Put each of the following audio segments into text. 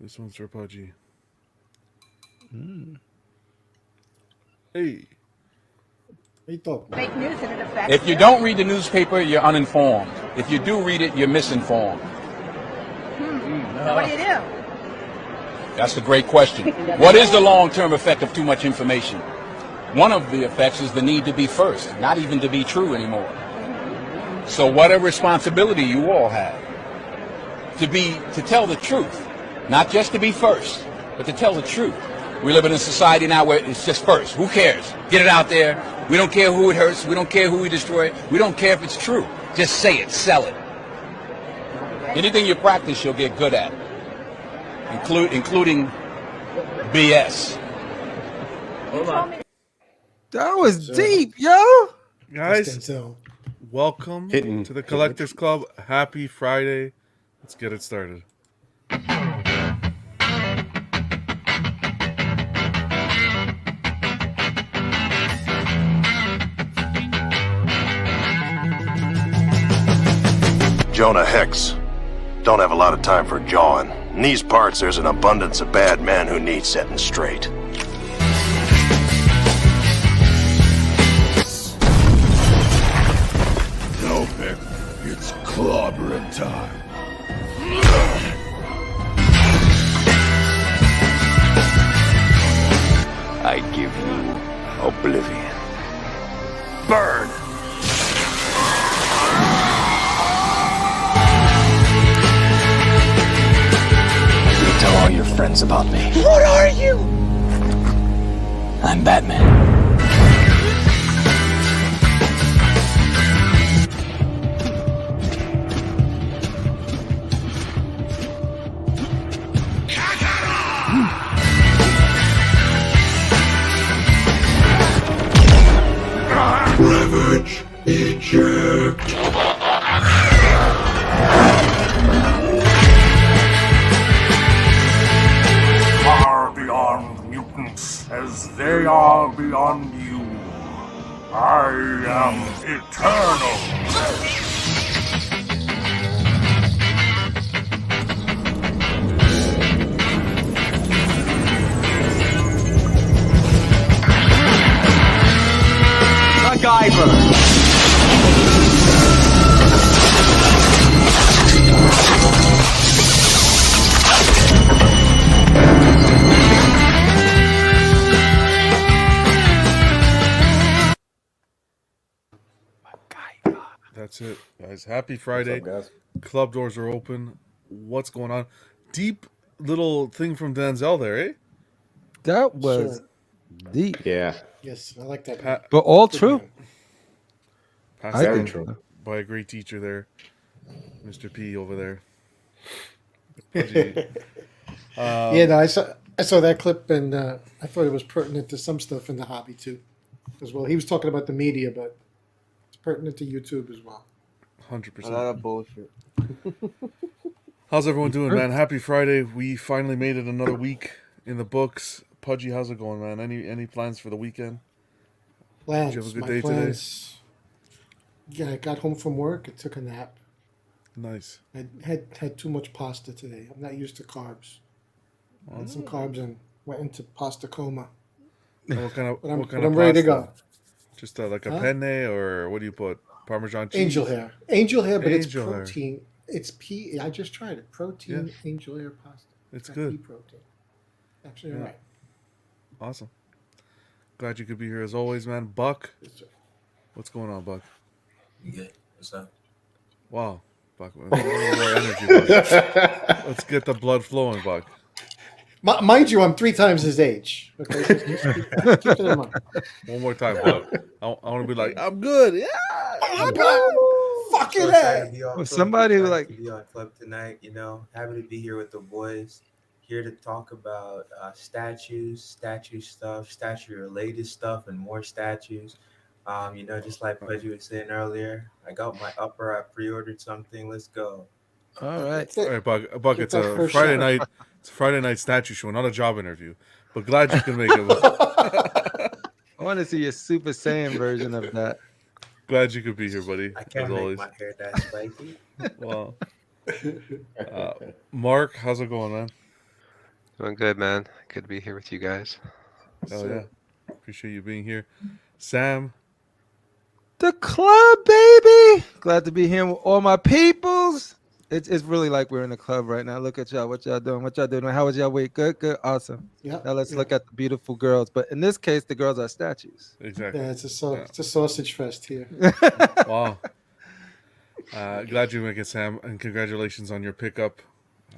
This one's for Pudgy. Mm. Hey. Fake news and it affects If you don't read the newspaper, you're uninformed. If you do read it, you're misinformed. So what do you do? That's a great question. What is the long-term effect of too much information? One of the effects is the need to be first, not even to be true anymore. So what a responsibility you all have to tell the truth, not just to be first, but to tell the truth. We live in a society now where it's just first. Who cares? Get it out there. We don't care who it hurts. We don't care who we destroy. We don't care if it's true. Just say it. Sell it. Anything you practice, you'll get good at, including BS. That was deep, yo. Guys, welcome to the Collectors Club. Happy Friday. Let's get it started. Jonah Hex. Don't have a lot of time for jawing. In these parts, there's an abundance of bad men who need setting straight. No, Mick. It's clobbering time. I give you oblivion. Burn! Tell all your friends about me. What are you? I'm Batman. Ravage, eject. Far beyond mutants as they are beyond you. I am eternal. MacGyver. That's it, guys. Happy Friday. What's up, guys? Club doors are open. What's going on? Deep little thing from Denzel there, eh? That was deep. Yeah. Yes, I like that. But all true. Passed I down think true. by a great teacher there, Mr. P over there. Pudgy. Yeah, no, I saw that clip and I thought it was pertinent to some stuff in the hobby too, as well. He was talking about the media, but it's pertinent to YouTube as well. 100%. A lot of bullshit. How's everyone doing, man? Happy Friday. We finally made it another week in the books. Pudgy, how's it going, man? Any plans for the weekend? Plans. Did you have a good My day plans. Yeah, I got home from work. I took a nap. Nice. I had too much pasta today. I'm not used to carbs. I had some carbs and went into pasta coma. What kind of But I'm, what kind but of I'm ready to pasta? go. Just like a Huh? penne, or what do you put? Parmesan cheese? Angel hair. Angel hair, but Angel it's hair. protein. It's pea. I just tried it. Protein angel hair pasta. It's Got good. pea protein. Absolutely Yeah. right. Awesome. Glad you could be here as always, man. Buck, Yes, sir. what's going on, Buck? Good. What's up? Wow, Buck. A little more energy, Buck. Let's get the blood flowing, Buck. Mind you, I'm 3 times his age. Okay, just keep it in mind. One more time, Buck. I want to be like, I'm good. Yeah. I'm good. Fucking So A. excited to be on Well, Club, somebody who, excited like- to be on Club tonight. You know, happy to be here with the boys. Here to talk about statues, statue stuff, statue-related stuff, and more statues. You know, just like Pudgy was saying earlier, I got my upper. I pre-ordered something. Let's go. All right. That's All it. right, Buck. Get It's that a first Friday shot. night. It's a Friday night statue show, not a job interview. But glad you can make it. I want to see a Super Saiyan version of that. Glad you could be here, buddy. I can't As make always. my hair that spiky. Well, Mark, how's it going, man? Doing good, man. Good to be here with you guys. Oh yeah, appreciate you being here, Sam. The club, baby. Glad to be here with all my peoples. It's really like we're in the club right now. Look at y'all. What y'all doing? What y'all doing? How was y'all week? Good, good, awesome. Yeah. Now let's look at the beautiful girls. But in this case, the girls are statues. Exactly. Yeah, it's a sausage fest here. Wow. Glad you make it, Sam, and congratulations on your pickup.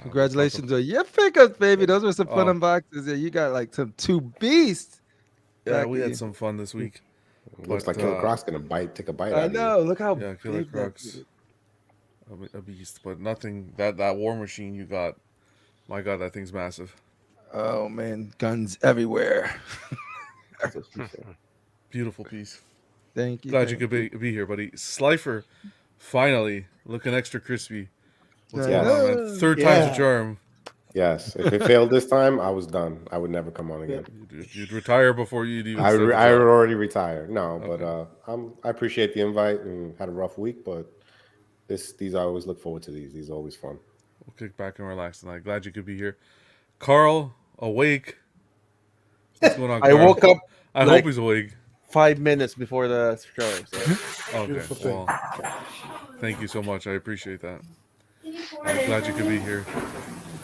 Congratulations on your pickups, baby. Those were some fun Oh. unboxings. Yeah, you got like some two beasts. Yeah, back we here. had some fun this week. Looks But, like Killer Croc's gonna take a bite out I of you. know. Look how Yeah, Killer big that Crocs, is. a beast, but nothing. That war machine you got, my God, that thing's massive. Oh man, guns everywhere. Beautiful piece. Thank you. Glad you thank could be here, buddy. Slifer, finally looking extra crispy. What's Yeah. going on, man? Third time's a Yeah. charm. Yes, if it failed this time, I was done. I would never come on again. You'd retire before you'd even. I step I aside. already retired. No, Okay. but I appreciate the invite and had a rough week, but these I always look forward to these. These are always fun. We'll kick back and relax tonight. Glad you could be here. Carl, awake. What's going on, I Carl? woke up I like- hope he's awake. 5 minutes before the show. So. Okay, Beautiful thing. well, thank you so much. I appreciate that. I'm glad you could be here.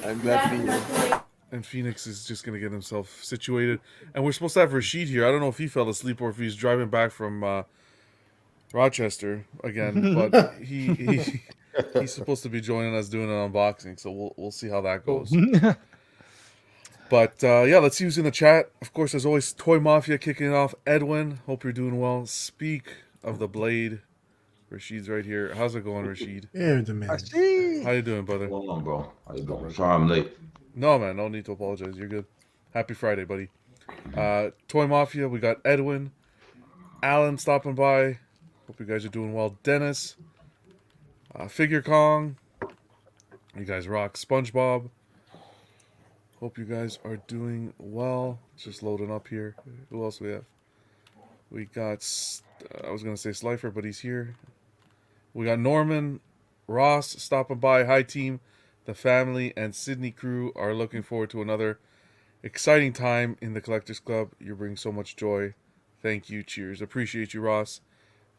I'm glad to be here. And Phoenix is just going to get himself situated. And we're supposed to have Rashid here. I don't know if he fell asleep or if he's driving back from Rochester again. But he's supposed to be joining us doing an unboxing. So we'll see how that goes. But yeah, let's see who's in the chat. Of course, as always, Toy Mafia kicking it off. Edwin, hope you're doing well. Speak of the Blade. Rashid's right here. How's it going, Rashid? Yeah, the man. How you doing, brother? Hold on, bro. How you doing? Sorry I'm late. No, man, no need to apologize. You're good. Happy Friday, buddy. Toy Mafia, we got Edwin. Alan stopping by. Hope you guys are doing well. Dennis. Figure Kong. You guys rock. SpongeBob. Hope you guys are doing well. Just loading up here. Who else we have? We got, I was going to say Slifer, but he's here. We got Norman, Ross stopping by. Hi, team. The family and Sydney crew are looking forward to another exciting time in the Collectors Club. You bring so much joy. Thank you. Cheers. Appreciate you, Ross.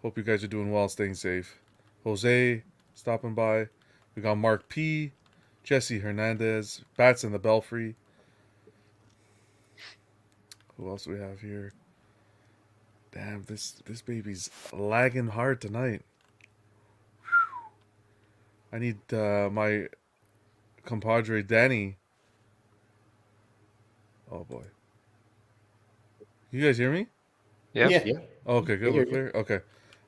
Hope you guys are doing well, staying safe. Jose stopping by. We got Mark P, Jesse Hernandez, Bats in the Belfry. Who else do we have here? Damn, this baby's lagging hard tonight. I need my compadre Danny. Oh boy. You guys hear me? Yeah. Yeah. Okay, good. I hear We're clear. Okay.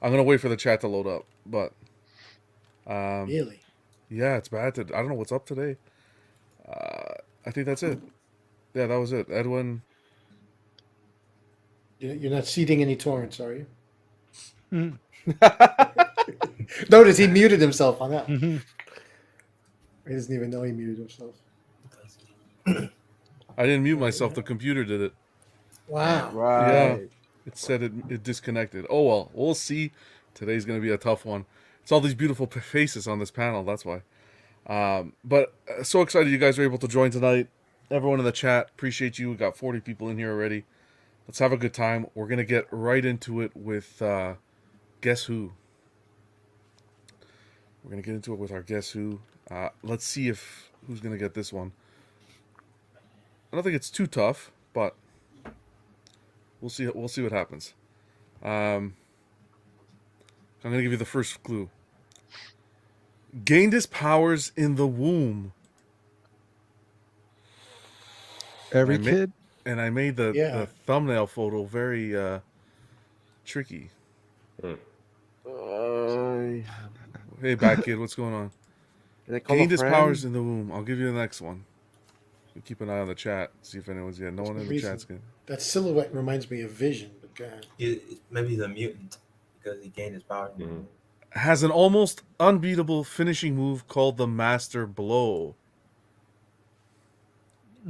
I'm gonna wait for the chat to load up, but Really? yeah, it's bad. I don't know what's up today. I think that's it. Yeah, that was it. Edwin. You're not seeding any torrents, are you? Notice he muted himself on that. He doesn't even know he muted himself. I didn't mute myself. The computer did it. Wow. Right. Yeah. It said it disconnected. Oh well, we'll see. Today's gonna be a tough one. It's all these beautiful faces on this panel. That's why. But so excited you guys are able to join tonight. Everyone in the chat, appreciate you. We got 40 people in here already. Let's have a good time. We're gonna get right into it with Guess Who. We're gonna get into it with our Guess Who. Let's see if who's gonna get this one. I don't think it's too tough, but we'll see. We'll see what happens. I'm gonna give you the first clue. Gained his powers in the womb. Every I ma- kid. And I made the Yeah. thumbnail photo very tricky. Hey, back kid, what's going on? They call Gained a his friend? powers in the womb. I'll give you the next one. We keep an eye on the chat. See if anyone's yet. No one in the Reason. chat's good. That silhouette reminds me of Vision, but God. Maybe he's a mutant because he gained his power. Has an almost unbeatable finishing move called the Master Blow. Oh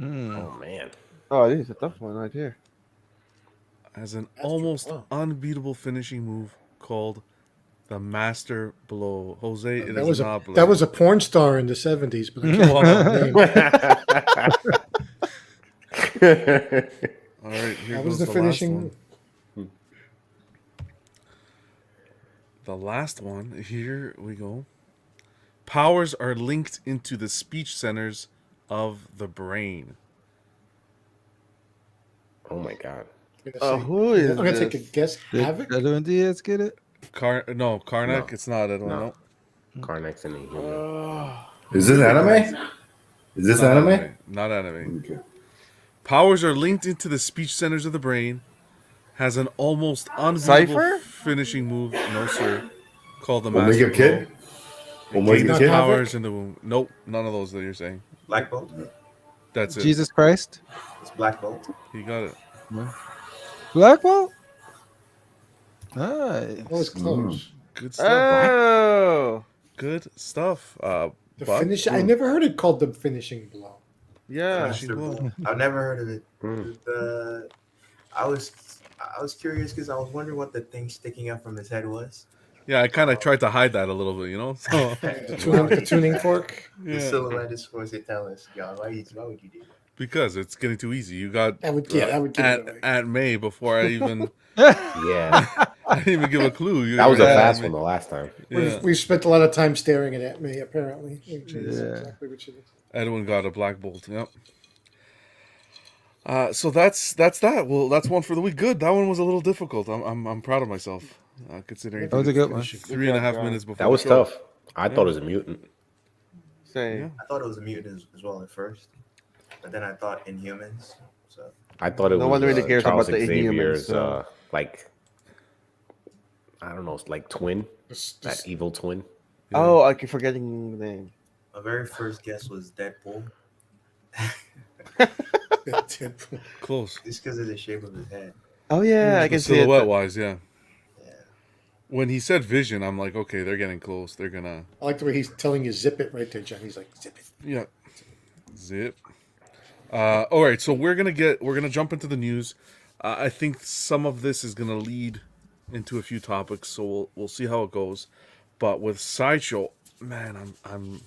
man. Oh, this is a tough one right here. Has an Master almost Blow. unbeatable finishing move called the Master Blow. Jose, it That is not Blow. that was a porn star in the 70s, but I can't Wow. remember her name. All right, here That goes was the the finishing. last one. The last one. Here we go. Powers are linked into the speech centers of the brain. Oh my god. Who is I'm gonna this? take a guess. Did Havoc. Edwin Diaz get it? No, Karnak. No. It's not Edwin. No. No. Karnak's an inhuman. Is this anime? Is this Not anime? Not anime. Okay. Powers are linked into the speech centers of the brain. Has an almost unbeatable Cypher? finishing move. No, sir. Called the Omega Master Kid? Blow. Omega Gains Kid? powers in the womb. Nope, none of those that you're saying. Black Bolt. That's it. Jesus Christ. It's Black Bolt. He got it. Black Bolt. Nice. That was close. Good stuff. Oh. Good stuff. The Buck? finish. I never heard it called the finishing blow. Yeah. Master Blow. I've never heard of it. I was curious because I was wondering what the thing sticking up from his head was. Yeah, I kind of tried to hide that a little bit, you know. So The tuning fork. The silhouette is supposed to tell us, y'all. Why would you do that? because it's getting too easy. You got I would give it away. Aunt May before I even Yeah. I didn't even give a clue. That was a Yeah. fast one the last time. Yeah. We spent a lot of time staring at me, apparently. Which is Yeah. exactly what she did. Edwin got a Black Bolt. Yep. So that's that. Well, that's one for the week. Good. That one was a little difficult. I'm proud of myself, considering That was a good one. 3.5 minutes before. That was the show. tough. I thought it was a mutant. Same. Yeah. I thought it was a mutant as well at first, but then I thought Inhumans. So I thought it No was one really cares Charles about the Inhumans, Xavier's, so. like, I don't know, like twin, that evil twin. Oh, I keep forgetting the name. my very first guess was Deadpool, Close. just because of the shape of his head. Oh yeah, I can see it. Silhouette wise, yeah. When he said Vision, I'm like, okay, they're getting close. They're gonna. I like the way he's telling you zip it right there, John. He's like, zip it. Yeah. Zip. All right, so we're gonna jump into the news. I think some of this is gonna lead into a few topics, so we'll see how it goes. But with Sideshow, man, I'm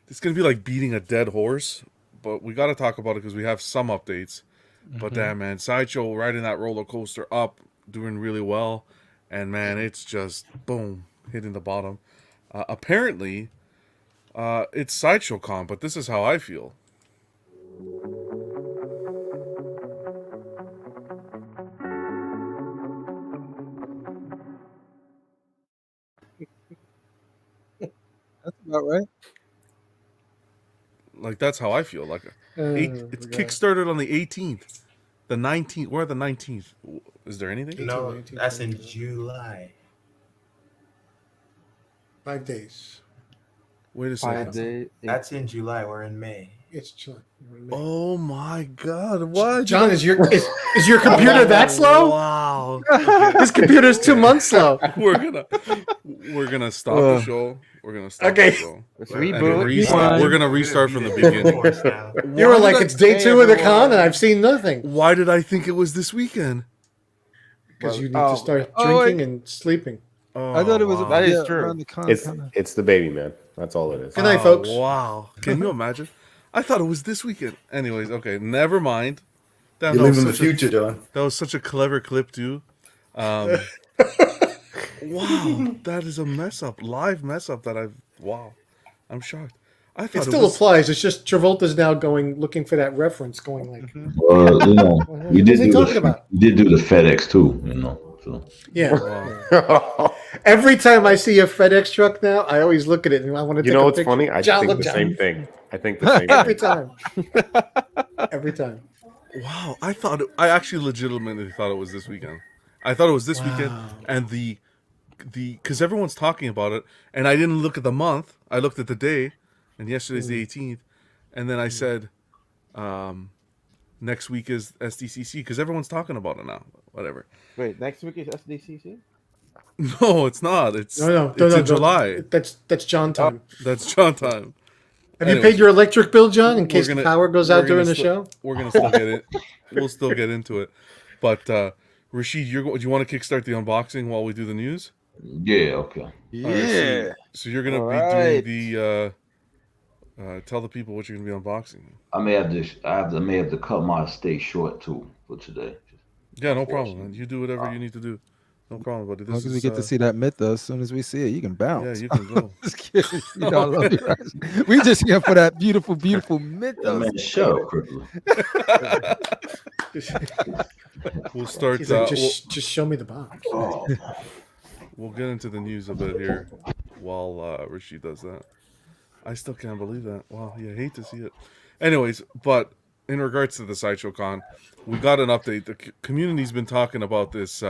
it's gonna be like beating a dead horse. But we got to talk about it because we have some updates. But damn, man, Sideshow riding that roller coaster up, doing really well, and man, it's just boom hitting the bottom. Apparently, it's Sideshow Con, but this is how I feel. That's about right. Like that's how I feel. Like it's we got- kickstarted on the 18th, the 19th. We're at the 19th. Is there anything? No, 18, that's in 19. July. 5 days. Wait a 5 second. days. That's in July. We're in May. It's July. Oh my God! What? John, is your computer that slow? Wow. His computer's 2 months slow. we're gonna stop the show. We're gonna stop Okay. the show. Let's And reboot. restart. We're gonna restart from the beginning. You were Why like, did it's day 2 of the con, and I've seen nothing. Why did I think it was this weekend? Because you need Oh. to start Oh, drinking and sleeping. Oh, I thought it was wow. That is yeah, true. around the con, kinda. It's the baby, man. That's all it is. Good night, folks. Wow. Can you imagine? I thought it was this weekend. Anyways, okay, never mind. That, You that live was in the such a- future, John. That was such a clever clip, too. Wow, that is a mess up, live mess up that I've. Wow, I'm shocked. I thought It still was, applies. It's just Travolta's now looking for that reference, going like, Well, you know, we What's did he do talking about? we did do the FedEx too, you know. So yeah. Wow. Every time I see a FedEx truck now, I always look at it and I want to. You take know a what's picture. funny? I John, think look, the John. same thing. I think the same Every thing. time. Every time. Wow, I actually legitimately thought it was this weekend. I thought it was this weekend, and the because everyone's talking about it, and I didn't look at the month. I looked at the day, and yesterday's the 18th, and then I said, next week is SDCC because everyone's talking about it now. Whatever. Wait, next week is SDCC? No, it's not. It's No, it's in July. That's John time. That's John time. Have you Anyways, paid your electric bill, John, in we're case gonna- the power goes we're out gonna during the still- show? We're gonna still get it. We'll still get into it. But Rashid, do you want to kickstart the unboxing while we do the news? yeah, okay. All right, so you're gonna All be right. doing the Tell the people what you're gonna be unboxing. I may have to cut my stay short too for today. Yeah, no problem, man. You do whatever you need to do. No problem, buddy. As long This as we is get to see that Mythos, as soon as we see it, you can bounce. yeah, you can go. Just kidding. You know, I love you, right? We just here for that beautiful, beautiful Mythos. Man, shut up, Crippler. We'll start. He's like, just show me the box. Oh. We'll get into the news a bit here while Rashid does that. I still can't believe that. Wow, you hate to see it. Anyways, but in regards to the Sideshow Con, we got an update. The community's been talking about this.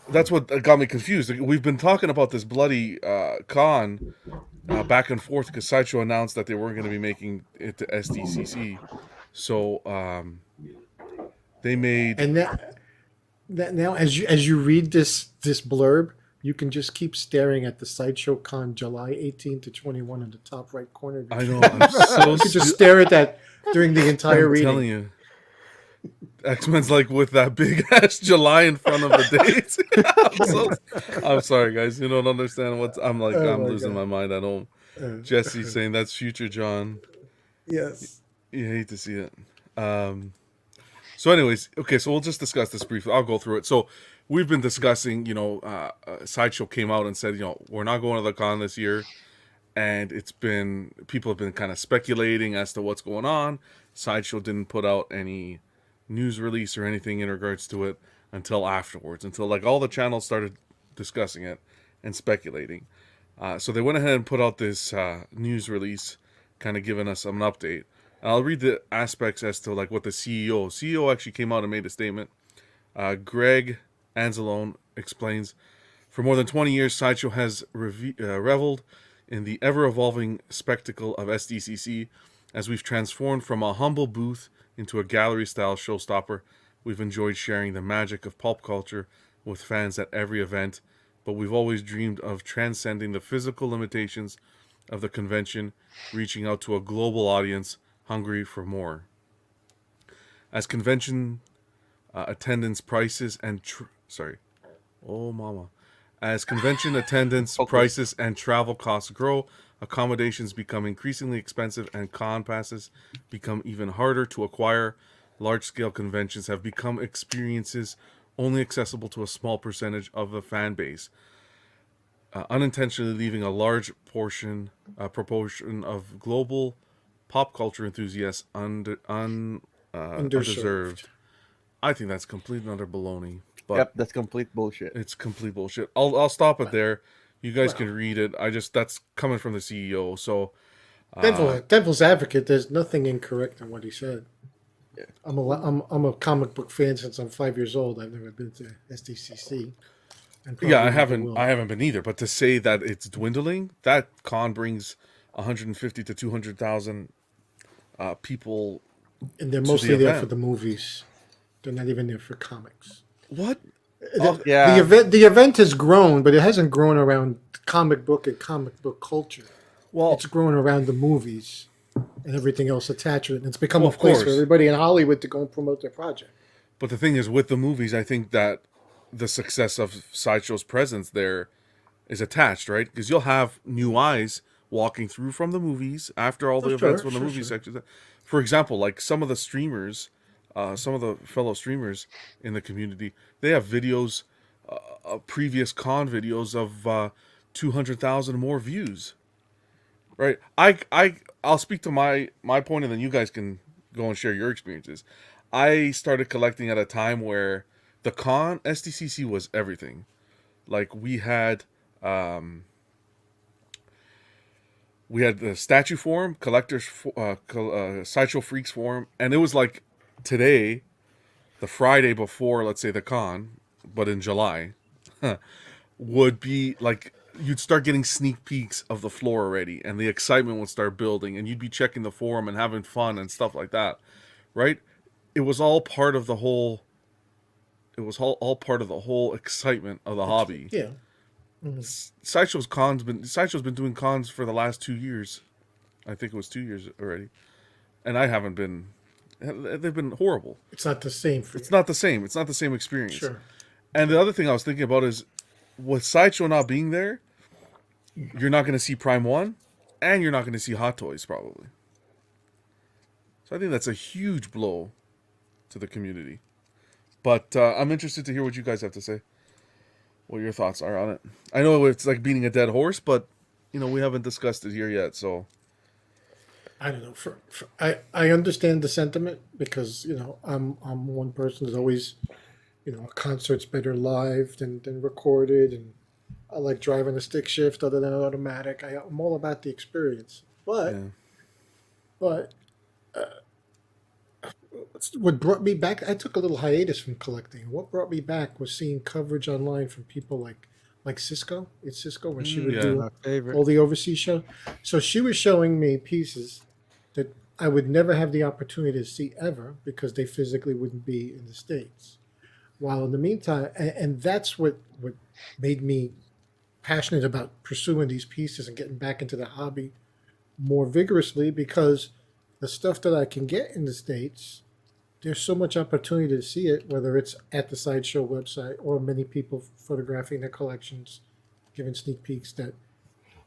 That's what got me confused. We've been talking about this bloody con back and forth because Sideshow announced that they weren't going to be making it to SDCC. So they made that now as you read this blurb, you can just keep staring at the Sideshow Con July 18 to 21 in the top right corner. Of your I know. screen. I'm so you could just stare at that during the entire I'm reading. telling you. X-Men's like with that big ass July in front of the dates. I'm sorry, guys. You don't understand what I'm like. Oh I'm my losing God. my mind at home. Jesse's saying that's future John. Yes. You hate to see it. So anyways, okay, so we'll just discuss this briefly. I'll go through it. So we've been discussing, Sideshow came out and said, we're not going to the con this year. And people have been kind of speculating as to what's going on. Sideshow didn't put out any news release or anything in regards to it until afterwards, until like all the channels started discussing it and speculating. So they went ahead and put out this news release, kind of giving us an update. And I'll read the aspects as to like what the CEO actually came out and made a statement. Greg Anzalone explains, for more than 20 years, Sideshow has reveled in the ever-evolving spectacle of SDCC. As we've transformed from a humble booth into a gallery-style showstopper, we've enjoyed sharing the magic of pulp culture with fans at every event, but we've always dreamed of transcending the physical limitations of the convention, reaching out to a global audience hungry for more. As convention attendance prices and As convention attendance prices and travel costs grow, accommodations become increasingly expensive and con passes become even harder to acquire. Large-scale conventions have become experiences only accessible to a small percentage of the fan base, unintentionally leaving a large proportion of global pop culture enthusiasts underserved. I think that's complete and utter baloney. But Yep, that's complete bullshit. it's complete bullshit. I'll stop it there. You guys can read it. That's coming from the CEO. So Devil's advocate, there's nothing incorrect in what he said. I'm a comic book fan since I'm 5 years old. I've never been to SDCC. and probably I never haven't will. I haven't been either. But to say that it's dwindling, that con brings 150 to 200,000 people. And they're to the mostly there event. for the movies. They're not even there for comics. What? The event has grown, but it hasn't grown around comic book and comic book culture. Well, it's grown around the movies and everything else attached to it. And it's become Well, a of place for course. everybody in Hollywood to go and promote their project. But the thing is, with the movies, I think that the success of Sideshow's presence there is attached, right? Because you'll have new eyes walking through from the movies after all the Oh, events sure, when the sure, movie sure. section. For example, like some of the streamers, some of the fellow streamers in the community, they have videos, previous con videos of 200,000 more views. Right? I'll speak to my point, and then you guys can go and share your experiences. I started collecting at a time where the con SDCC was everything. Like we had the statue forum, collectors, Sideshow Freaks forum, and it was like today, the Friday before, let's say the con, but in July, would be like you'd start getting sneak peeks of the floor already, and the excitement would start building, and you'd be checking the forum and having fun and stuff like that, right? It was all part of the whole. It was all part of the whole excitement of the hobby. Yeah. Sideshow's been doing cons for the last 2 years. I think it was 2 years already, and I haven't been. They've been horrible. It's not the same for It's not the same. It's not the same experience. Sure. And the other thing I was thinking about is, with Sideshow not being there, you're not going to see Prime 1 and you're not going to see Hot Toys probably. So I think that's a huge blow to the community. But I'm interested to hear what you guys have to say. What your thoughts are on it. I know it's like beating a dead horse, but we haven't discussed it here yet, so I don't know. I understand the sentiment because I'm one person that's always a concert's better live than recorded, and I like driving a stick shift other than an automatic. I'm all about the experience, but what brought me back, I took a little hiatus from collecting. What brought me back was seeing coverage online from people like Cisco. It's Cisco when she would do My favorite. all the overseas show. So she was showing me pieces that I would never have the opportunity to see ever because they physically wouldn't be in the States. While in the meantime, and that's what made me passionate about pursuing these pieces and getting back into the hobby more vigorously, because the stuff that I can get in the States, there's so much opportunity to see it, whether it's at the Sideshow website or many people photographing their collections, giving sneak peeks, that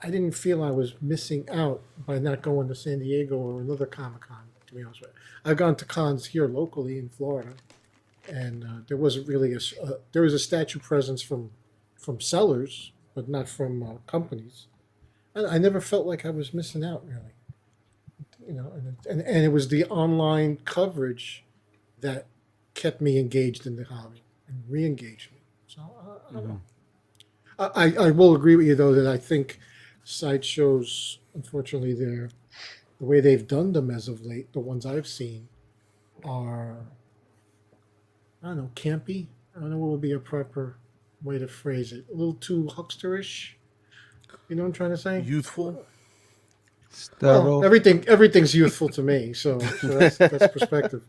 I didn't feel I was missing out by not going to San Diego or another Comic-Con, to be honest with you. I've gone to cons here locally in Florida, and there wasn't really there was a statue presence from sellers, but not from companies. And I never felt like I was missing out, really. And it was the online coverage that kept me engaged in the hobby and re-engaged me. So I don't know. I will agree with you, though, that I think sideshows, unfortunately, the way they've done them as of late, the ones I've seen, are, I don't know, campy. I don't know what would be a proper way to phrase it. A little too hucksterish. You know what I'm trying to say? Youthful. Well, everything's youthful to me, so that's perspective.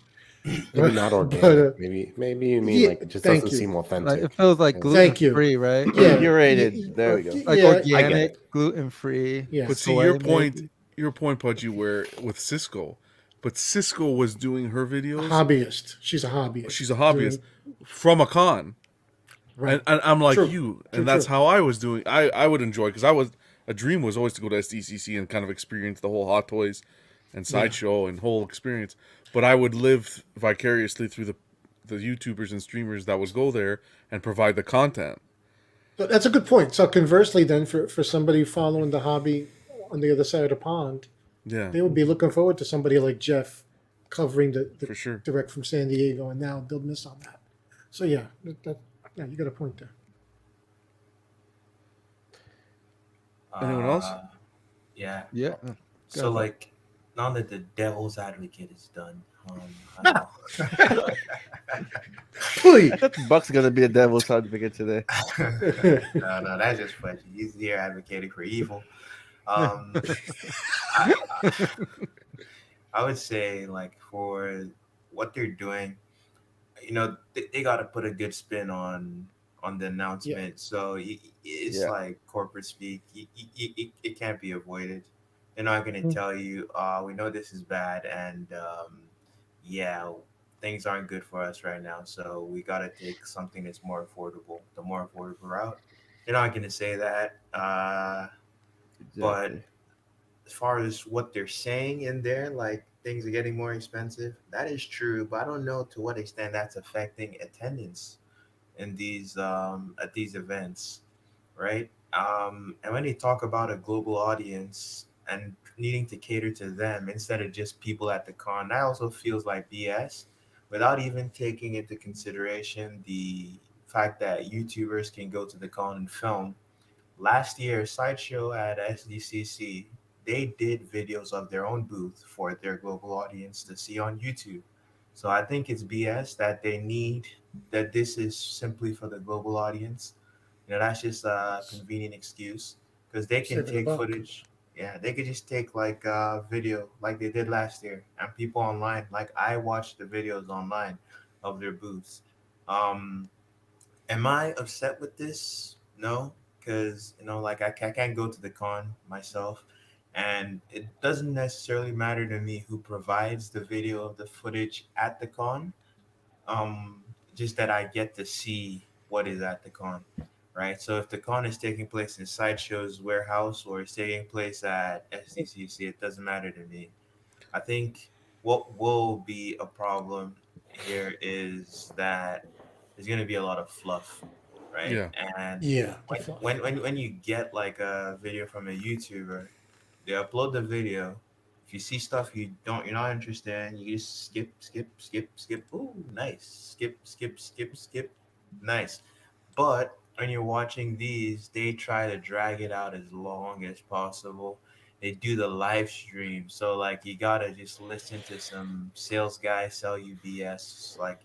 Maybe not organic. Maybe you mean like it just doesn't seem authentic. Like, it feels like gluten free, right? Yeah. Curated. There we go. Like organic, gluten free. Yeah. But see, your point, Pudgy, where with Cisco, but Cisco was doing her videos. Hobbyist. She's a hobbyist. She's a hobbyist from a con. Right. And I'm like True. you, and that's how I was doing. I would enjoy, because a dream was always to go to SDCC and kind of experience the whole Hot Toys and Sideshow and whole experience. But I would live vicariously through the YouTubers and streamers that would go there and provide the content. But that's a good point. So conversely, then, for somebody following the hobby on the other side of the pond, they would be looking forward to somebody like Jeff covering the for sure. direct from San Diego, and now they'll miss on that. So yeah, you got a point there. Anyone else? Yeah. Yeah. So like, now that the devil's advocate is done, I don't know. Please. I thought Buck's gonna be a devil's advocate today. No, that's just funny. He's here advocating for evil. I would say, like, for what they're doing, they got to put a good spin on the announcement. Yeah. So it's like corporate speak. It can't be avoided. They're not going to tell you, we know this is bad, and things aren't good for us right now, so we got to take something that's more affordable, the more affordable route. They're not going to say that. But as far as what they're saying in there, like things are getting more expensive, that is true. But I don't know to what extent that's affecting attendance in these at these events, right? And when they talk about a global audience and needing to cater to them instead of just people at the con, that also feels like BS, without even taking into consideration the fact that YouTubers can go to the con and film. Last year, Sideshow at SDCC, they did videos of their own booth for their global audience to see on YouTube. So I think it's BS that that this is simply for the global audience. That's just a convenient excuse, because they can take footage. Yeah, they could just take like a video like they did last year, and people online, like I watched the videos online of their booths. Am I upset with this? No. Because like I can't go to the con myself, and it doesn't necessarily matter to me who provides the video of the footage at the con. Just that I get to see what is at the con, right? So if the con is taking place in Sideshow's warehouse or it's taking place at SDCC, it doesn't matter to me. I think what will be a problem here is that there's going to be a lot of fluff, right? Yeah. And Yeah. when you get like a video from a YouTuber, they upload the video. If you see stuff you're not interested in, you just skip. Ooh, nice. Skip. Nice. But when you're watching these, they try to drag it out as long as possible. They do the live stream, so like you gotta just listen to some sales guy sell you BS. Like,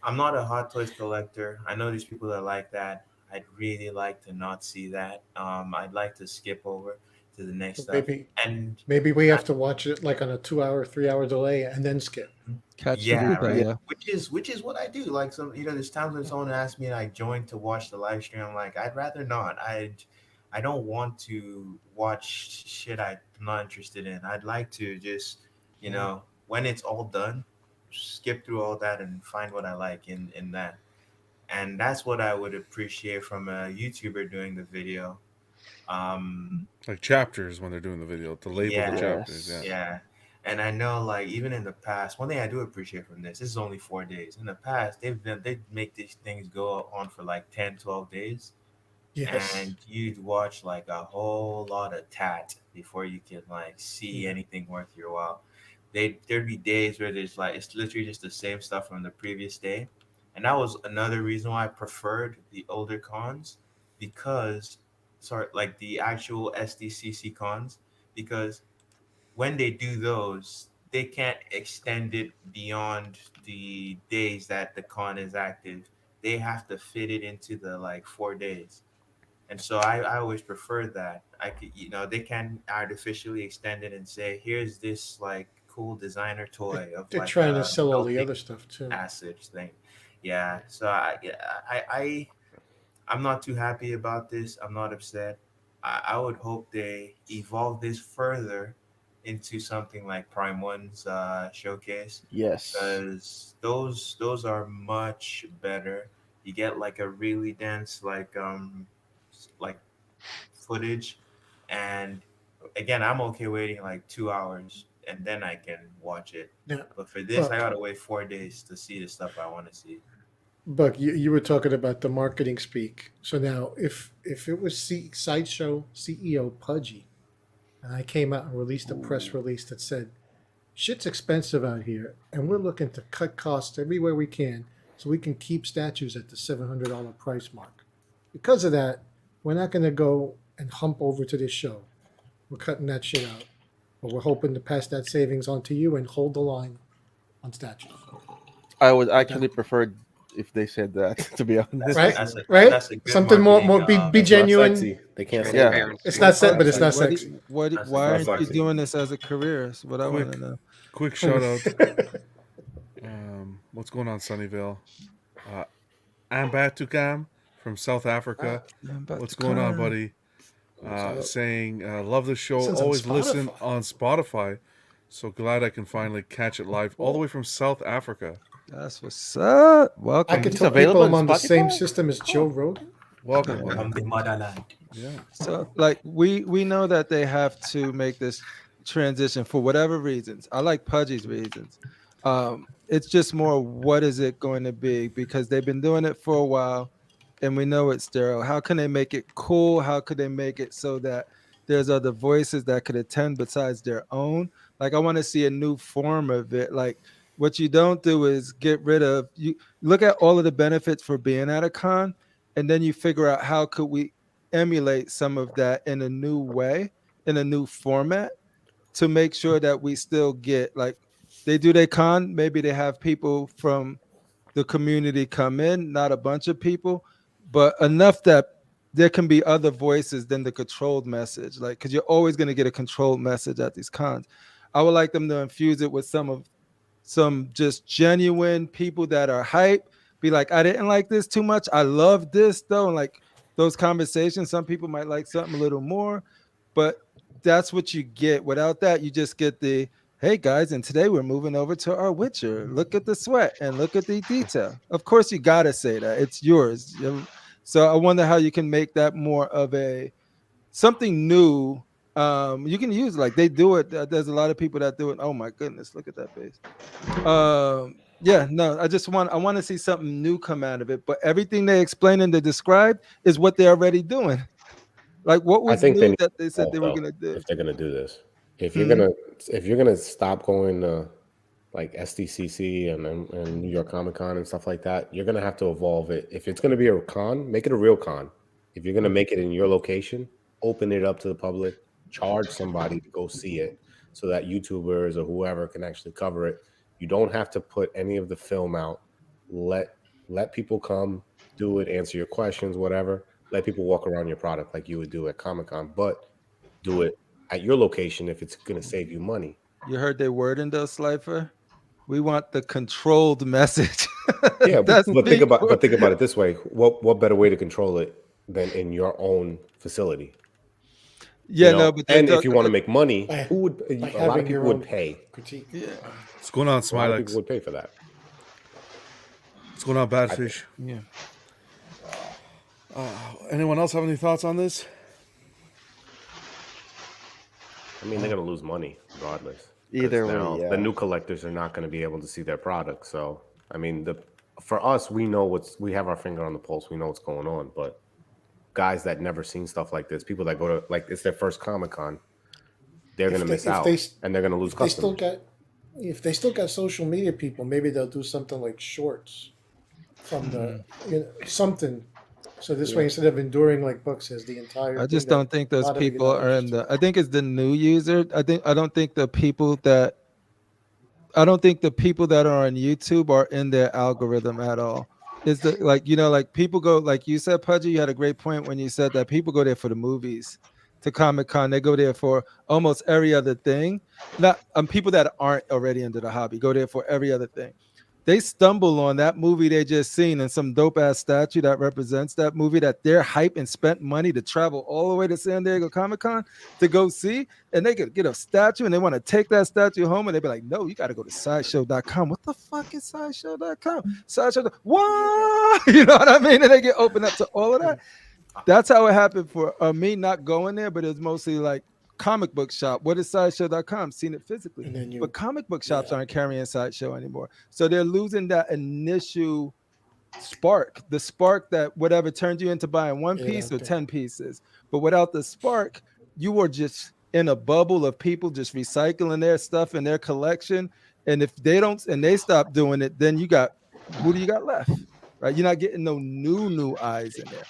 I'm not a Hot Toys collector. I know there's people that like that. I'd really like to not see that. I'd like to skip over to the next stuff. Maybe we have to watch it like on a 2-hour, 3-hour delay and then skip. Catch the Yeah, replay, right. yeah. Which is what I do. Like there's times when someone asks me and I join to watch the live stream. I'm like, I'd rather not. I don't want to watch shit I'm not interested in. I'd like to just, when it's all done, skip through all that and find what I like in that. And that's what I would appreciate from a YouTuber doing the video. Like chapters when they're doing the video, to label the chapters. Yeah. And I know, like, even in the past, one thing I do appreciate from this is only 4 days. In the past, they make these things go on for like 10, 12 days. Yes. And you'd watch like a whole lot of tat before you could like see anything worth your while. There'd be days where there's like, it's literally just the same stuff from the previous day. And that was another reason why I preferred the older cons, because like the actual SDCC cons, because when they do those, they can't extend it beyond the days that the con is active. They have to fit it into the like 4 days. And so I always prefer that. I could, they can artificially extend it and say, here's this like cool designer toy of They're like trying to sell all the other stuff too. Acid thing. Yeah. So I'm not too happy about this. I'm not upset. I would hope they evolve this further into something like Prime One's showcase. Yes. Because those are much better. You get like a really dense like footage, and again, I'm okay waiting like 2 hours and then I can watch it. Yeah. But for this, I gotta wait 4 days to see the stuff I want to see. Buck, you were talking about the marketing speak. So now, if it was Sideshow CEO Pudgy, and I came out and released a press release that said, shit's expensive out here, and we're looking to cut costs everywhere we can so we can keep statues at the $700 price mark. Because of that, we're not going to go and hump over to this show. We're cutting that shit out. But we're hoping to pass that savings on to you and hold the line on statues. I would actually prefer if they said that, to be honest. Right? Right? Something more be genuine. Sexy. They can't say Yeah. that. It's not set, but it's not sexy. Why aren't you doing this as a career? Is what I want to know. Quick shout out. What's going on, Sunnyvale? Ambatukam from South Africa. What's going on, buddy? Saying, love the show. Listens on Always listen Spotify. on Spotify. So glad I can finally catch it live all the way from South Africa. That's what's up. Welcome. I could It's tell available people I'm on on the same Spotify? system as Joe Rogan. Welcome, buddy. From the motherland. Yeah. So, like, we know that they have to make this transition for whatever reasons. I like Pudgy's reasons. It's just more, what is it going to be? Because they've been doing it for a while, and we know it's sterile. How can they make it cool? How could they make it so that there's other voices that could attend besides their own? Like, I want to see a new form of it. Like, what you don't do is get rid of, you look at all of the benefits for being at a con, and then you figure out how could we emulate some of that in a new way, in a new format, to make sure that we still get, like, they do their con, maybe they have people from the community come in, not a bunch of people, but enough that there can be other voices than the controlled message. Like, because you're always going to get a controlled message at these cons. I would like them to infuse it with some just genuine people that are hype. Be like, I didn't like this too much. I love this though. And like those conversations, some people might like something a little more, but that's what you get. Without that, you just get the, hey guys, and today we're moving over to our Witcher. Look at the sweat and look at the detail. Of course, you gotta say that. It's yours. So I wonder how you can make that more of a something new. You can use like they do it. There's a lot of people that do it. Oh my goodness, look at that face. Yeah, no, I want to see something new come out of it. But everything they explain and they describe is what they're already doing. Like what I was think new that they said they were gonna do? if they're gonna do this. If Mhm. you're gonna stop going to like SDCC and New York Comic Con and stuff like that, you're gonna have to evolve it. If it's gonna be a con, make it a real con. If you're gonna make it in your location, open it up to the public, charge somebody to go see it, so that YouTubers or whoever can actually cover it. You don't have to put any of the film out. Let people come, do it, answer your questions, whatever. Let people walk around your product like you would do at Comic Con, but do it at your location if it's gonna save you money. You heard their word in those Slifer? We want the controlled message. Yeah, That's but think about big. it this way: what better way to control it than in your own facility? Yeah, no, but and if you want to make money, By- who would by a lot having of your people would own pay? critique. Yeah. What's going on, A lot of Smilex? people would pay for that. What's going on, Badfish? Yeah. Anyone else have any thoughts on this? I mean, they're gonna lose money regardless. 'Cause Either way, now yeah. the new collectors are not going to be able to see their product. So, I mean, for us, we know we have our finger on the pulse. We know what's going on. But guys that never seen stuff like this, people that go to like it's their first Comic Con, they're going to miss out, and they're going to lose customers. If they still got social media people, maybe they'll do something like shorts from the something. So this way, instead of enduring like Buck says, the entire. I thing just that don't think a those lot of you people not are in the. I think it's the new user. I don't think the people that. I don't think the people that are on YouTube are in their algorithm at all. Is the like people go like you said, Pudgy. You had a great point when you said that people go there for the movies, to Comic Con. They go there for almost every other thing. Not people that aren't already into the hobby go there for every other thing. They stumble on that movie they just seen and some dope ass statue that represents that movie that they're hyped and spent money to travel all the way to San Diego Comic Con to go see, and they could get a statue and they want to take that statue home and they be like, no, you got to go to sideshow.com. What the fuck is sideshow.com? Sideshow, what? You know what I mean? And they get opened up to all of that. That's how it happened for me not going there, but it was mostly like comic book shop. What is sideshow.com? Seen it physically, but comic book shops aren't carrying Sideshow anymore, so they're losing that initial spark, the spark that whatever turned you into buying one piece or 10 pieces. But without the spark, you were just in a bubble of people just recycling their stuff in their collection, and if they don't and they stop doing it, then who do you got left, right? You're not getting no new eyes in there.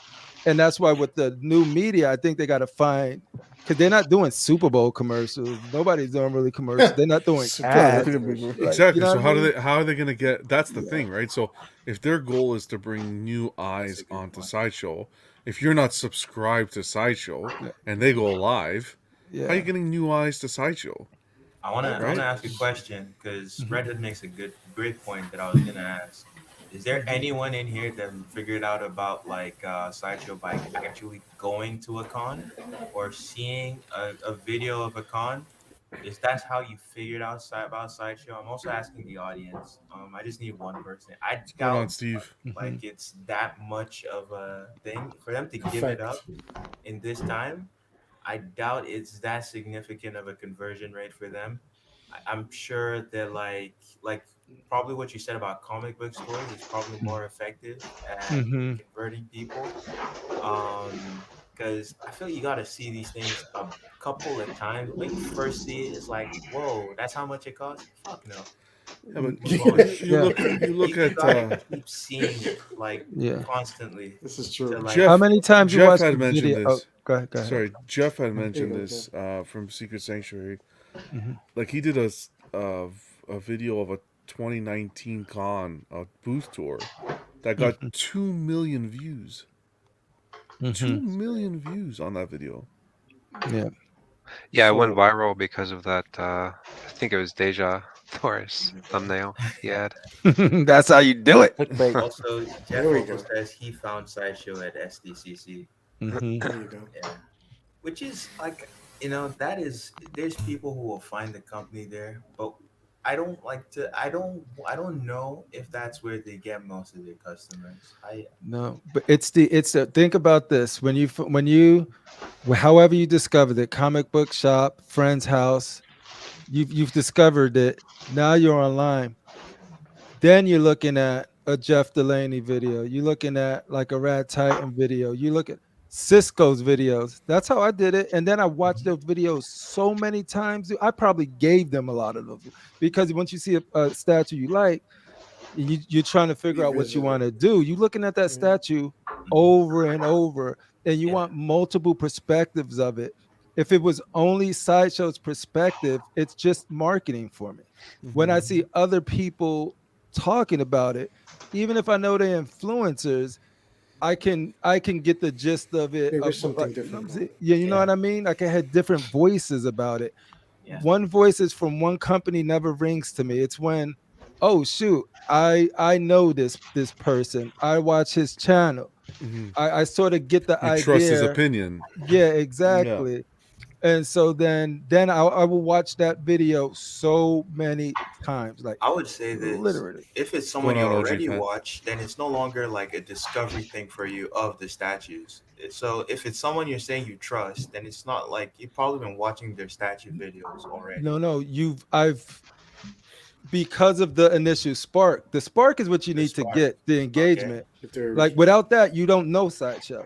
And that's why with the new media, I think they got to find, because they're not doing Super Bowl commercials. Nobody's doing really commercials. They're not doing ads. Exactly. So how are they going to get? That's the thing, right? So if their goal is to bring new eyes onto Sideshow, if you're not subscribed to Sideshow and they go live, how are you getting new eyes to Sideshow? I want to ask a question because Red Hood makes a great point that I was gonna ask. Is there anyone in here that figured out about like Sideshow by actually going to a con or seeing a video of a con? Is that how you figured out about Sideshow? I'm also asking the audience. I just need one person. I What's going on, doubt Steve? like it's that much of a thing for them to give it up in this time. I doubt it's that significant of a conversion rate for them. I'm sure that like probably what you said about comic book stores is probably more effective at converting people. Because I feel you got to see these things a couple of times. When you first see it, it's like, whoa, that's how much it costs? Fuck no. Yeah, but you look at keep seeing it like constantly. This is true. Like, How many times you Jeff watched had the mentioned video? this. Oh, go ahead. Sorry, Jeff had mentioned this from Secret Sanctuary. Like he did a video of a 2019 con, a booth tour that got 2 million views. 2 million views on that video. Yeah, it went viral because of that. I think it was Deja Thor's thumbnail he had. That's how you do it. Also, Jeff also says he found Sideshow at SDCC. There you go. Yeah. Which is like, there's people who will find the company there, but I don't like to. I don't know if that's where they get most of their customers. No, but it's the think about this however you discovered it, comic book shop, friend's house, you've discovered it. Now you're online. Then you're looking at a Jeff Delaney video. You're looking at like a Rad Titan video. You look at Cisco's videos. That's how I did it. And then I watched those videos so many times. I probably gave them a lot of those because once you see a statue you like, you're trying to figure out what you want to do. You're looking at that statue over and over, and you want multiple perspectives of it. If it was only Sideshow's perspective, it's just marketing for me. When I see other people talking about it, even if I know they're influencers, I can get the gist of it. There of, is something like, different. yeah, you know what I mean? I can have different voices about it. One voice is from one company never rings to me. It's when, oh shoot, I know this person. I watch his channel. I sort of get the You idea. trust his opinion. Yeah, exactly. And so then I will watch that video so many times. Like I would say this: literally. if it's someone Going you on, OG already fan? watch, then it's no longer like a discovery thing for you of the statues. So if it's someone you're saying you trust, then it's not like you've probably been watching their statue videos already. No, I've because of the initial spark. The spark is what you need to get the engagement. Like without that, you don't know Sideshow.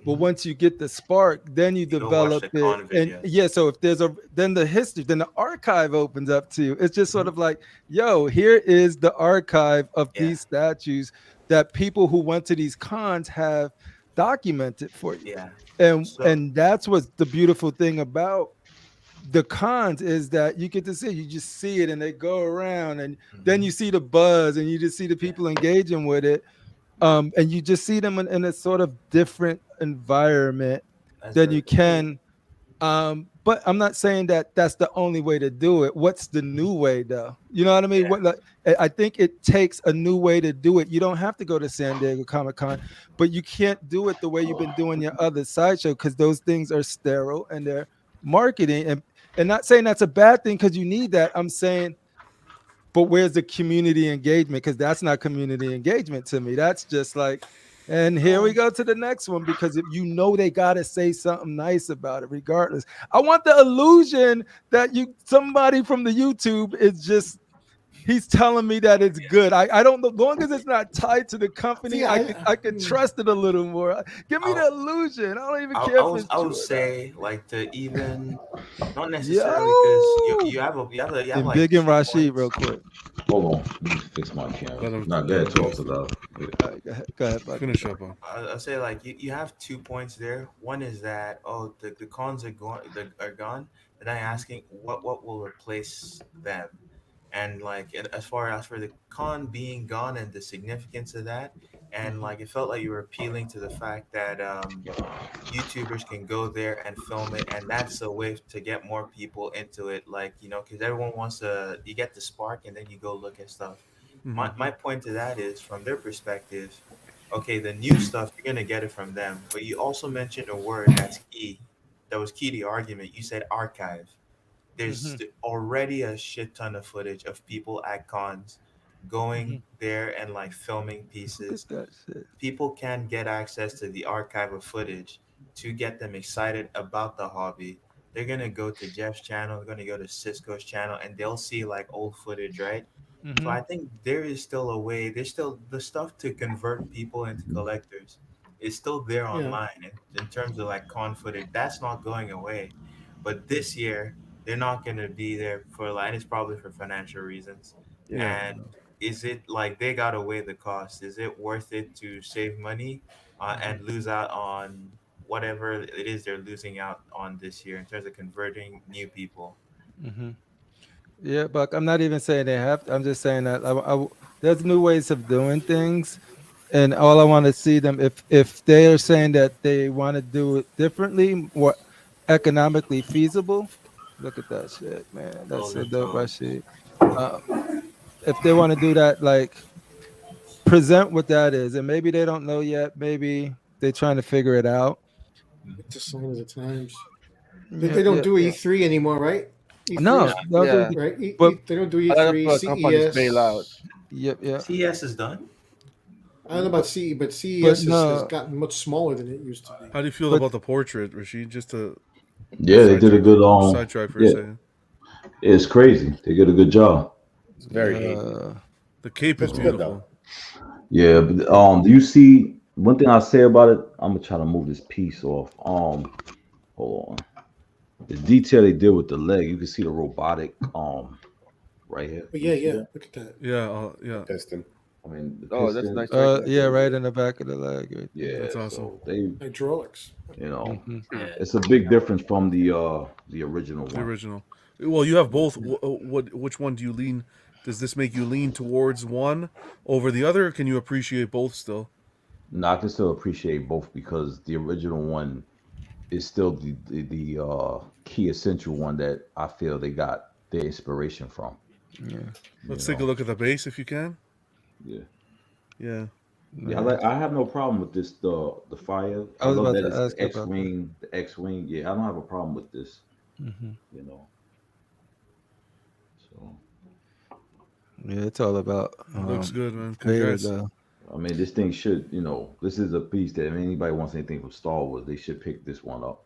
But once you get the spark, then you develop the con it. And videos. yeah, so if there's then the history, then the archive opens up to you. It's just sort of like, yo, here is the archive of these statues that people who went to these cons have documented for you. Yeah. And that's what's the beautiful thing about the cons is that you get to see, you just see it and they go around and then you see the buzz and you just see the people engaging with it. And you just see them in a sort of different environment than you can. But I'm not saying that that's the only way to do it. What's the new way, though? You know what I mean? I think it takes a new way to do it. You don't have to go to San Diego Comic-Con, but you can't do it the way you've been doing your other sideshow because those things are sterile and they're marketing. And not saying that's a bad thing because you need that. I'm saying, but where's the community engagement? Because that's not community engagement to me. That's just like, and here we go to the next one because if you know they gotta say something nice about it, regardless. I want the illusion that somebody from the YouTube is just he's telling me that it's good. I don't know, as long as it's not tied to the company, I can trust it a little more. Give me the illusion. I don't even care if it's I would true. say like to even not necessarily because you have like Big and Rashid real quick. Hold on, let me fix my camera. Not that talk about. Go ahead, buddy. Finish up on. I'll say like you have 2 points there. One is that the cons are gone, and I'm asking what will replace them, and like as far as for the con being gone and the significance of that, and like it felt like you were appealing to the fact that YouTubers can go there and film it, and that's a way to get more people into it. Like because everyone wants you get the spark, and then you go look at stuff. My point to that is from their perspective. Okay, the new stuff, you're gonna get it from them. But you also mentioned a word that's key. That was key to the argument. You said archive. There's already a shit ton of footage of people at cons going there and like filming pieces. People can get access to the archive of footage to get them excited about the hobby. They're gonna go to Jeff's channel, they're gonna go to Cisco's channel, and they'll see like old footage, right? So I think there is still a way. There's still the stuff to convert people into collectors. It's still there online in terms of like con footage. That's not going away. But this year they're not going to be there for like. It's probably for financial reasons. Yeah. And is it like they got to weigh the cost? Is it worth it to save money and lose out on whatever it is they're losing out on this year in terms of converting new people? Yeah, Buck, I'm not even saying they have to. I'm just saying that there's new ways of doing things. And all I want to see them, if they are saying that they want to do it differently, more economically feasible, look at that shit, man. That's so dope, Rashid. If they want to do that, like, present what that is. And maybe they don't know yet. Maybe they're trying to figure it out. It's a sign of the times. They don't do E3 anymore, right? No, they'll Yeah. do- right? but They don't do A lot of E3, companies bail out. CES. yep. CES is done. I don't know about CE, but CES But has no. gotten much smaller than it used to be. How do you feel But- about the portrait, Rashid? Just to Yeah, they did a good sidetrack for a yeah, second. it's crazy. They did a good job. It's very The cape is It's good, beautiful. Yeah, but do you see one thing I say about it? I'm gonna try to move this piece off. Hold on. The detail they did with the leg, you can see the robotic right here. But yeah, look at that. Yeah. Piston. I mean, the Oh, that's piston, nice. Yeah, right in the back of the leg. Right. Yeah, That's awesome. so they, Hydraulics. you know, Mhm. it's a big difference from the original The one. original. Well, you have both. Which one do you lean? Does this make you lean towards one over the other? Or can you appreciate both still? No, I can still appreciate both because the original one is still the key essential one that I feel they got their inspiration from. Yeah. Let's take a look at the base if you can. Yeah. Yeah. Yeah, I have no problem with this. The fire. I was love about that to it's ask the you about that. X-wing. The X-wing. Yeah, I don't have a problem with this. Mhm. You know. So Yeah, it's all about. Looks good, man. Vader, Congrats. though. I mean, this thing should. This is a piece that if anybody wants anything from Star Wars, they should pick this one up.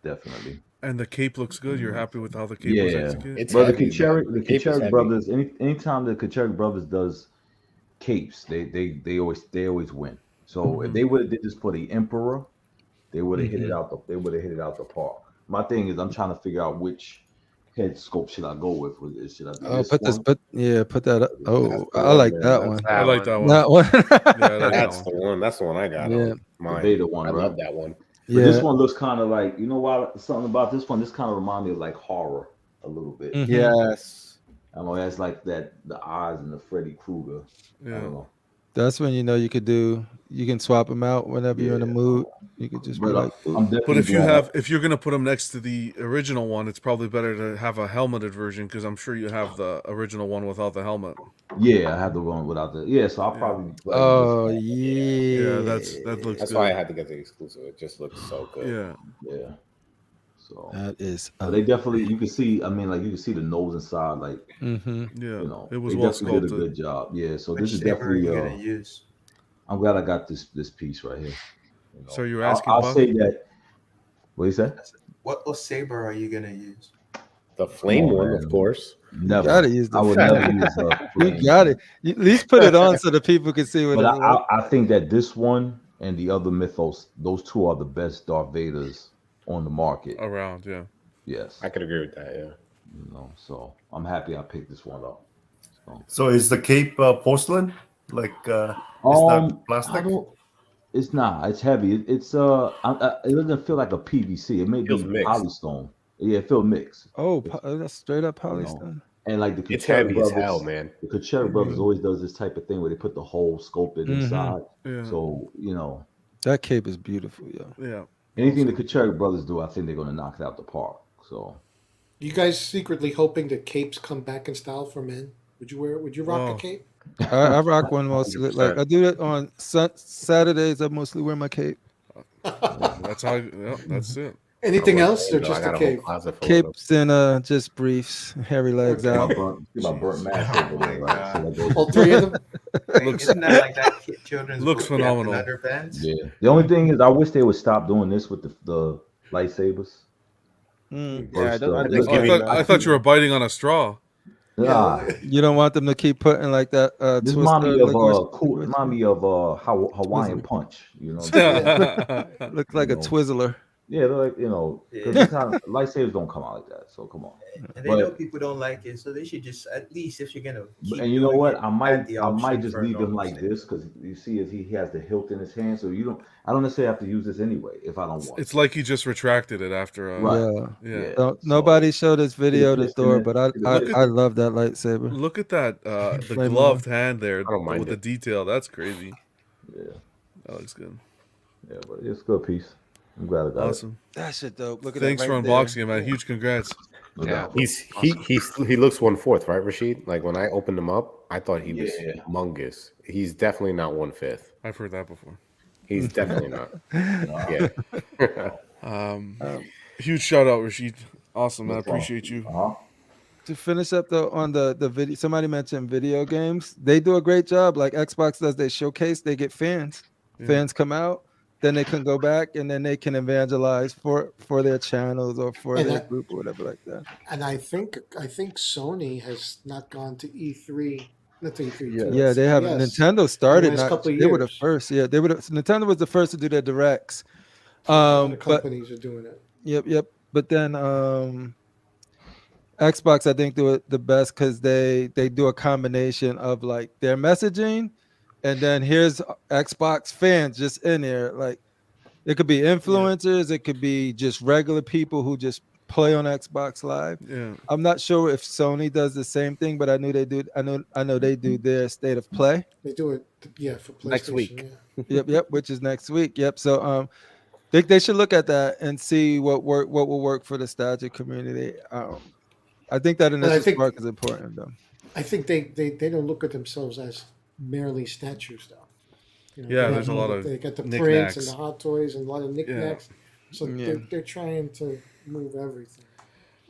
Definitely. And the cape looks good. You're happy with how the cape was Yeah, executed? but heavy, the Kacherik, the cape is heavy. brothers. Anytime the Kacherik brothers does capes, they always win. So if they would have did this for the Emperor, they would have hit it out. They would have hit it out the park. My thing is, I'm trying to figure out which head sculpt should I go with. Should I do Oh, this put this. one? Put that up. Oh, That's the I one, like man. that That's one. I like that one. That one. Yeah, I like that That's one. the one. That's the one I got. Yeah. On The mine. Vader one, I right? love that one. But Yeah. this one looks kind of like, something about this one. This kind of remind me of like horror a little bit. Mhm. Yes. I know that's like the eyes and the Freddy Krueger. I Yeah. don't know. That's when you can swap them out whenever you're in the Yeah. mood. You could just be But like, I'm definitely But glad if you're gonna put them next to the original one, it's probably better to have a helmeted version because I'm sure you have the original one without the helmet. Yeah, I had the one without the. Yeah, so I'll probably. oh this yeah. Yeah, that looks That's good. why I had to get the exclusive. It just looks so good. Yeah. Yeah. So That is. but they definitely, you can see. I mean, like you can see the nose inside. Like Mm-hmm. Yeah. they It was well definitely did a sculpted. good job. Yeah. So Which this is saber are definitely. you gonna use? I'm glad I got this piece right here. So you're asking I'll Buck? say that. What you said? What saber are you gonna use? The flame Oh, one, man. of course. Never. Gotta use the I would flame. never use the You flame. got it. You at least put it on so the people can see what But it's like. I think that this one and the other Mythos, those two are the best Darth Vaders on the market. Around, yeah. Yes. I could agree with that. Yeah. So I'm happy I picked this one up. So is the cape porcelain? Like it's not plastic? It's not. It's heavy. It doesn't feel like a PVC. It may be Feels mixed. polystone. Yeah, it feels mixed. Oh, that's straight up polystone. And like the It's Kacherik heavy as brothers, hell, man. The Kacherik brothers always does this type of thing where they put the whole sculpted Mhm. inside. Yeah. So That cape is beautiful, yo. Yeah. anything the Kacherik brothers do, I think they're gonna knock it out the park. So You guys secretly hoping that capes come back in style for men? Would you rock Oh. a cape? I rock one mostly. Like I do that on Saturdays. I mostly wear my cape. That's how. Yeah, that's it. Anything else or I just got a a whole cape? closet full of them. Capes and just briefs, hairy legs Okay. out. my burnt mask over there, right? So that goes- All three of them? Isn't that like that children's Looks book, Captain phenomenal. Underpants? Yeah. The only thing is, I wish they would stop doing this with the lightsabers. Mm. Yeah, I don't- I Versus, think Oh, giving I thought you were biting on a straw. Nah, You don't want them to keep putting like that. this Twister remind me of liquid- remind me of Hawaiian Punch. You know, Look like a Twizzler. yeah, they're like because lightsabers don't come out like that. So come on. And they know people don't like it, so they should just at least if you're gonna. Keep And you know doing what? it, I add might the I might option just for leave him normal like saber. this because you see if he has the hilt in his hand. So I don't necessarily have to use this anyway if I don't want. It's like he just retracted it after. Right. Yeah. Yeah. So, nobody showed this video to Look Thor, at- but I love that lightsaber. Look at that. The Flame gloved hand there don't mind with the it. detail. That's crazy. Yeah, That looks good. yeah, but it's a good piece. I'm glad I got Awesome. That shit dope. Look at Thanks that for right unboxing it, man. Huge congrats. it. No Yeah. doubt. He looks 1/4, right, Rashid? Like when I opened him up, I thought he was Yeah. humongous. He's definitely not 1/5. I've heard that before. He's definitely not. Yeah. Huge shout out, Rashid. Awesome, man. I No problem. appreciate you. Uh-huh. to finish up on the video, somebody mentioned video games. They do a great job. Like Xbox does, they showcase, they get fans. Yeah. Fans come out, then they can go back and then they can evangelize for their channels or for And their that- group or whatever like that. And I think Sony has not gone to E3. Not to E3. to Yeah, they have. CES Nintendo started. the last couple of They were the years. first. Yeah, they were. Nintendo was the first to do their directs. Other But companies are doing it. Yep. But then Xbox, I think, do it the best because they do a combination of like their messaging, and then here's Xbox fans just in there. Like it could be influencers, it could be just regular people who just play on Xbox Live. Yeah. I'm not sure if Sony does the same thing, but I knew they do. I know they do their state of play. They do it, for PlayStation. Next week. Yeah. Yep, which is next week. Yep. So they should look at that and see what will work for the statue community. I think that And I initial think- spark is important though. I think they don't look at themselves as merely statues, though. Yeah, they there's have a lot of They got the prints knickknacks. and the hot toys and a lot of knickknacks. So Yeah. they're trying to move everything.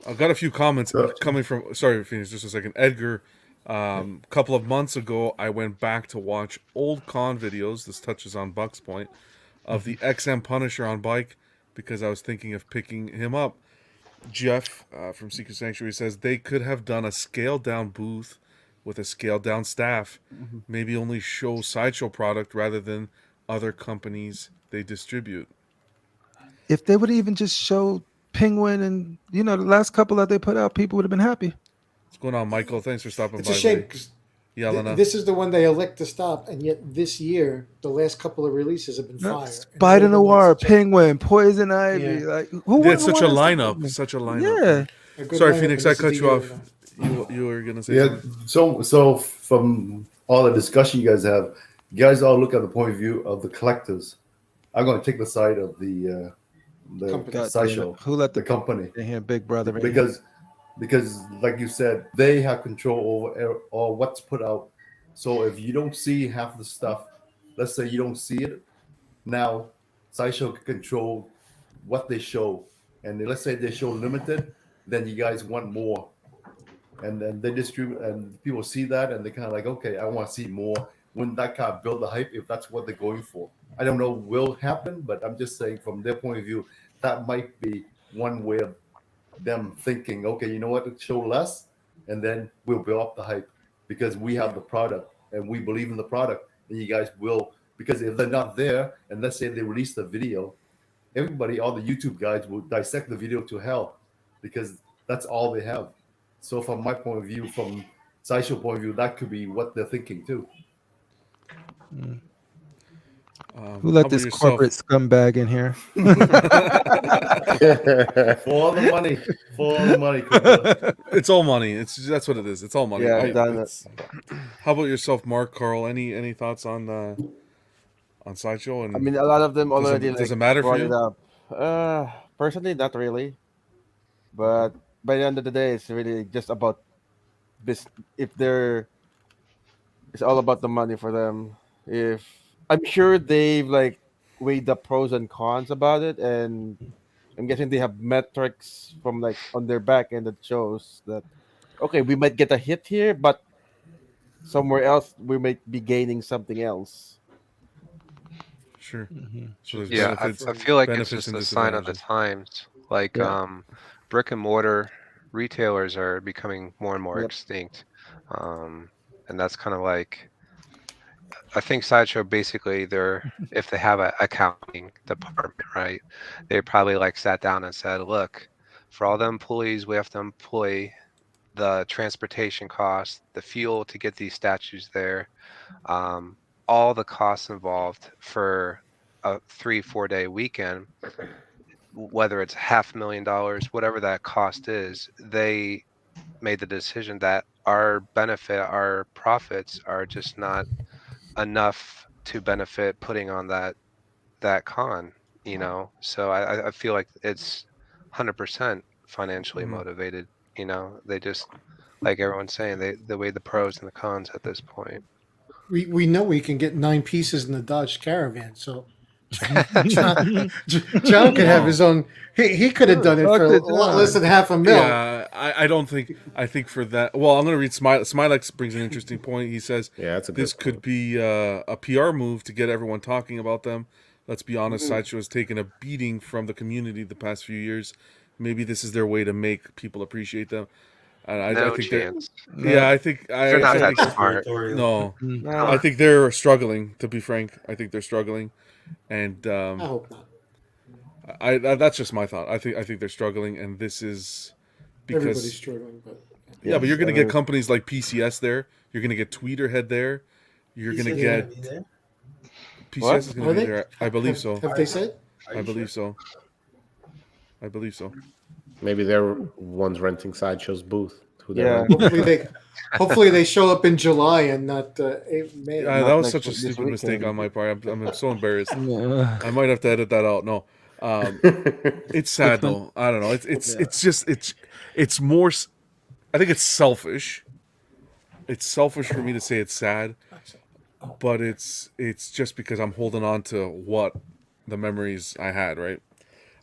I've got a few comments coming from. Sorry, Phoenix, just a second. Edgar, couple of months ago, I went back to watch old con videos. This touches on Buck's point of the XM Punisher on bike because I was thinking of picking him up. Jeff from Secret Sanctuary says they could have done a scaled down booth with a scaled down staff. Maybe only show Sideshow product rather than other companies they distribute. If they would even just show Penguin and the last couple that they put out, people would have been happy. What's going on, Michael? Thanks for stopping It's by. a shame buddy. because Yelena. this is the one they elect to stop, and yet this year the last couple of releases have been fire. Spider And they're the Noir, ones that- Penguin, Poison Ivy. Yeah. Like who? Yeah, wouldn't it's such a wanna see lineup. Penguin? Such a lineup. Yeah. A good Sorry, lineup, Phoenix, and I this is cut the you year off. You were gonna say Yeah. something. So from all the discussion you guys have, you guys all look at the point of view of the collectors. I'm going to take the side of the Company. God damn Sideshow, it. Who let the company, in here, Big Brother? right because like you said, they have control over all what's put out. So if you don't see half the stuff, let's say you don't see it, now Sideshow can control what they show, and let's say they show limited, then you guys want more, and then they distribute, and people see that, and they kind of like, okay, I want to see more. Wouldn't that kind of build the hype if that's what they're going for? I don't know will happen, but I'm just saying from their point of view, that might be one way of them thinking, okay, you know what, show less, and then we'll build up the hype because we have the product and we believe in the product, and you guys will, because if they're not there, and let's say they release the video, everybody, all the YouTube guys will dissect the video to hell because that's all they have. So from my point of view, from Sideshow point of view, that could be what they're thinking too. Who let how this about yourself? corporate scumbag in here? For the money, Cooper. It's all money. That's what it is. It's all money. Yeah, done it. How about yourself, Mark, Carl? Any thoughts on Sideshow? And I mean, a lot of them Does it- already does it matter for brought you? it up. Personally, not really. But by the end of the day, it's really just about this. If they're, it's all about the money for them. If I'm sure they've like weighed the pros and cons about it, and I'm guessing they have metrics from like on their back end that shows that okay, we might get a hit here, but somewhere else we might be gaining something else. Sure. So there's Yeah, benefits, I feel like it's benefits just and a sign of the disadvantages. times. Like Yeah. brick and mortar retailers are becoming more and more Yep. extinct. And that's kind of like I think Sideshow basically if they have an accounting department, right? They probably like sat down and said, look, for all the employees, we have to employ the transportation costs, the fuel to get these statues there, all the costs involved for a 3-4 day weekend, whether it's $500,000, whatever that cost is, they made the decision that our benefit, our profits are just not enough to benefit putting on that con, So I feel like it's 100% financially motivated. They just, like everyone's saying, they weigh the pros and the cons at this point. We know we can get 9 pieces in the Dodge Caravan, so John could have his own. He could have done it for a lot less than $500,000. I don't think. I think for that. Well, I'm going to read Smilex brings an interesting point. He says, Yeah, that's a good this could be a PR move to get everyone talking about them. Let's be honest, Sideshow has taken a beating from the community the past few years. Maybe this is their way to make people appreciate them. And I No think chance. yeah, I think They're not that think, smart. No, No. I think they're struggling. To be frank, I think they're struggling, and I hope not. that's just my thought. I think they're struggling, and this is because Everybody's struggling, but yeah, but you're going to get companies like PCS there. You're going to get Tweeterhead there. You're going to get PCS is going to be there. I believe so. Have they said? I believe so. Maybe they're ones renting Sideshow's booth. Who they're Yeah. renting. Hopefully they show up in July and not May. That was such a stupid mistake on my part. I'm so embarrassed. I might have to edit that out. No, it's sad though. I don't know. It's more. I think it's selfish. It's selfish for me to say it's sad, but it's just because I'm holding on to what the memories I had. Right.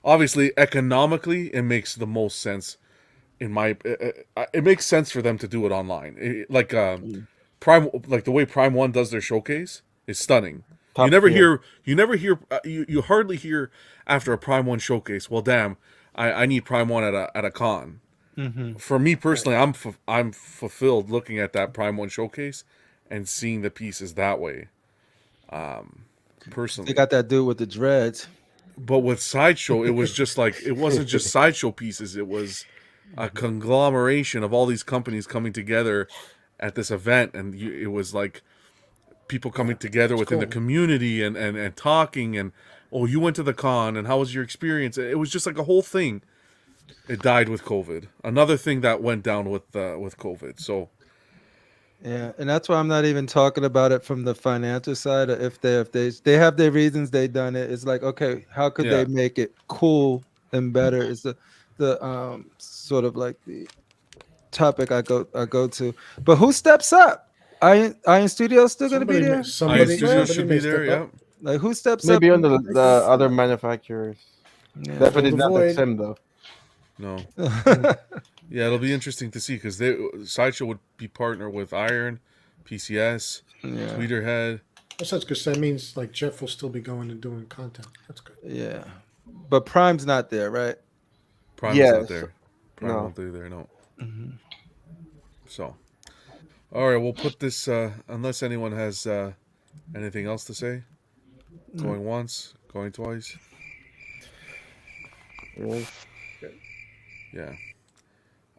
Obviously, economically, it makes the most sense. It makes sense for them to do it online. Prime, like the way Prime One does their showcase is stunning. You hardly hear after a Prime One showcase. Well, damn, I need Prime One at a con. Mm-hmm. For me personally, I'm fulfilled looking at that Prime One showcase and seeing the pieces that way. Personally, They got that dude with the dreads. but with Sideshow, it was just like it wasn't just Sideshow pieces. It was a conglomeration of all these companies coming together at this event, and it was like people coming together within the community and talking and you went to the con and how was your experience? It was just like a whole thing. It died with COVID. Another thing that went down with COVID. So Yeah, and that's why I'm not even talking about it from the financial side. If they have their reasons they done it, it's like, okay, how could they make it cool and better? Is the sort of like the topic I go to. But who steps up? Iron Studios still gonna be there? Iron Studios should be there. Yeah. Like who steps up? Maybe under the other manufacturers. Yeah. Definitely not the Sim though. No. Yeah, it'll be interesting to see because Sideshow would be partnered with Iron, PCS, Tweeterhead. That's good because that means like Jeff will still be going and doing content. That's good. Yeah, but Prime's not there, right? Prime's not there. Prime won't be there. No. Mm-hmm. So, all right, we'll put this. Unless anyone has anything else to say, going once, going twice. Yeah.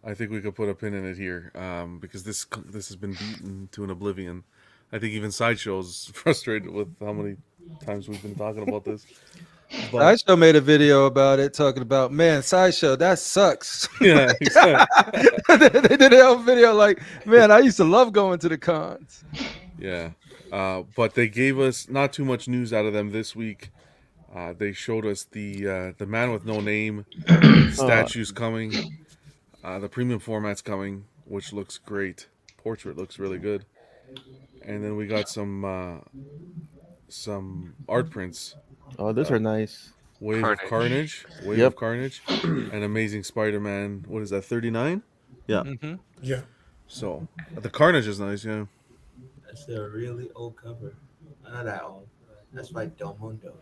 I think we could put a pin in it here because this has been beaten to an oblivion. I think even Sideshow's frustrated with how many times we've been talking about this. But, Sideshow made a video about it, talking about, man, Sideshow, that sucks. Yeah, exactly. They did a whole video like, man, I used to love going to the cons. Yeah, but they gave us not too much news out of them this week. They showed us the Man with No Name statues coming. The premium format's coming, which looks great. Portrait looks really good. And then we got some art prints. Oh, those are nice. Wave of Carnage. Wave of Carnage. And Amazing Spider-Man. What is that, 39? Yeah. Mm-hmm. Yeah. So, the Carnage is nice, yeah. That's a really old cover. Not that old. That's like Del Mundo.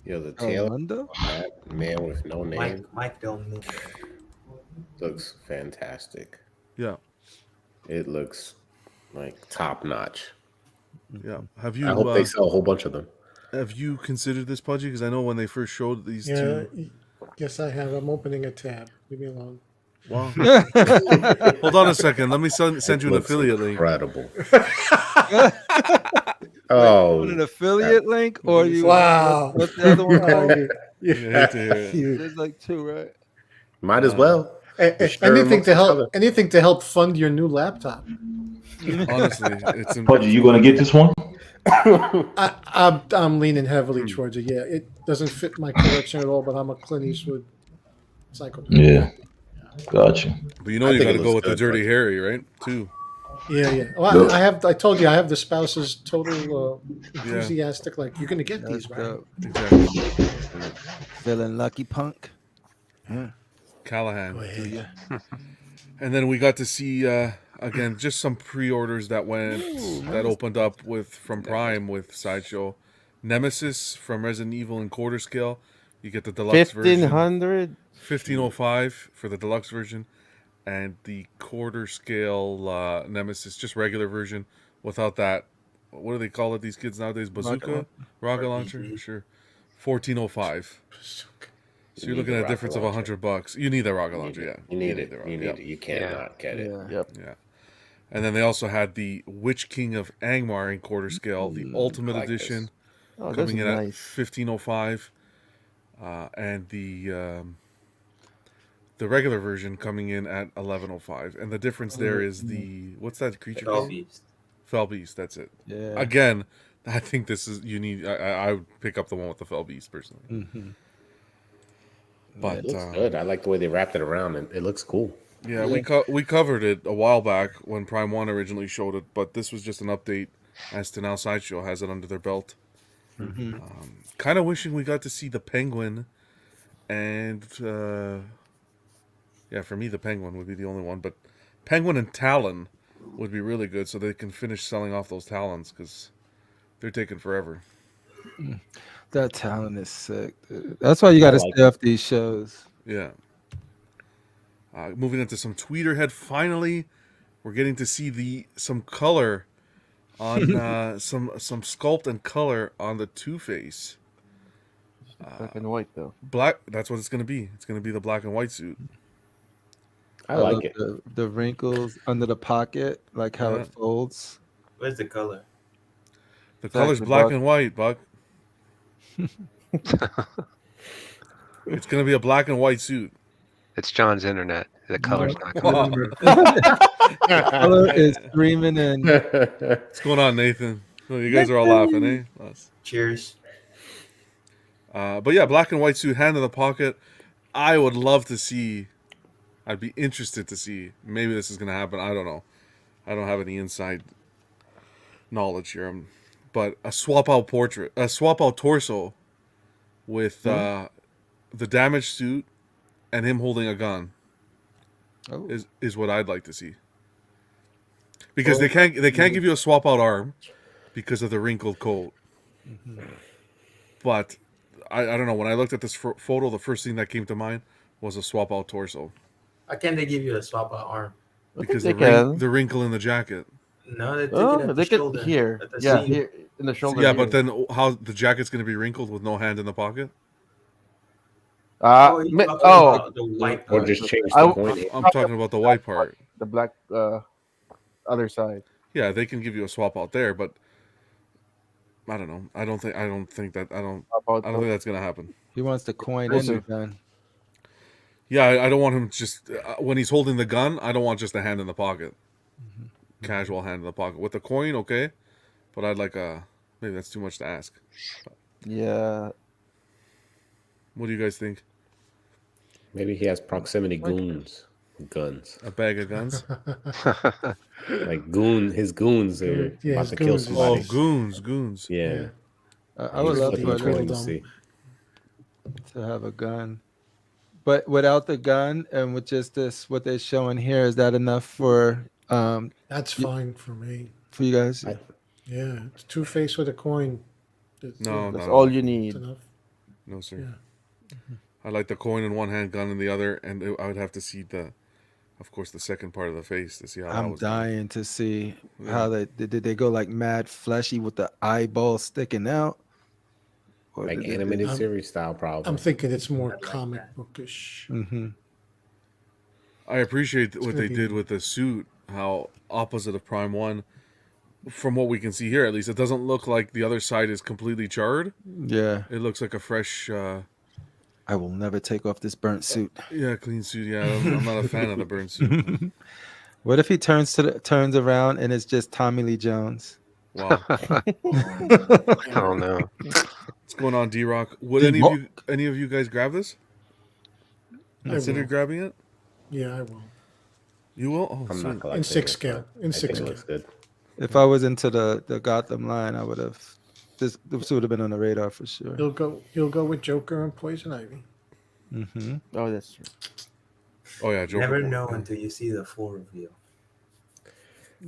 Yeah, the tail of that Man with No Name. Mike Del Mundo. Looks fantastic. Yeah. It looks like top notch. Yeah. Have you? I hope they sell a whole bunch of them. Have you considered this, Pudgy? Because I know when they first showed these Yeah. two. Yes, I have. I'm opening a tab. Leave me alone. Wow. Hold on a second. Let me send you an affiliate link. Incredible. Oh, an affiliate link or you? Wow. What's the other one called? You hate to hear it. There's like two, right? Might as well. Anything to help. Anything to help fund your new laptop. Honestly, it's Pudgy, you gonna get this one? I'm leaning heavily towards it. Yeah, it doesn't fit my collection at all, but I'm a Clint Eastwood psychopath. Yeah, gotcha. But you know you got to go with the Dirty Harry, right? Too. Yeah. Well, I told you I have the spouse's total enthusiastic. Like you're gonna get these, right? Exactly. Feeling lucky, punk. Yeah. Callahan. Go ahead. And then we got to see again just some pre-orders that opened up from Prime with Sideshow. Nemesis from Resident Evil in quarter scale. You get the deluxe version. 1500. 1505 for the deluxe version, and the quarter scale Nemesis, just regular version without that. What do they call it? These kids nowadays, bazooka, rocket launcher. Sure, 1405. So you're looking at a difference of $100. You need that rocket launcher, yeah. You need it. You need it. You can't not get it. Yep. Yeah. And then they also had the Witch King of Angmar in quarter scale, the Ultimate like this. Edition, Oh, coming in that's at nice. 1505, and the regular version coming in at 1105. And the difference there is the what's that creature Fell called? Beast. Fell Beast. That's it. Yeah. Again, I think this is you need. I would pick up the one with the Fell Beast personally. Mm-hmm. But It looks good. I like the way they wrapped it around, and it looks cool. yeah, we covered it a while back when Prime 1 originally showed it, but this was just an update as to now Sideshow has it under their belt. Mm-hmm. Kind of wishing we got to see the Penguin, and yeah, for me the Penguin would be the only one, but Penguin and Talon would be really good so they can finish selling off those Talons because they're taking forever. That talent is sick, dude. That's why you got to like stay off these shows. Yeah. Moving into some Tweeterhead. Finally, we're getting to see some color on some sculpt and color on the Two-Face. Black and white though. Black. That's what it's going to be. It's going to be the black and white suit. I like it. The wrinkles under the pocket, like how Yeah. it folds. Where's the color? The color's Exactly, black Buck. and white, Buck. It's going to be a black and white suit. It's John's internet. The color's not Oh. coming. Color is screaming and What's going on, Nathan? Oh, you guys are all laughing, eh? Us. Cheers. But yeah, black and white suit, hand in the pocket. I would love to see. I'd be interested to see. Maybe this is going to happen. I don't know. I don't have any inside knowledge here. But a swap out torso with the damaged suit and him holding a gun is what I'd like to see. Because they can't give you a swap out arm because of the wrinkled coat. But I don't know. When I looked at this photo, the first thing that came to mind was a swap out torso Why can't they give you a swap out arm? because they can. the wrinkle in the jacket. No, they take it Oh, at the they could shoulder. here. At the Yeah, seam. here in the shoulder. Yeah, here. but then how the jacket's going to be wrinkled with no hand in the pocket? Oh, you're talking about the white Or part. just change I- the point. I'm talking about the white part. the black other side. Yeah, they can give you a swap out there, but I don't know. I don't think that's going to happen. he wants the coin We'll in the see. gun. Yeah, I don't want him just when he's holding the gun. I don't want just a hand in the pocket, casual hand in the pocket with the coin. Okay, but I'd like maybe that's too much to ask. Yeah. What do you guys think? Maybe he has proximity goons with guns. A bag of guns? Like his goons are Yeah, about his to kill goons is- somebody. Oh, goons. Yeah. I would He's love looking for forward them to see. to have a gun, but without the gun and with just this, what they're showing here, is that enough for That's fine for me. for you guys? Yeah, it's Two-Face with a coin. No, That's no, all you It's need. enough. no, sir. Yeah. I like the coin in one hand, gun in the other, and I would have to see of course, the second part of the face to see how that I'm was done. dying to see Yeah. how did they go like mad fleshy with the eyeball sticking out, or Like did they- animated I'm- series style, probably. I'm thinking it's more comic bookish. Mhm. I appreciate what gonna they be- did with the suit, how opposite of Prime 1. From what we can see here, at least, it doesn't look like the other side is completely charred. Yeah, It looks like a fresh, I will never take off this burnt suit. clean suit. Yeah, I'm not a fan of the burnt suit. What if he turns around and it's just Tommy Lee Jones? Wow. I don't know. What's going on, D-Rock? Would D-Rock. any of you guys grab this? I Consider will. grabbing it? Yeah, I will. You will? Oh, I'm sweet. not collecting In 6 it, scale. but In I 6 think it scale. looks good. If I was into the Gotham line, I would have. This would have been on the radar for sure. He'll go with Joker and Poison Ivy. Mm-hmm. Oh, that's true. Oh yeah, You Joker. never Board, know yeah. until you see the full reveal.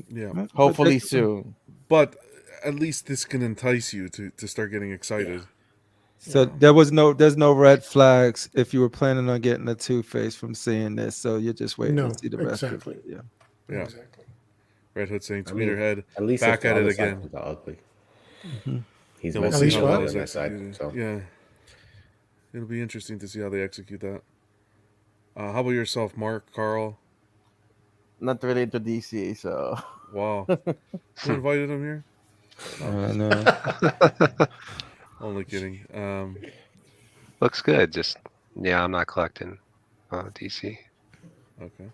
Yeah. Hopefully soon. But at least this can entice you to start getting excited. So there's no red flags if you were planning on getting a Two-Face from seeing this. So you're just waiting No, to see the rest exactly. of it. Yeah. Yeah. Exactly. Red Hood saying I mean, Tweeterhead at least back if the at it other side again. comes out ugly. Mm-hmm. He's Yeah, we'll At see least how what? that is on that side, executed. so. Yeah. It'll be interesting to see how they execute that. How about yourself, Mark, Carl? Not really into DC, so. Wow. Who invited him here? I know. Only kidding. Looks good. Just yeah, I'm not collecting DC. Okay.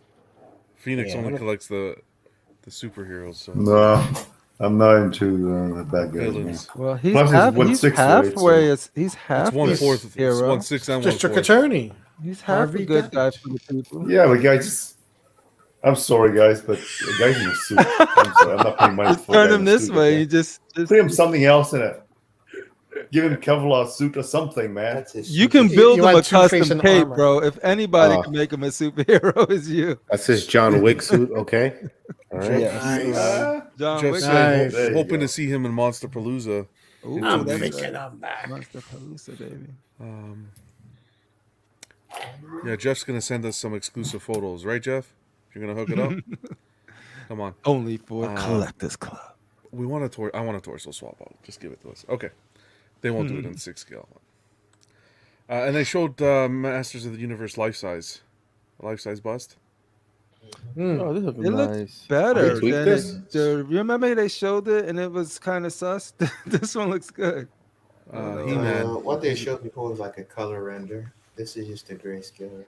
Phoenix Yeah, only I'm- collects the superheroes. So. No, I'm not into the bad guys. Man. Villains. Well, he's, Plus, half, it's he's 1/6, right? halfway. So- He's half It's 1/4. It's hero. 1/6 and District 1/4. Attorney. He's half Harvey a good guy Dent. for the people. Yeah, but guys, I'm sorry, guys, but the guy's in a suit. I'm sorry, I'm not paying money Just for turn that him in a this suit, way. okay? You just Put him something else in it. Give him Kevlar suit or something, man. That's his you can You build him want a Two-Face custom in cape, armor. bro. If anybody Oh. can make him a superhero, it's you. That's his John Wick suit, okay? All right. Yes. John Jeff Wick. said Nice. There you hoping go. to see him in Monster Palooza. Ooh, I'm that's thinking right. of that. Monster Palooza, baby. Yeah, Jeff's gonna send us some exclusive photos, right, Jeff? You're gonna hook it up. Come on. Only for Uh, Collectors Club. We want a I want a torso swap out. Just give it to us. Okay. They won't do it in 6 scale. And they showed Masters of the Universe life size bust. Oh, this looks It looks nice. better They tweaked than this? you remember they showed it and it was kind of sus. This one looks good. He-Man. What they showed before was like a color render. This is just a grayscale.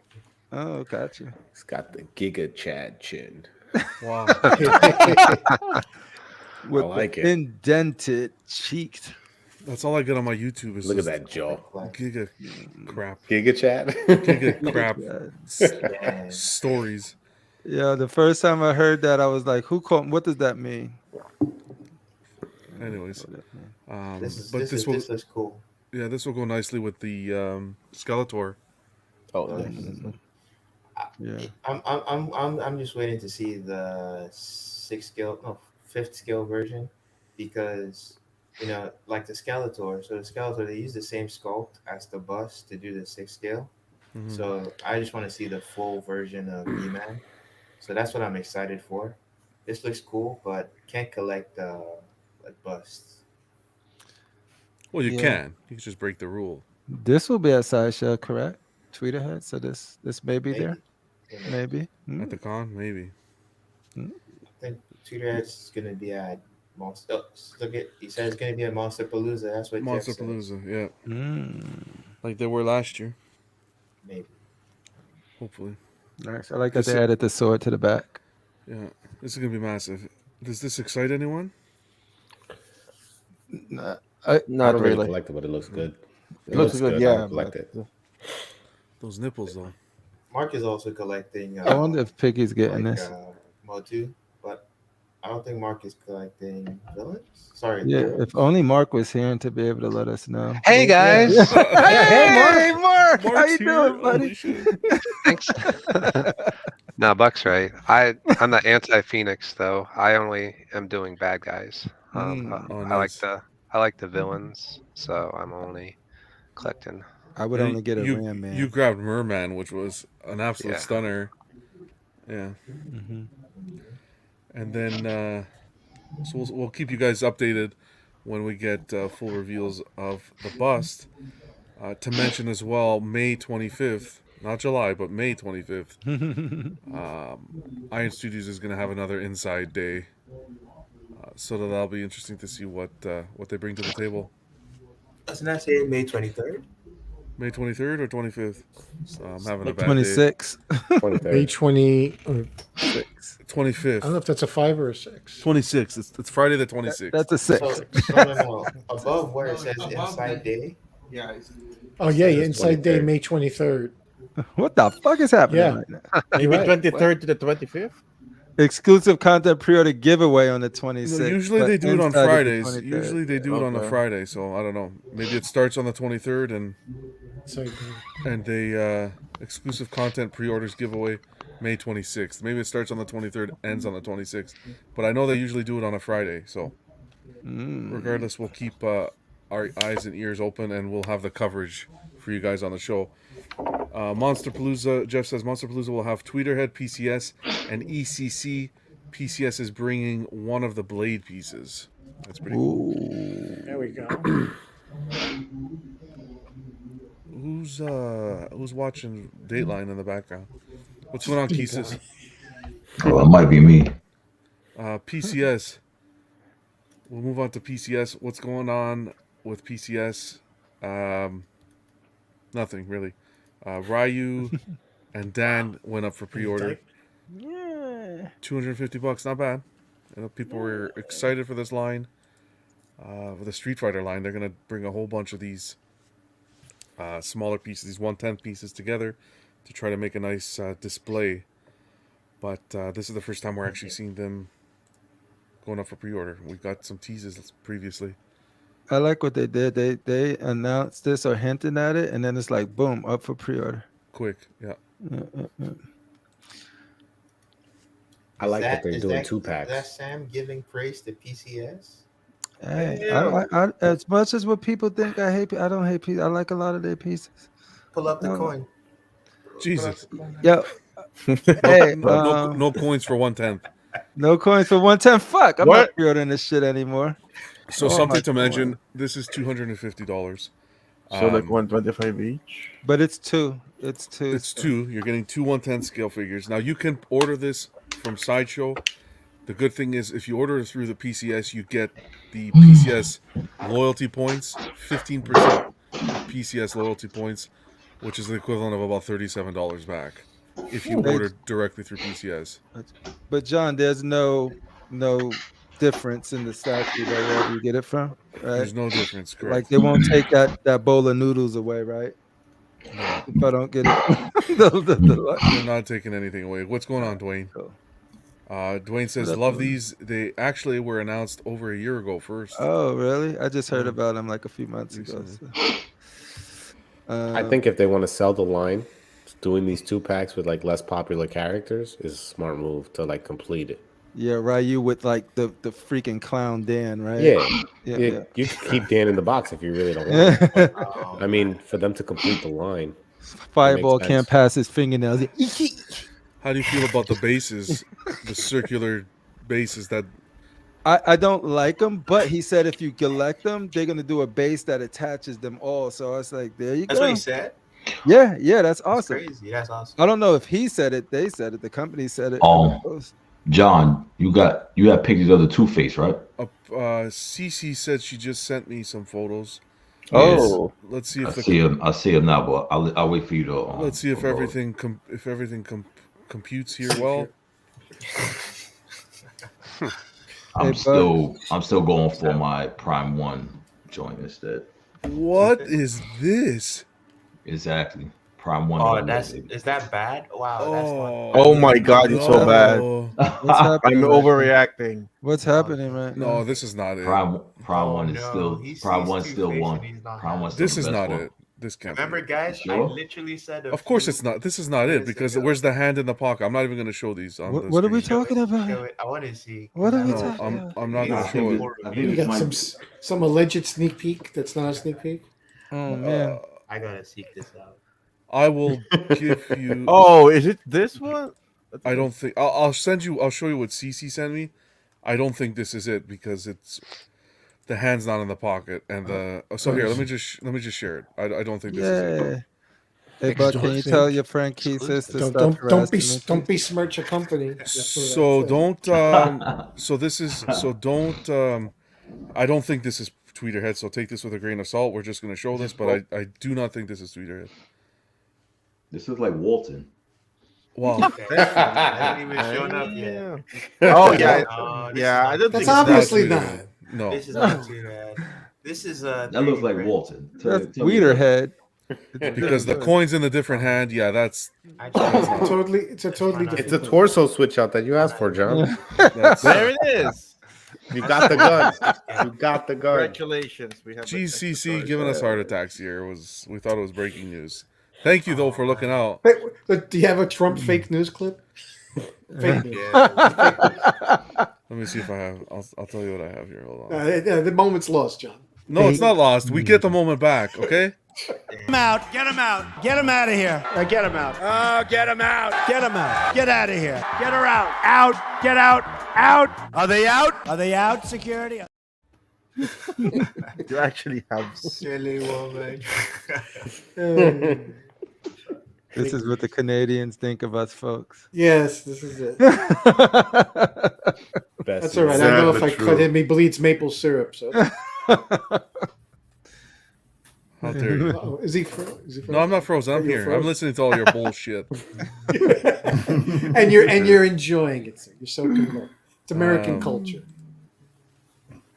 Oh, gotcha. He's got the Giga Chad chin. Wow. With like the it. indented cheeks. That's all I get on my YouTube is Look at just that jaw. Giga crap. Giga Chad? Giga crap Yeah. stories. Yeah, the first time I heard that, I was like, "Who called? What does that mean?" Anyways, This looks cool. Yeah, this will go nicely with the Skeletor. Oh, definitely. Yeah. I'm just waiting to see the 5th scale version, because like the Skeletor. So the Skeletor, they use the same sculpt as the bust to do the 6th scale. Mhm. So I just want to see the full version of He-Man. So that's what I'm excited for. This looks cool, but can't collect like busts. Well, you Yeah. can. You can just break the rule. This will be at Sideshow, correct? Tweeterhead. So this may be there. Maybe. Maybe. At the con, maybe. I think Tweeterhead's gonna be at Monster. Oh, look at, he said it's gonna be at Monster Palooza. That's what Monster Jeff said. Palooza, yeah. Mm. Like they were last year. Maybe. Hopefully. Nice. I like that This- they added the sword to the back. Yeah. This is gonna be massive. Does this excite anyone? Not I don't really really. collect it, but it looks good. It looks good, I yeah. would collect but- it. Those nipples though. Mark is also collecting. I wonder if Piggy's getting like, this. Motu, but I don't think Mark is collecting villains. Sorry. Yeah, villains. if only Mark was here to be able to let us know. Hey guys. Hey, Mark, how Mark's you here. doing, Holy buddy? shit. Thanks. No, Buck's right. I'm not anti-Phoenix though. I only am doing bad guys. Oh, nice. I like the villains, so I'm only collecting. I would Yeah, only get a you, Ram Man. You grabbed Merman, which was an absolute Yeah. stunner. Yeah. Mhm. And then, so we'll keep you guys updated when we get full reveals of the bust. To mention as well, May 25th, not July, but May 25th, Iron Studios is going to have another Inside Day. So that'll be interesting to see what they bring to the table. Doesn't that say May 23rd? May 23rd or 25th? I'm having a bad 26. May 20. Or, day. I 25th. don't know if that's a 5 or a 6. 26th. It's Friday the 26th. That's a 6. So, no. Above where it says Inside Day. Oh, yeah, yeah. Inside Day, 23rd. May 23rd. What the fuck is happening Yeah. right now? Maybe You're right. 23rd to the 25th? Exclusive content pre-order giveaway on the 26th. Usually but they do it on inside is the Fridays. 23rd. Usually they do it on a Okay. Friday. So I don't know. Maybe it starts on the 23rd and So And they exclusive content pre-orders giveaway May 26th. Maybe it starts on the 23rd, ends on the 26th. But I know they usually do it on a Friday. So regardless, we'll keep our eyes and ears open, and we'll have the coverage for you guys on the show. Monsterpalooza, Jeff says Monsterpalooza will have Tweeterhead, PCS, and ECC. PCS is bringing one of the blade pieces. That's pretty cool. there we go. Who's watching Dateline in the background? What's going on, Keesis? Oh, it might be me. PCS. We'll move on to PCS. What's going on with PCS? Nothing really. Ryu and Dan went up for pre-order. Yeah. $250, not bad. You know, people were excited for this line. With the Street Fighter line, they're gonna bring a whole bunch of these smaller pieces, these 1/10 pieces together, to try to make a nice display. But this is the first time we're actually seeing them going up for pre-order. We got some teases previously. I like what they did. They announced this or hinted at it, and then it's like boom, up for pre-order. Quick, yeah. I like that they're doing 2-packs. Is that Sam giving praise to PCS? Hey, I, as much as what people think I hate, I don't hate pieces. I like a lot of their pieces. Pull up the coin. Jesus. Yo. Hey, no coins for 1/10. No coins for 1/10. Fuck, I'm What? not pre-ordering this shit anymore. So Oh something my to God. mention. This is $250. So like 125 each. But it's two. It's two. It's two. You're getting two 1/10 scale figures. Now you can order this from Sideshow. The good thing is, if you order it through the PCS, you get the PCS loyalty points, 15% PCS loyalty points, which is the equivalent of about $37 back if you Hey. order directly through PCS. But John, there's no difference in the statue that wherever you get it from, right? There's no difference, correct? Like they won't take that bowl of noodles away, right? No. If I don't get it. They're not taking anything away. What's going on, Dwayne? Dwayne says, What up, love Dwayne? these. They actually were announced over a year ago first. Oh, really? I just heard about them like a few months ago. I think if they want to sell the line, doing these 2-packs with like less popular characters is a smart move to like complete it. Yeah, Ryu with like the freaking clown Dan, right? Yeah. You can keep Dan in the box if you really don't want it. I mean, for them to complete the line. Fireball makes can't sense. pass his fingernails. How do you feel about the bases, the circular bases that I don't like them, but he said if you collect them, they're gonna do a base that attaches them all. So I was like, there you That's go. what he said. Yeah, that's awesome. Crazy. That's awesome. I don't know if he said it, they said it, the company said it. John, you have pictures of the Two-Face, right? Cece said she just sent me some photos. Oh. Let's see if I see him now, but I'll wait for you to. let's see if upload. everything computes here well. I'm still going for my Prime 1 joint instead. What is this? Exactly. Prime 1. Oh, is that bad? Wow. That's not Oh my God, it's so bad. What's happening? I'm overreacting. What's happening right now? No, this is not it. Prime 1 is still Prime 1 still one. Prime 1 still This the is best not one. it. This can't Remember, be. guys, I Sure? literally said. Of course it's not. This is not it because where's the hand in the pocket? I'm not even going to show these on the What are we screen. talking about? I want to see. What are we No, talking about? I'm not going to show it. I think You it got might some alleged sneak peek that's not a sneak peek. Oh man. I gotta seek this out. I will give you. Oh, is it this one? I don't think I'll send you. I'll show you what CC sent me. I don't think this is it because it's the hand's not in the pocket and the. So here, let me just share it. I don't think this is it. Yeah. Hey, bud, can you tell your friend Keith to stop Don't harassing me? don't besmirch a company. So don't. So this is. So don't. I don't think this is Tweeterhead. So take this with a grain of salt. We're just going to show this, but I do not think this is Tweeterhead. This is like Walton. Wow. That hasn't even shown up yet. Oh yeah, Oh, this yeah. I is don't That's think obviously Tweeterhead. not. No. This is not too bad. This is That looks like Walton. That's Tell me Weederhead. Because the coin's in a different hand. Yeah, that's. It's a totally different. It's a torso switch out that you asked for, John. That's there it is. You got the gun. You got the gun. Congratulations. We have GCC giving us heart attacks here we thought it was breaking news. Thank you though for looking out. Wait, do you have a Trump fake news clip? Fake news. Let me see if I have. I'll tell you what I have here. Hold on. The moment's lost, John. No, it's not lost. We get the moment back. Okay. Get him out. Get him out. Get him out of here. Get him out. Oh, get him out. Get him out. Get out of here. Get her out. Out. Get out. Out. Are they out? Are they out, security? You actually have Silly woman. This is what the Canadians think of us, folks. Yes, this is it. Best That's all right. I know if I cut him, he bleeds maple syrup. So. How dare you? Uh-oh. Is he frozen? No, I'm not frozen. I'm here. I'm listening to all your bullshit. and you're enjoying it. Sir. You're so good. It's American culture.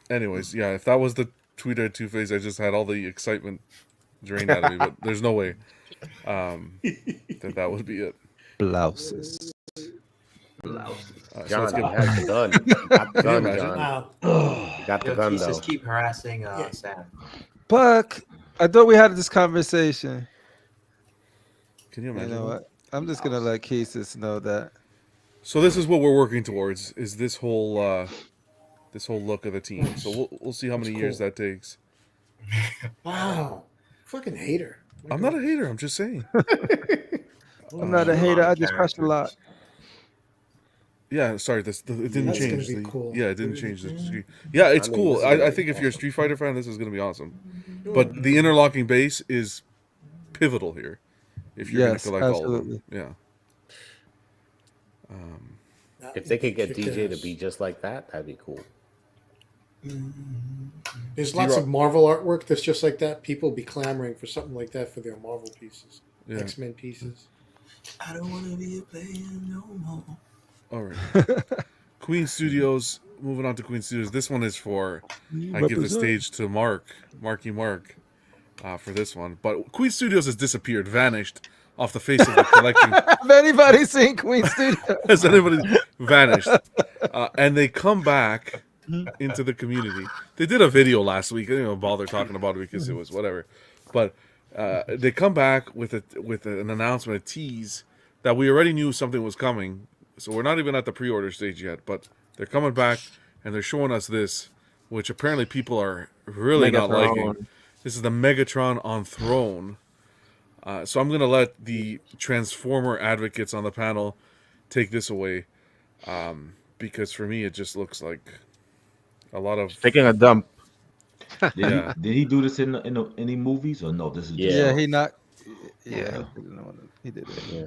Anyways, yeah, if that was the tweet at Two-Face, I just had all the excitement drained out of me, but there's no way that would be it. Blouses. John, so you had the gun. You got the gun, John. You got the Yo, gun, Keith, though. just keep harassing Sam. Buck, I thought we had this conversation. Can you imagine? You know what? I'm just gonna let Keesis know that. So this is what we're working towards: is this whole look of the team. So we'll see how many years that takes. Wow, fucking hater. I'm not a hater. I'm just saying. I'm not a hater. I just crush a lot. Yeah, sorry. It didn't That's change. gonna be cool. Yeah, it didn't change the. Yeah, it's cool. I think if you're a Street Fighter fan, this is gonna be awesome. But the interlocking base is pivotal here. If you're gonna collect all of them, yeah. If they could get DJ to be just like that, that'd be cool. There's lots of Marvel artwork that's just like that. People be clamoring for something like that for their Marvel pieces, Yeah. X-Men pieces. I don't want to be a player no more. All right. Queen Studios. Moving on to Queen Studios. This one is for. I give the stage to Marky Mark, for this one. But Queen Studios has disappeared, vanished off the face of the collection. Have anybody seen Queen Studios? Has anybody vanished? And they come back into the community. They did a video last week. I didn't even bother talking about it because it was whatever. But they come back with an announcement, a tease that we already knew something was coming. So we're not even at the pre-order stage yet, but they're coming back and they're showing us this, which apparently people are really not liking. This is the Megatron on Throne. So I'm going to let the Transformer advocates on the panel take this away, because for me it just looks like a lot of taking a dump. Did he do this in any movies or no? This is just Yeah, he not. Yeah. He did it. Yeah.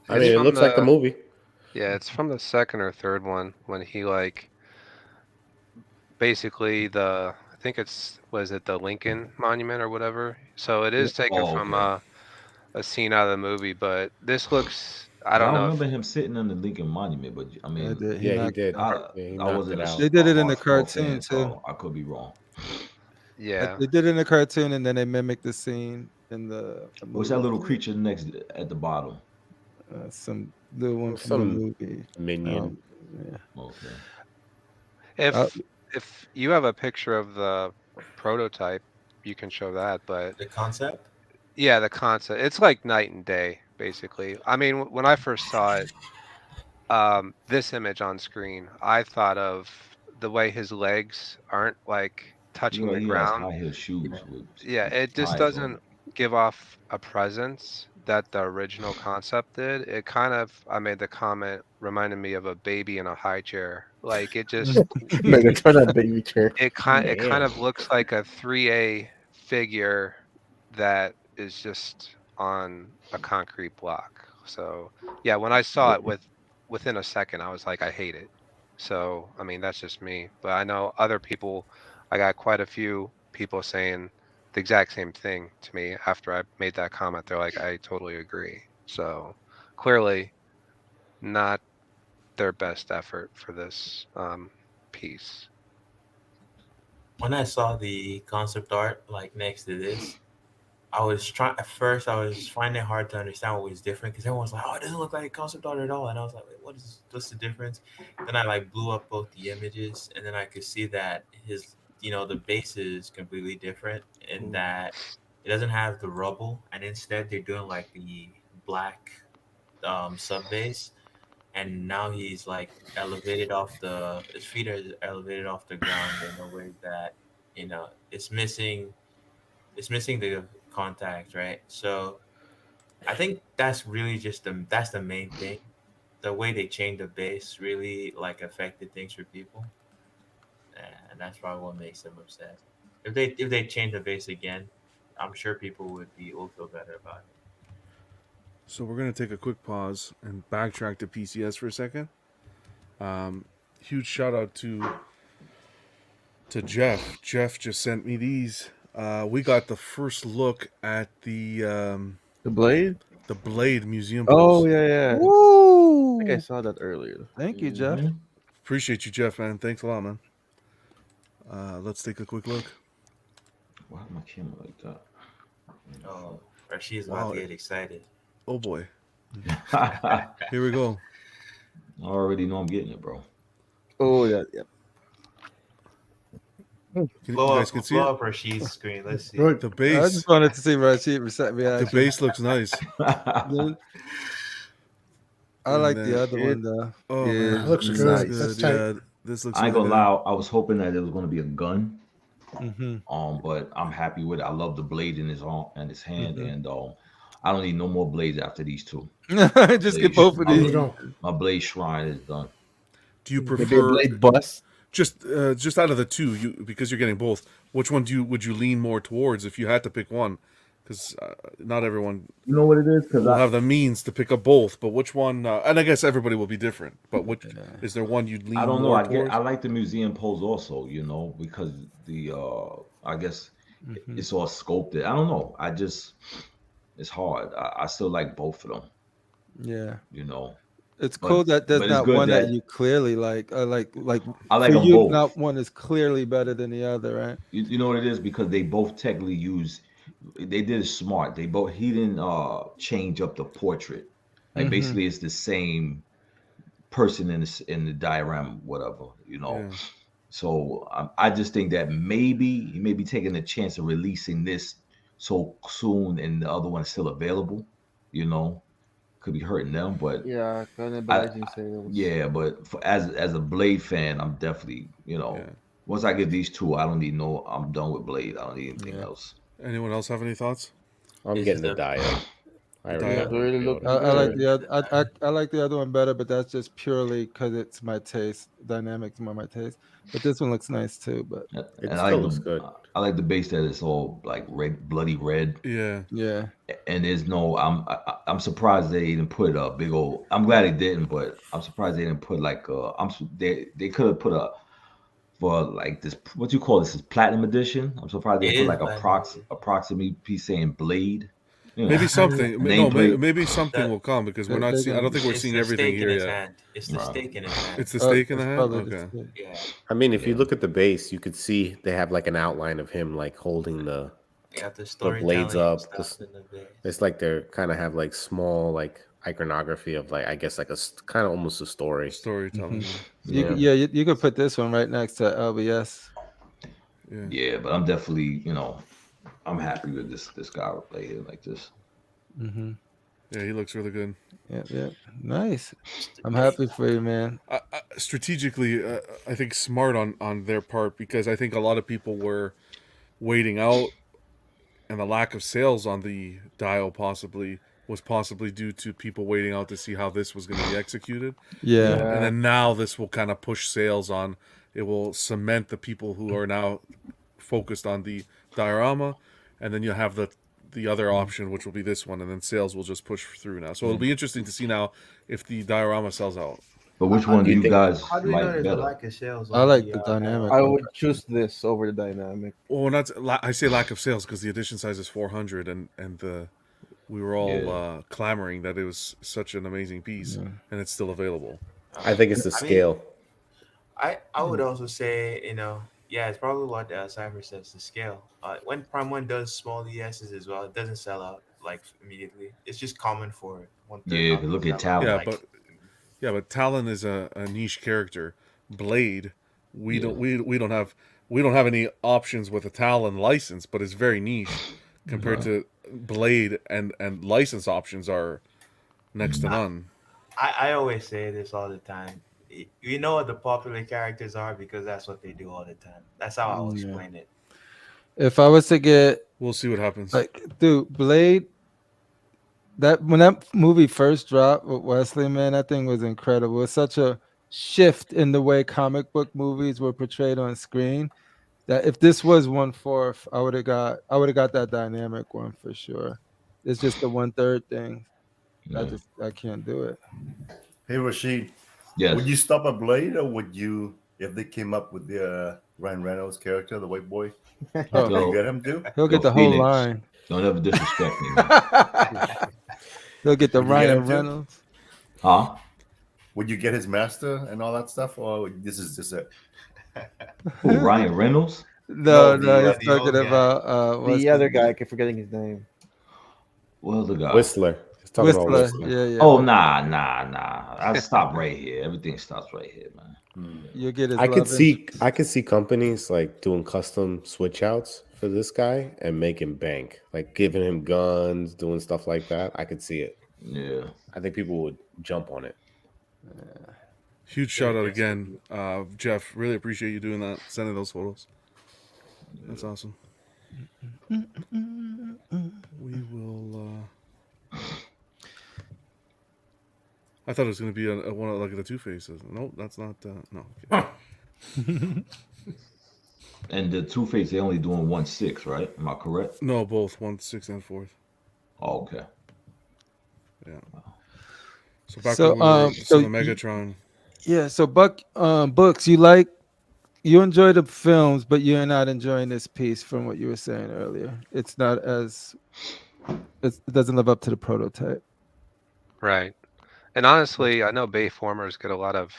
I mean, it looks like the movie. Yeah, it's from the second or third one when he basically I think was it the Lincoln Monument or whatever. So it is taken from a scene out of the movie, but this looks. I don't know. remember him sitting on the Lincoln Monument, but I mean, he did. I wasn't. They did it in the cartoon too. I could be wrong. Yeah, they did it in the cartoon, and then they mimicked the scene in the movie. What's that little creature next at the bottom? Some little one from the movie. Minion. Yeah. Okay. If you have a picture of the prototype, you can show that. But The concept? yeah, the concept. It's like night and day, basically. I mean, when I first saw it, this image on screen, I thought of the way his legs aren't touching the ground. High heel shoes. Yeah, it just doesn't give off a presence that the original concept did. It kind of, I made the comment, reminded me of a baby in a high chair. It just Megatron baby chair. it kind of looks like a 3A figure that is just on a concrete block. So yeah, when I saw it within a second, I was like, I hate it. So I mean, that's just me. But I know other people. I got quite a few people saying the exact same thing to me after I made that comment. They're like, I totally agree. So clearly, not their best effort for this piece. When I saw the concept art next to this, I was trying at first. I was finding it hard to understand what was different because everyone was like, "Oh, it doesn't look like a concept art at all," and I was like, "Wait, what's the difference?" Then I like blew up both the images, and then I could see that the base is completely different in that it doesn't have the rubble, and instead they're doing like the black sub base, and now he's like his feet are elevated off the ground in a way that it's missing the contact, right? So I think that's really that's the main thing. The way they changed the base really like affected things for people, and that's probably what makes them upset. If they change the base again, I'm sure people will feel better about it. So we're gonna take a quick pause and backtrack to PCS for a second. Huge shout out to Jeff. Jeff just sent me these. We got the first look at the Blade? The Blade museum. Oh, post. yeah. Woo! I think I saw that earlier. Thank you, Jeff. Appreciate you, Jeff, man. Thanks a lot, man. Let's take a quick look. Why my camera like that? Oh, Rashid's about to get excited. Oh boy. Here we go. I already know I'm getting it, bro. Oh yeah. You guys can see blow it? up Rashid's screen. Let's see. The base. I just wanted to see Rashid reaction. The base looks nice. I like the other one though. Oh Yeah, man, it looks this good. is That's tight. Yeah, this looks. I ain't really gonna good. lie, I was hoping that it was gonna be a gun. Mm-hmm. But I'm happy with it. I love the blade in his arm and his hand, Mhm. and I don't need no more blades after these two. Just get both of these. My blade shrine is done. Do you Maybe a prefer blade bust? just out of the two? Because you're getting both. Which one would you lean more towards if you had to pick one? Because not everyone You know what it is? Because will have the means to pick up both. But which one? And I guess everybody will be different. But which is there one you'd lean I don't know. more towards? I like the museum pose also, because the I guess it's all sculpted. I don't know. It's hard. I still like both of them. Yeah. It's But- cool that there's but it's not good one that that- you clearly like. I like for them you, both. not one is clearly better than the other, right? You know what it is, because they both technically use. They did it smart. He didn't change up the portrait. Like Mhm. basically, it's the same person in the diorama, whatever. Yeah. So I just think that maybe he may be taking a chance of releasing this so soon, and the other one is still available. Could be hurting them, but Yeah, cannibalizing sales. yeah. But as a Blade fan, I'm definitely once I get these two, I don't need I'm done with Blade. I don't need anything else. Anyone else have any thoughts? I'm Is getting the- the diode. I already Diode. got Really the look- diode. I like the other. I like the other one better, but that's just purely because it's my taste. Dynamics more my taste. But this one looks nice too. But It And still looks good. I like the base that it's all like red, bloody red, Yeah. yeah, and there's no. I'm surprised they didn't put a big old. I'm glad they didn't, but I'm surprised they didn't put like they could have put for like this. What you call this? Is platinum edition? I'm surprised they It put is like platinum. approximate piece saying Blade. Maybe something. No, Nameplate. maybe something will come because we're not seeing. I don't think we're It's seeing the everything stake in here his yet. hand. It's the Right. stake in his hand. It's the stake in the it's hand. probably the Okay. same. Yeah. I mean, if you look at the base, you could see they have like an outline of him like holding the Got the blades storytelling up. stuff in the base. It's like they're kind of have like small like iconography of like I guess like a kind of almost a story. Storytelling. You could put this one right next to LBS. Yeah. Yeah, but I'm definitely I'm happy with this guy right here like this. Mm-hmm. Yeah, he looks really good. Yeah. Nice. I'm happy for you, man. Strategically, I think smart on their part because I think a lot of people were waiting out, and the lack of sales on the dial was possibly due to people waiting out to see how this was going to be executed. Yeah. And then now this will kind of push sales on. It will cement the people who are now focused on the diorama, and then you'll have the other option, which will be this one, and then sales will just push through now. So it'll be interesting to see now if the diorama sells out. But which one do you guys How do you know like there's a better? lack of sales? I on like the dynamic. I would choose this over the dynamic. Well, I say lack of sales because the edition size is 400, and we were all clamoring that it was such an amazing piece, and it's still available. I think it's the I mean, scale. I would also say, Yeah, it's probably what Cypher says, the scale. When Prime 1 does small ESs as well, it doesn't sell out like immediately. It's just common for one-third Yeah, not but to look at sell out. Talon. But Talon is a niche character. Blade, we Yeah. don't have any options with a Talon license, but it's very niche compared to Blade, and license options are next to none. I always say this all the time. You know what the popular characters are because that's what they do all the time. That's how I'll Yeah. explain it. If I was to get, we'll see what happens. Like, dude, Blade. When that movie first dropped with Wesley, man, that thing was incredible. It's such a shift in the way comic book movies were portrayed on screen. That if this was 1/4, I would have got that dynamic one for sure. It's just the 1/3 thing. I can't do it. Hey Rashid, Yes. would you stop at Blade, or would you, if they came up with the Ryan Reynolds character, the white boy, Oh. would you get him too? He'll get the whole line. Don't ever disrespect me, man. He'll get the Would you get Ryan him too? Reynolds. Huh? Would you get his master and all that stuff, or this is just it? Who, Ryan Reynolds? No, the he's talking old guy. about what's The other his guy, name? I keep forgetting his name. Well, the guy. Whistler. He's talking about Whistler. Whistler. Yeah. Oh, nah. I stop right here. Everything stops right here, man. You'll get his. I could loving. see companies like doing custom switch outs for this guy and making bank, like giving him guns, doing stuff like that. I could see it. Yeah. I think people would jump on it. Huge shout out again, Jeff. Really appreciate you doing that, sending those photos. That's awesome. We will. I thought it was going to be a one of like the Two Faces. No, that's not. No. Okay. And the Two Face, they only doing 1/6, right? Am I correct? No, both 1/6 and 4th. Oh, okay. Yeah. So back So, when we were so still in Megatron. Yeah. So Books, you enjoy the films, but you're not enjoying this piece from what you were saying earlier. It's not as. It doesn't live up to the prototype. Right. And honestly, I know Bayformers get a lot of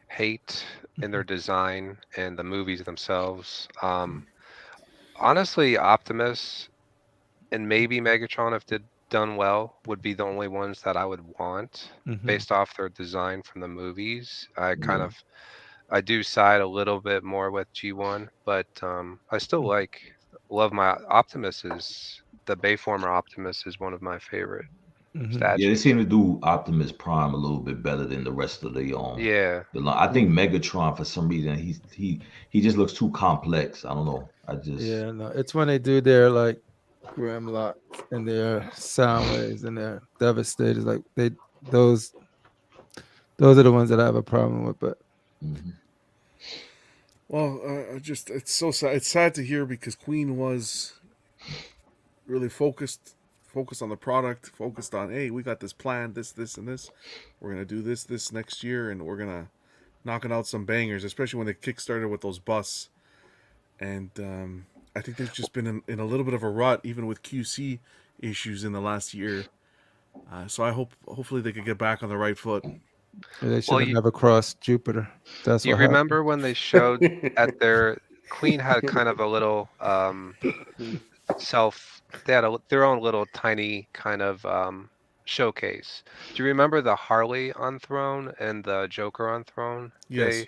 hate in their design and the movies themselves. Honestly, Optimus and maybe Megatron, if did done well, would be the only ones that I would want based off their design from the movies. I do side a little bit more with G1, but I still love my Optimus. The Bayformer Optimus is one of my favorite statues. Yeah, they seem to do Optimus Prime a little bit better than the rest of the Yeah. I think Megatron, for some reason, he just looks too complex. I don't know. Yeah, no, it's when they do their like Grimlock and their Soundwaves and their Devastators, like those are the ones that I have a problem with. But Well, it's so sad. It's sad to hear because Queen was really focused on the product, focused on, hey, we got this plan, this, and this. We're gonna do this next year, and we're gonna knocking out some bangers, especially when they kickstarted with those busts. And I think they've just been in a little bit of a rut, even with QC issues in the last year. So I hopefully they could get back on the right foot. they should have never crossed Jupiter. That's You what remember when they showed at their Queen had kind of a little they had their own little tiny kind of showcase. Do you remember the Harley on throne and the Joker on throne? Yes.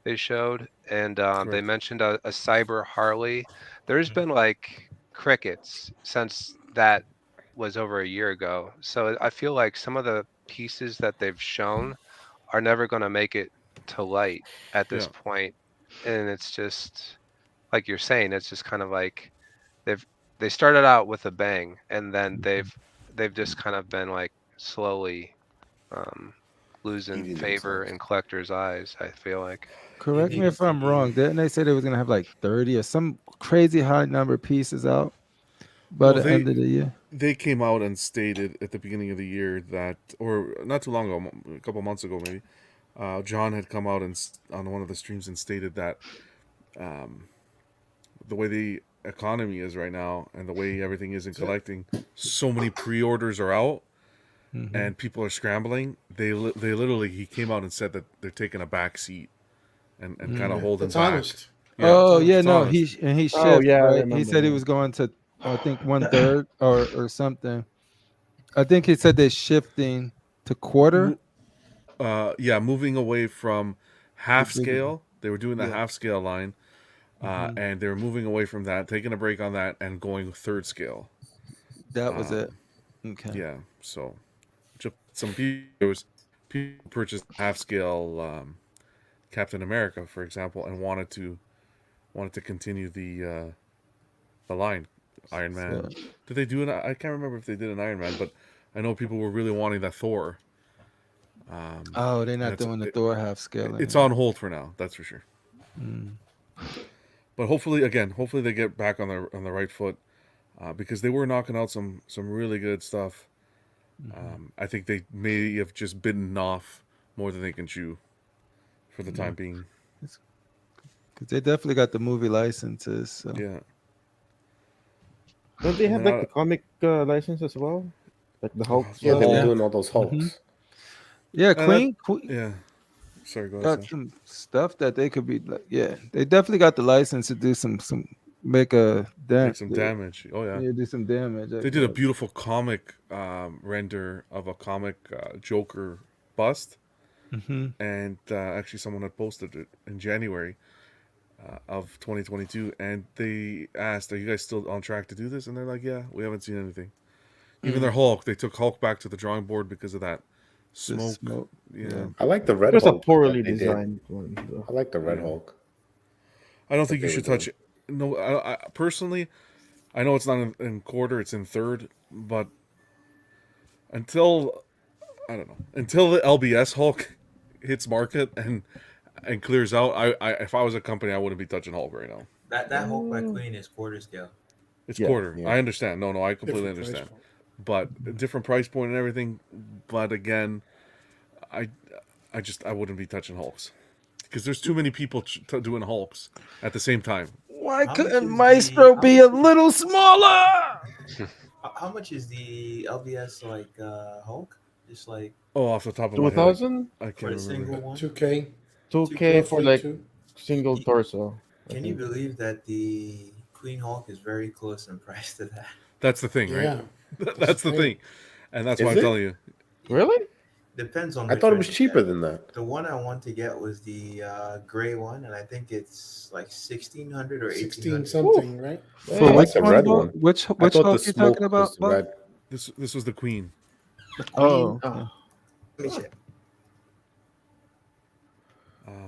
They showed, and they mentioned a Cyber Harley. There's been like crickets since that was over a year ago. So I feel like some of the pieces that they've shown are never going to make it to light at this point. And it's just like you're saying, it's just kind of like they started out with a bang, and then they've just kind of been like slowly losing favor in collectors' eyes, I feel like. Correct me if I'm wrong. Didn't they say they was gonna have like 30 or some crazy high number of pieces out by the end of the year? They came out and stated at the beginning of the year that, or not too long ago, a couple months ago maybe, John had come out and on one of the streams and stated that the way the economy is right now and the way everything is in collecting, so many pre-orders are out and people are scrambling. They literally, he came out and said that they're taking a back seat and kind of holding That's back. honest. Oh yeah, it's no, honest. he Oh, shipped. yeah, I Right? He remember, said he yeah. was going to, I think 1/3 or something. I think he said they're shifting to quarter. Yeah, moving away from half big- scale. They were doing the yeah. half scale line, Mhm. and they were moving away from that, taking a break on that, and going third scale. That was it. Okay. Yeah, so just some people purchased half scale Captain America, for example, and wanted to continue the line. Iron Man. So- Did they do it? I can't remember if they did an Iron Man, but I know people were really wanting that Thor. Oh, they're not and doing the Thor half scale. It's anymore. on hold for now, that's for sure. Mm. But hopefully they get back on the right foot, because they were knocking out some really good stuff. I think they may have just bitten off more than they can chew for the time being. Because they definitely got the movie licenses. So. Yeah. Don't they have And like the comic license as well? Like the Hulk? Yeah, they were Yeah. doing all those Hulks. Yeah, And Queen. Yeah. Sorry, go Got ahead. Sam. some stuff that they could be like. Yeah, they definitely got the license to do some make a Make some damage. Oh yeah. Yeah, do some damage. They did a beautiful comic render of a comic Joker bust, Mhm. and actually someone had posted it in January of 2022, and they asked, "Are you guys still on track to do this?" And they're like, "Yeah, we haven't seen anything." Even their Hulk, they took Hulk back to the drawing board because of that smoke. Yeah. I like the red It was a Hulk. poorly that they did. designed one. though. I like the red Yeah. Hulk. I don't think they you should were touch it. No, I personally, I know it's not in quarter; it's in third. But until the LBS Hulk hits market and clears out, I if I was a company, I wouldn't be touching Hulk right now. That Hulk by Queen is quarter scale. It's Yeah, quarter. yeah. I understand. No, I completely Different price understand. But a different price point and everything. But again, I wouldn't be touching Hulks because there's too many people doing Hulks at the same time. Why How couldn't much Maestro is be a little smaller? How much is the LBS like Hulk? Just like Oh, off the top of my head, 2000? I for can't the single remember. one. 2K. 2K for like 2K. single torso. I Can you think. believe that the Queen Hulk is very close in price to that? That's the thing, right? Yeah. That's the thing, and that's why Is I'm it? telling you. Really? Depends on. I which thought it one was you cheaper get. than that. The one I want to get was the gray one, and I think it's like 1600 or 16 1800. something, right? For Yeah, which it's a one, red Bo? one. Which I Hulk thought the you talking smoke about? was Bo? red. This was the Queen. Oh, Let me check.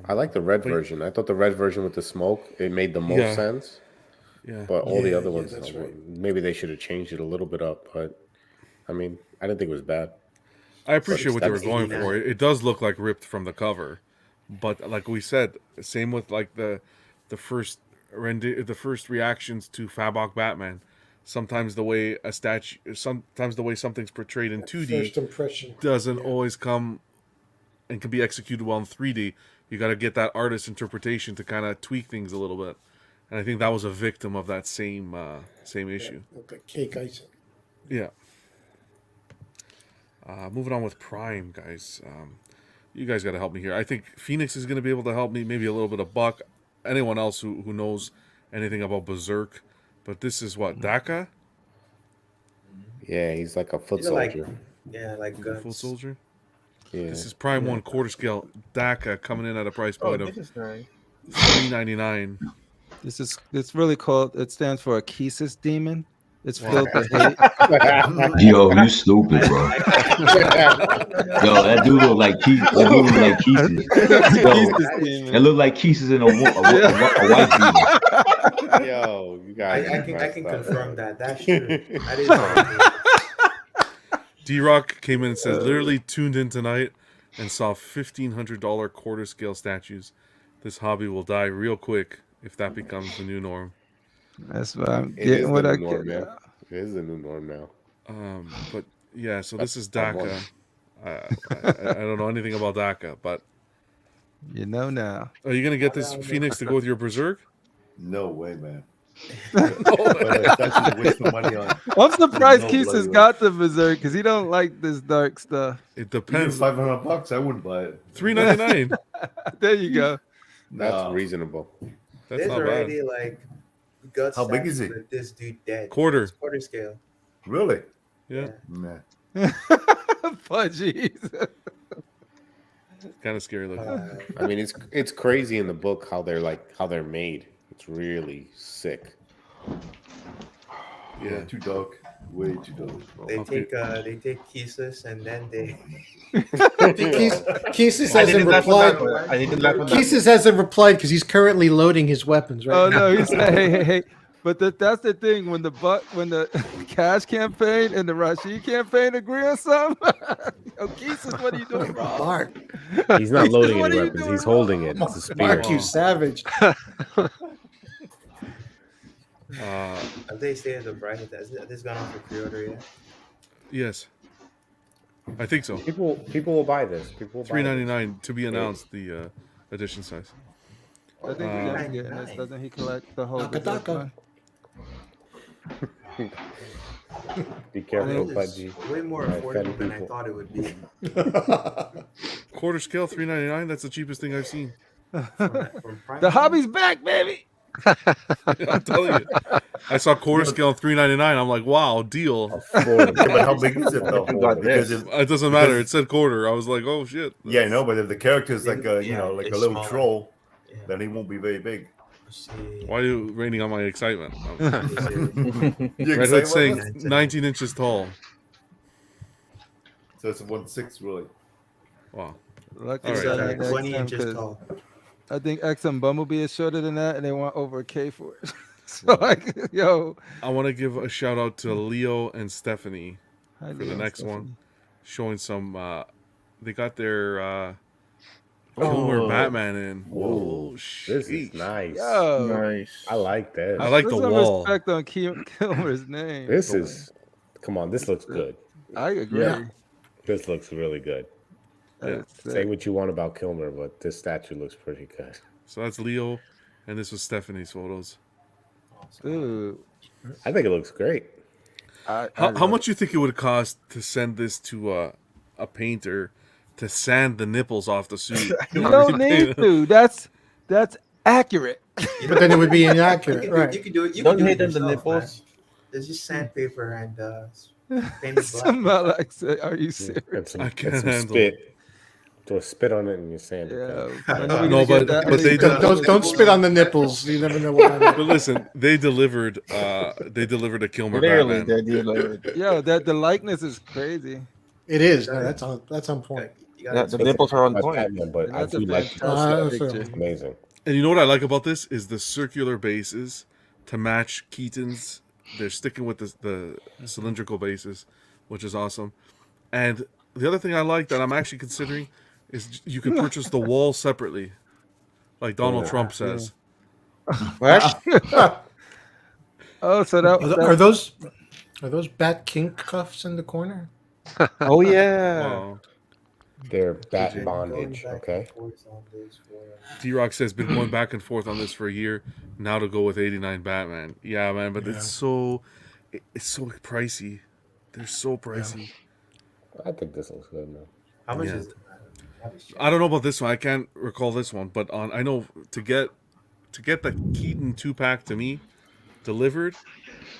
I like the red But- version. I thought the red version with the smoke, it made the most Yeah. sense. Yeah. But all the Yeah, other yeah, ones, that's right. maybe they should have changed it a little bit up. But I mean, I didn't think it was bad. I appreciate what they were that's going 89. for. It does look like ripped from the cover, but like we said, same with like the first reactions to Fabok Batman. Sometimes the way something's portrayed in 2D First impression. doesn't Yeah. always come and can be executed well in 3D. You got to get that artist interpretation to kind of tweak things a little bit, and I think that was a victim of that same issue. With the cake icing. Yeah. Moving on with Prime, guys. You guys got to help me here. I think Phoenix is going to be able to help me. Maybe a little bit of Buck. Anyone else who knows anything about Berserk. But this is what? Daka? Yeah, he's like a foot These are like- soldier. Yeah, like Full guns. Soldier? Yeah. This is Prime 1 quarter scale Daka coming in at a price Oh, point of this is nice. $3.99. it's really called. It stands for a Kisis demon. It's filled with hate. Yo, you stupid, bro. Yo, that dude look like Keith. That dude look like Keith. Kisis demon. It look like Keith is in a white beater. Yo, you guys. I are can messed up, confirm bro. that. That's true. That is true. D-Rock came in and said, literally tuned in tonight and saw $1,500 quarter scale statues. This hobby will die real quick if that becomes the new norm. That's why I'm It is getting what the I new norm get. now. It is the new norm now. But yeah, so this is I'm one. Daka. I don't know anything about Daka, but You know now. are you gonna get this Phoenix to go with your Berserk? No way, man. But that's just a waste of money on. I'm surprised No Kisis bloody way. got the Berserk because he don't like this dark stuff. It Even depends. $500, I wouldn't buy it. $3.99. There you go. That's No. reasonable. That's There's not already bad. like gut How big is statues he? with this dude dead. Quarter. It's quarter scale. Really? Yeah. Nah. Pudgies. Kind of scary looking. I mean, it's crazy in the book how they're made. It's really sick. Yeah, too dark. Way too dark. They take Kisses and then they. Keesis I hasn't didn't laugh on that replied. one. I didn't laugh on that Keesis hasn't replied because he's currently loading his weapons right Oh now. no, he said, hey. But that's the thing when the Cash campaign and the Rashid campaign agree on something. Yo, Keesis, what are you doing wrong? Mark, He's not loading What any are you weapons. doing He's holding it. It's a spear. Mark, you savage. Have they stated the price? Has this gone on for pre-order yet? Yes. I think so. People will buy this. People will buy $3.99 to be announced. The edition size. I think Jim's getting this. Doesn't he collect the whole Berserk one? Be careful, This Pudgy. is way more Might affordable offend than I people. thought it would be. Quarter scale, $3.99. That's the cheapest thing I've seen. The hobby's back, baby. I'm telling you. I saw quarter scale $3.99. I'm like, wow, deal. Yeah, but how big is it though? Because It doesn't matter. It said quarter. I was like, oh shit. Yeah, I know, but if the character is like a like a it's little smaller. troll, then he won't be very big. Why are you raining on my excitement? You Red Hood excited saying about this? 19 inches tall. So it's a 1/6 really. Wow. Lucky All right. shot Like at 20 XM, inches 'cause tall. I think XM Bumblebee is shorter than that, and they want over a K for it. So like, yo, I want to give a shout out to Leo and Stephanie Hi, for Leo the and next Stephanie. one, showing some. They got their Kilmer Batman in. Whoa, Oh, this is nice. Yo, Nice. I like this. I like put the some wall. respect on Kilmer's name. This is. Come on, this looks good. I agree. Yeah. This looks really good. That's Say sick. what you want about Kilmer, but this statue looks pretty good. So that's Leo, and this was Stephanie's photos. Dude, I think it looks great. How much you think it would cost to send this to a painter to sand the nipples off the suit? you don't need to. That's accurate. But then it would be inaccurate, right? You can do it. You Don't can do hit it on the yourself, man. nipples. There's just sandpaper and paint it black. Somehow like say, are you serious? And some, I and can't some handle spit. Throw a spit on it and you sand it. Yeah. When are we No, gonna get but that? they Don't spit on the nipples. You never know what But listen, they delivered a Kilmer Literally, Batman. they're delivered. Yo, the likeness is crazy. it is. No, that's on point. You gotta The nipples are on Not point. Batman, but And I that's a do like fantastic Uh, picture. amazing. And you know what I like about this is the circular bases to match Keaton's. They're sticking with the cylindrical bases, which is awesome. And the other thing I like that I'm actually considering is you can purchase the wall separately, like Donald Trump says. What? Oh, so that, Are those bat kink cuffs in the corner? Oh yeah. Wow. They're bat bondage, okay? D-Rock says been going back and forth on this for a year. Now to go with 89 Batman. Yeah, man, but it's so pricey. They're so pricey. I think this looks good, man. How much Yeah. is it? I don't know about this one. I can't recall this one, but I know to get the Keaton 2-pack to me delivered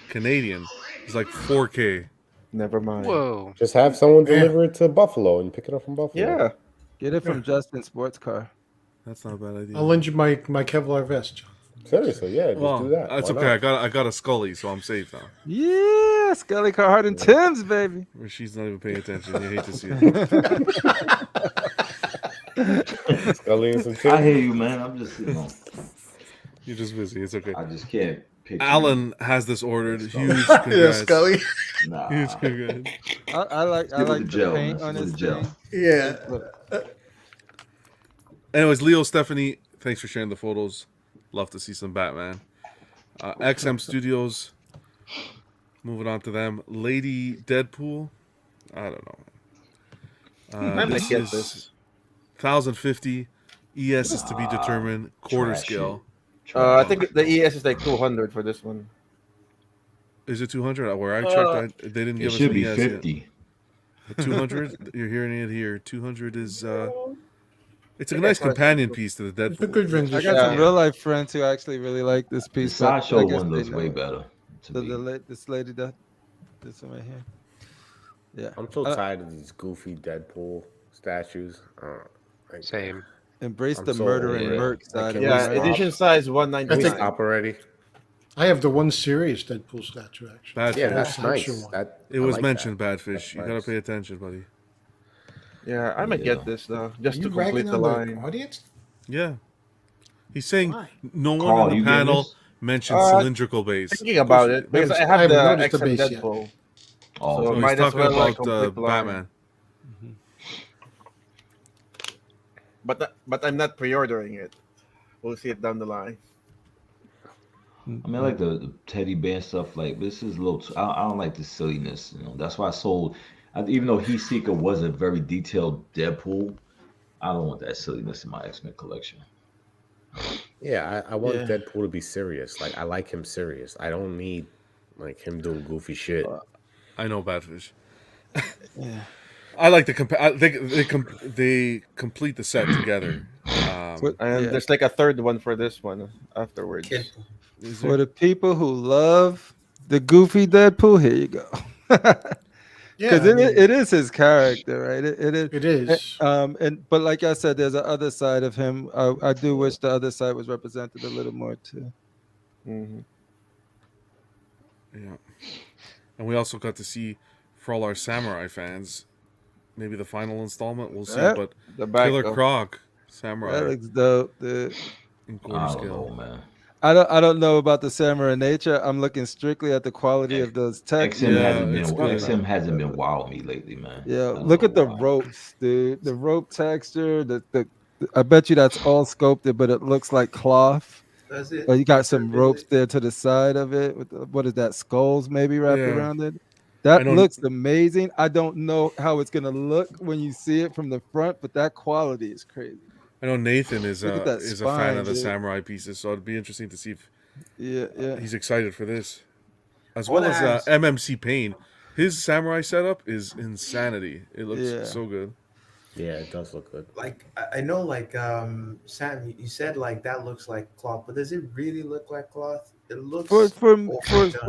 Canadian is like $4K. Never mind. Whoa. Just have someone deliver it to Buffalo and pick it up from Buffalo. Yeah. get it from Justin Sports Car. That's not a bad idea. I'll lend you my Kevlar vest, John. Seriously, yeah, just Well, do that. that's Why okay. not? I got a Scully, so I'm safe now. Yeah, Scully Carhart and Tim's, baby. She's not even paying attention. You hate to see it. Scully and some I chips. hear you, man. I'm just, you know, You're just busy. It's okay. I just can't picture. Alan has this ordered. Huge Yeah, congrats. Scully. Nah. Huge congrats. I like Give it the the gel, paint man. on Give it his the gel. thing. Yeah. Anyways, Leo, Stephanie, thanks for sharing the photos. Love to see some Batman. XM Studios. Moving on to them. Lady Deadpool. I don't know. I might get is this. 1,050. ES is to be determined. Quarter trash scale. I think the ES is like 200 for this one. Is it 200? Where I checked, they didn't It give us should an be ES 50. yet. 200? You're hearing it here. 200 is It's a nice companion piece to the It's a Deadpool. good I rendition. got some real life friends who actually really like this The piece. but I sideshow guess one they looks know way it. better to me. This lady that this one right here. Yeah. I'm so tired of these goofy Deadpool statues. Same. Embrace I'm the so murder and over it. Merc Like, side can of we it. stop? edition size Can we 199. stop already? I have the one serious Deadpool statue actually. Badfish. Yeah, that's Sideshow nice. one. That It I was like mentioned, that. Badfish. You gotta pay attention, buddy. Yeah, I might get this though, just Are to you complete ragging the on line. the audience? Yeah. He's saying Why? no one Carl, on the you getting panel this? mentioned cylindrical base. Thinking about it because I have haven't the noticed the XM base yet. Deadpool, Oh, so Oh, he's might as talking well like about complete the line. Batman. But I'm not pre-ordering it. We'll see it down the line. I mean, I like the teddy bear stuff. Like this is a little. I don't like the silliness. You know, that's why I sold. Even though Heat Seeker was a very detailed Deadpool, I don't want that silliness in my X-Men collection. Yeah, I want Yeah. Deadpool to be serious. Like I like him serious. I don't need like him doing goofy shit. I know Badfish. Yeah. I like the they complete the set together. And Yeah. there's like a third one for this one afterwards. Is For there- the people who love the goofy Deadpool, here you go. Because Yeah, I mean, it is his character, right? It is. it is. But like I said, there's a other side of him. I do wish the other side was represented a little more too. Mhm. Yeah. And we also got to see, for all our samurai fans, maybe the final installment. We'll see. Yep. But The back Killer though. Croc, That samurai looks dope. Dude. in I quarter don't scale. know, man. I don't know about the samurai nature. I'm looking strictly at the quality of those textures. XM Yeah, hasn't it's been. good. XM hasn't been wowing me lately, man. Yeah, I don't look know at the why. ropes, dude. The rope texture. I bet you that's all sculpted, but it looks like cloth. Does it? You got some ropes there to the side of it. With what is that? Skulls maybe wrapped Yeah. around it. I That don't- looks amazing. I don't know how it's gonna look when you see it from the front, but that quality is crazy. I know Nathan is Look at that a fan spine, of the dude. samurai pieces, so it'd be interesting to see if Yeah. he's excited for this, as I well wanna as ask- MMC Pain. His samurai setup is insanity. It looks Yeah. so good. Yeah, it does look good. Like I know, like Sam, you said like that looks like cloth, but does it really look like cloth? It looks For overdone.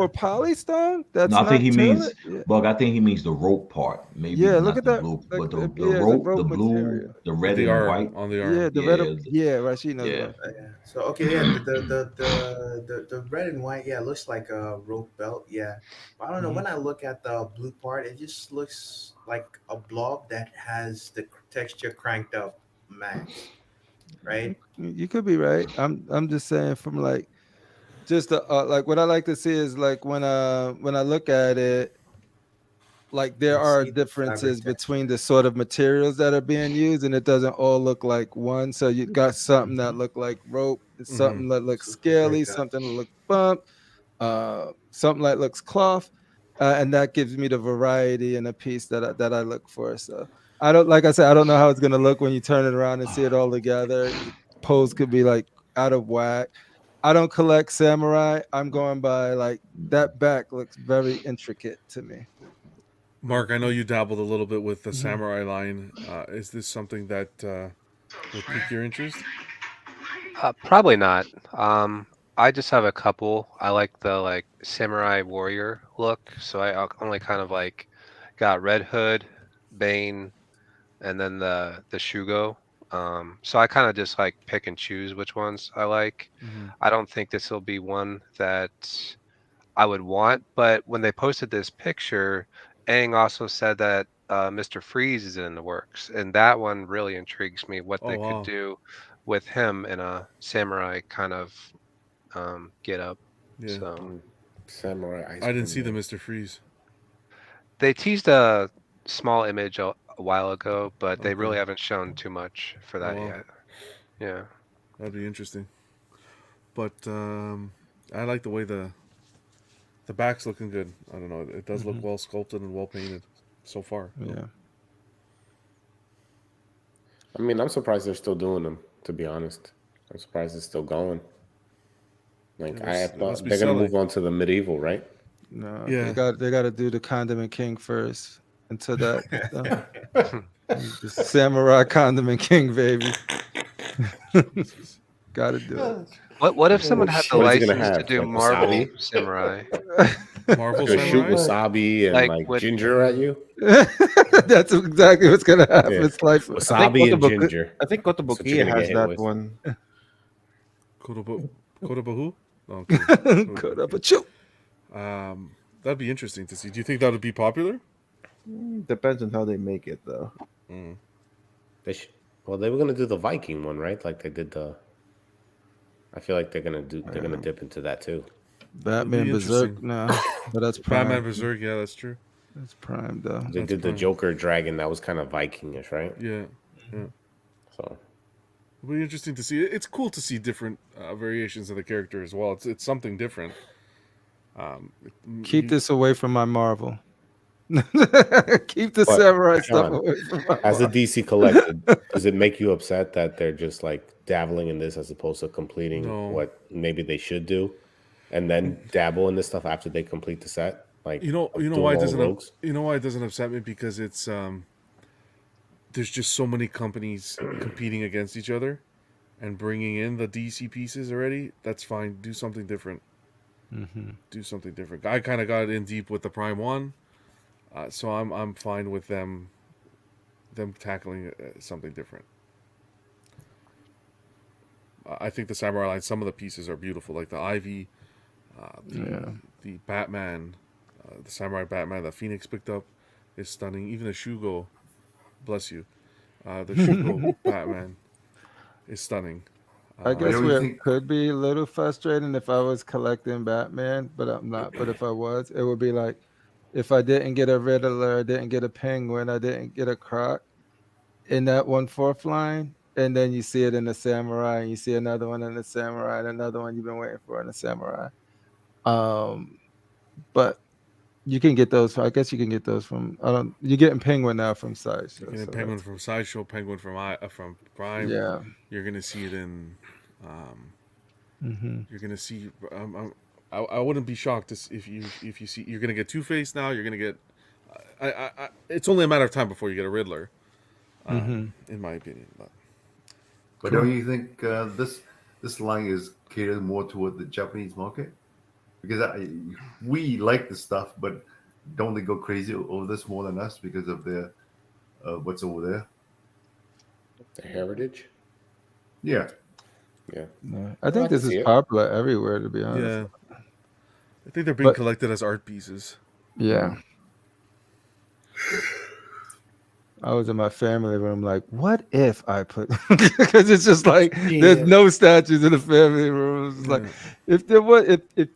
Polystone, that's No, I think not he telling- means yeah. Bug. I think he means the rope part. Maybe Yeah, not look at the that, blue, like but the yeah, it's a rope, rope the blue, material. the red The and arm white. on the arm. Yeah, the Yeah, red. Yeah, Rashid knows yeah. about. Yeah. So okay, yeah, the red and white, yeah, looks like a rope belt, yeah. But I don't know. When I look at the blue part, it just looks like a blob that has the texture cranked up max, right? You could be right. I'm just saying from like just like what I like to see is like when I look at it, like there You are see the differences fabric between the sort of materials that are being used, and it doesn't all look like one. So you got something that look like rope, something that looks scaly, something that looks bump, something that looks cloth, and that gives me the variety in a piece that I look for. So I don't, like I said, I don't know how it's gonna look when you turn it around and see it all together. Pose could be like out of whack. I don't collect samurai. I'm going by like that back looks very intricate to me. Mark, I know you dabbled a little bit with the Mhm. samurai line. Is this something that would pique your interest? Probably not. I just have a couple. I like the samurai warrior look, so I only kind of got Red Hood, Bane, and then the Shugo. So I kind of just pick and choose which ones I like. I don't think this will be one that I would want, but when they posted this picture, Aang also said that Mr. Freeze is in the works, and that one really intrigues me. What they wow. could do with him in a samurai kind of get up. Yeah. So Samurai ice I didn't see cream the man. Mr. Freeze. they teased a small image a while ago, but they really Okay. haven't shown too much for that wow. yet. Yeah. That'd be interesting. But I like the way the back's looking good. I don't know. It does look well sculpted and well painted so far. Yeah. I mean, I'm surprised they're still doing them. To be honest, I'm surprised it's still going. Like It I must- it thought must be they're gonna selling. move on to the medieval, right? No, Yeah. they got to do the Condiment King first. Until that, the Samurai Condiment King, baby. Gotta do it. What if someone had the What is he license gonna to have? do Like Marvel wasabi? Samurai? Marvel Gonna shoot Samurai? wasabi and Like like with- ginger at you. That's exactly what's gonna happen. Yeah. It's like Wasabi and ginger. I think That's what Kotobukiya you're gonna has get hit that with. one. Kotobahu? No, I'm Kotobachu. That'd be interesting to see. Do you think that would be popular? Depends on how they make it, though. Well, they were gonna do the Viking one, right? Like they did the. I feel like they're gonna dip into that too. Batman be Berserk interesting. now, but that's Prime. Batman Berserk, yeah, that's true. That's Prime though. They did the Joker dragon. That was kind of Vikingish, right? Yeah, yeah. So It'll be interesting to see. It's cool to see different variations of the character as well. It's something different. Keep this away from my Marvel. Keep the But, samurai stuff Sean, away from my as a Marvel. DC collector, does it make you upset that they're just like dabbling in this as opposed to completing No. what maybe they should do, and then dabble in this stuff after they complete the set? Like You know doing why it all doesn't rogues? you know why it doesn't upset me, because it's there's just so many companies competing against each other and bringing in the DC pieces already. That's fine. Do something different. Do something different. I kind of got in deep with the Prime one, so I'm fine with them tackling something different. I think the Samurai line, some of the pieces are beautiful, like the Ivy, the Batman, the Samurai Batman that Phoenix picked up is stunning. Even the Shugo, bless you, the Shugo Batman is stunning. I guess don't you where think- it could be a little frustrating if I was collecting Batman, but I'm not. But if I was, it would be like if I didn't get a Riddler, I didn't get a Penguin, I didn't get a Croc in that 1/4 line, and then you see it in the Samurai, and you see another one in the Samurai, and another one you've been waiting for in the Samurai. But you can get those. I guess you can get those from. You're getting Penguin now from Sideshow. You're getting so Penguin that's- from Sideshow, Penguin from Prime. Yeah. You're gonna see it in. Mhm. You're gonna see. I wouldn't be shocked if you see. You're gonna get Two-Face now. You're gonna get. It's only a matter of time before you get a Riddler. In my opinion, But don't you think this line is catered more toward the Japanese market? Because we like the stuff, but don't they go crazy over this more than us because of their what's over there? The heritage. Yeah. Yeah. I think this see is it. popular everywhere, to be honest. yeah. I think they're being But- collected as art pieces. Yeah. I was in my family room, like, what if I put? Because it's just like there's no statues in the family room. It's like if there was, if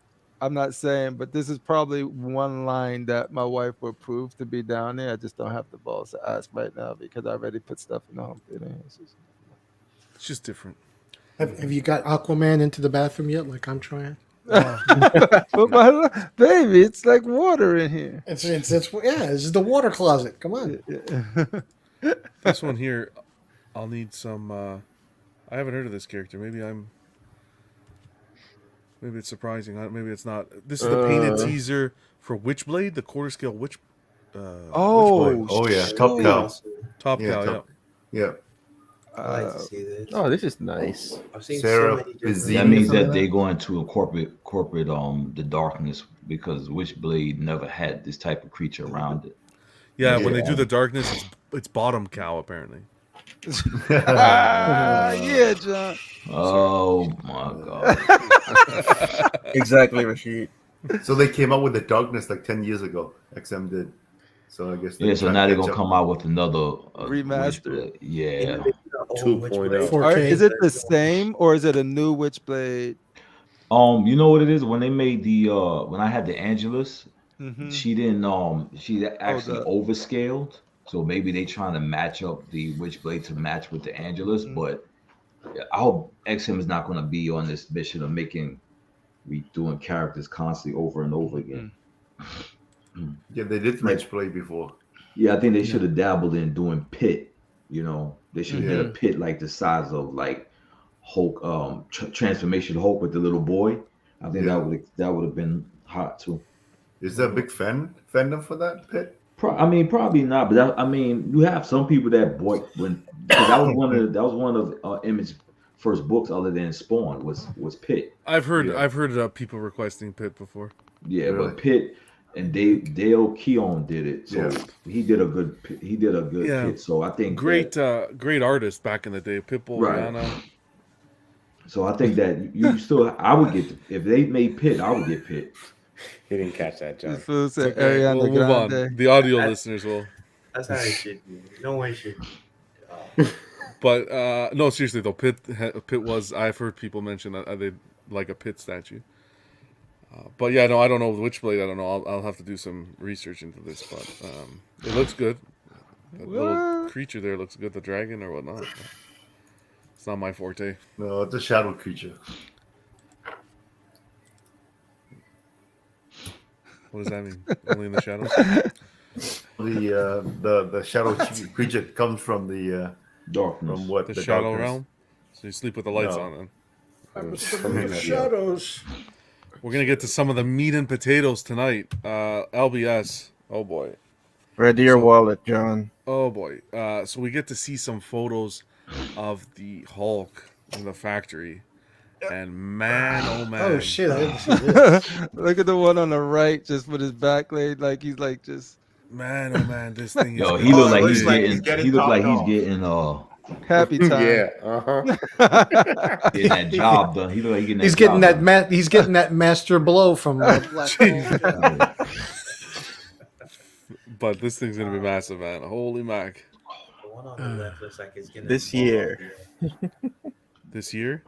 I'm not saying, but this is probably one line that my wife would prove to be down there. I just don't have the balls to ask right now because I already put stuff in the home theater. It's just different. Have you got Aquaman into the bathroom yet? Like I'm trying. But my baby, it's like water in here. It's yeah. This is the water closet. Come on. This one here, I'll need some. I haven't heard of this character. Maybe it's surprising. Maybe it's not. This is the painted teaser for Witchblade, the quarter scale Witch. Witchblade. Oh yeah, Top Cow. Top Yeah, Cow. Top- yeah. I like to see this. Oh, this is nice. I've seen Sarah so many different. Bazini. That means something that like they go into a corporate the darkness because Witchblade never had this type of creature around it. Yeah, when they do the darkness, it's Bottom Cow apparently. Yeah, John. Oh my god. Exactly, Rashid. So they came out with the darkness like 10 years ago. XM did. So I guess. Yeah, so now they're gonna come out with another Remastered. Witchblade. Yeah. Oh, 2.0. 4K. Is it the same or is it a new Witchblade? You know what it is? When they made the when I had the Angelus, Mhm. she didn't she actually the- overscaled. So maybe they trying to match up the Witchblade to match with the Angelus, but I hope XM is not gonna be on this mission of redoing characters constantly over and over again. Yeah, they did Witchblade before. Yeah, I think they should have dabbled in doing pit. You know, they should have had a pit like the size of like Hulk, transformation Hulk with the little boy. I think that would have been hot too. Is there a big fandom for that pit? I mean, probably not, but you have some people that bought when because that was one of first books other than Spawn was Pitt. I've heard people requesting Pitt before. Yeah, but Pitt and Dale Keown did it, so he did a good Pitt. So I think great artist back in the day, Pitbull, Rihanna. So I think that you still, I would get if they made Pitt, I would get Pitt. He didn't catch that, John. Fool said Okay, Ariana we'll move on. Grande. The audio listeners will. That's how it should be. No one should. But no, seriously though, Pitt was. I've heard people mention that they like a Pitt statue. But yeah, no, I don't know Witchblade. I don't know. I'll have to do some research into this, but it looks good. That little creature there looks good. The dragon or whatnot. It's not my forte. No, it's a shadow creature. What does that mean? Only in the shadows? The shadow creature comes from the darkness. From what the shadow darkness. realm. So you sleep with the lights No. on then. From the shadows. We're gonna get to some of the meat and potatoes tonight. LBS. Oh boy. Ready your wallet, John. Oh boy. So we get to see some photos of the Hulk in the factory. And man, oh man. Oh shit! I didn't see this. Look at the one on the right, just with his back laid, like he's like just. Man, oh man, this thing is. Yo, he look like he's getting. He look like he's getting happy time. Yeah, getting that job done. He look like he's getting. He's getting that. He's getting that master blow from. But this thing's gonna be massive, man. Holy mac. The one on the left looks like it's gonna. This year. This year.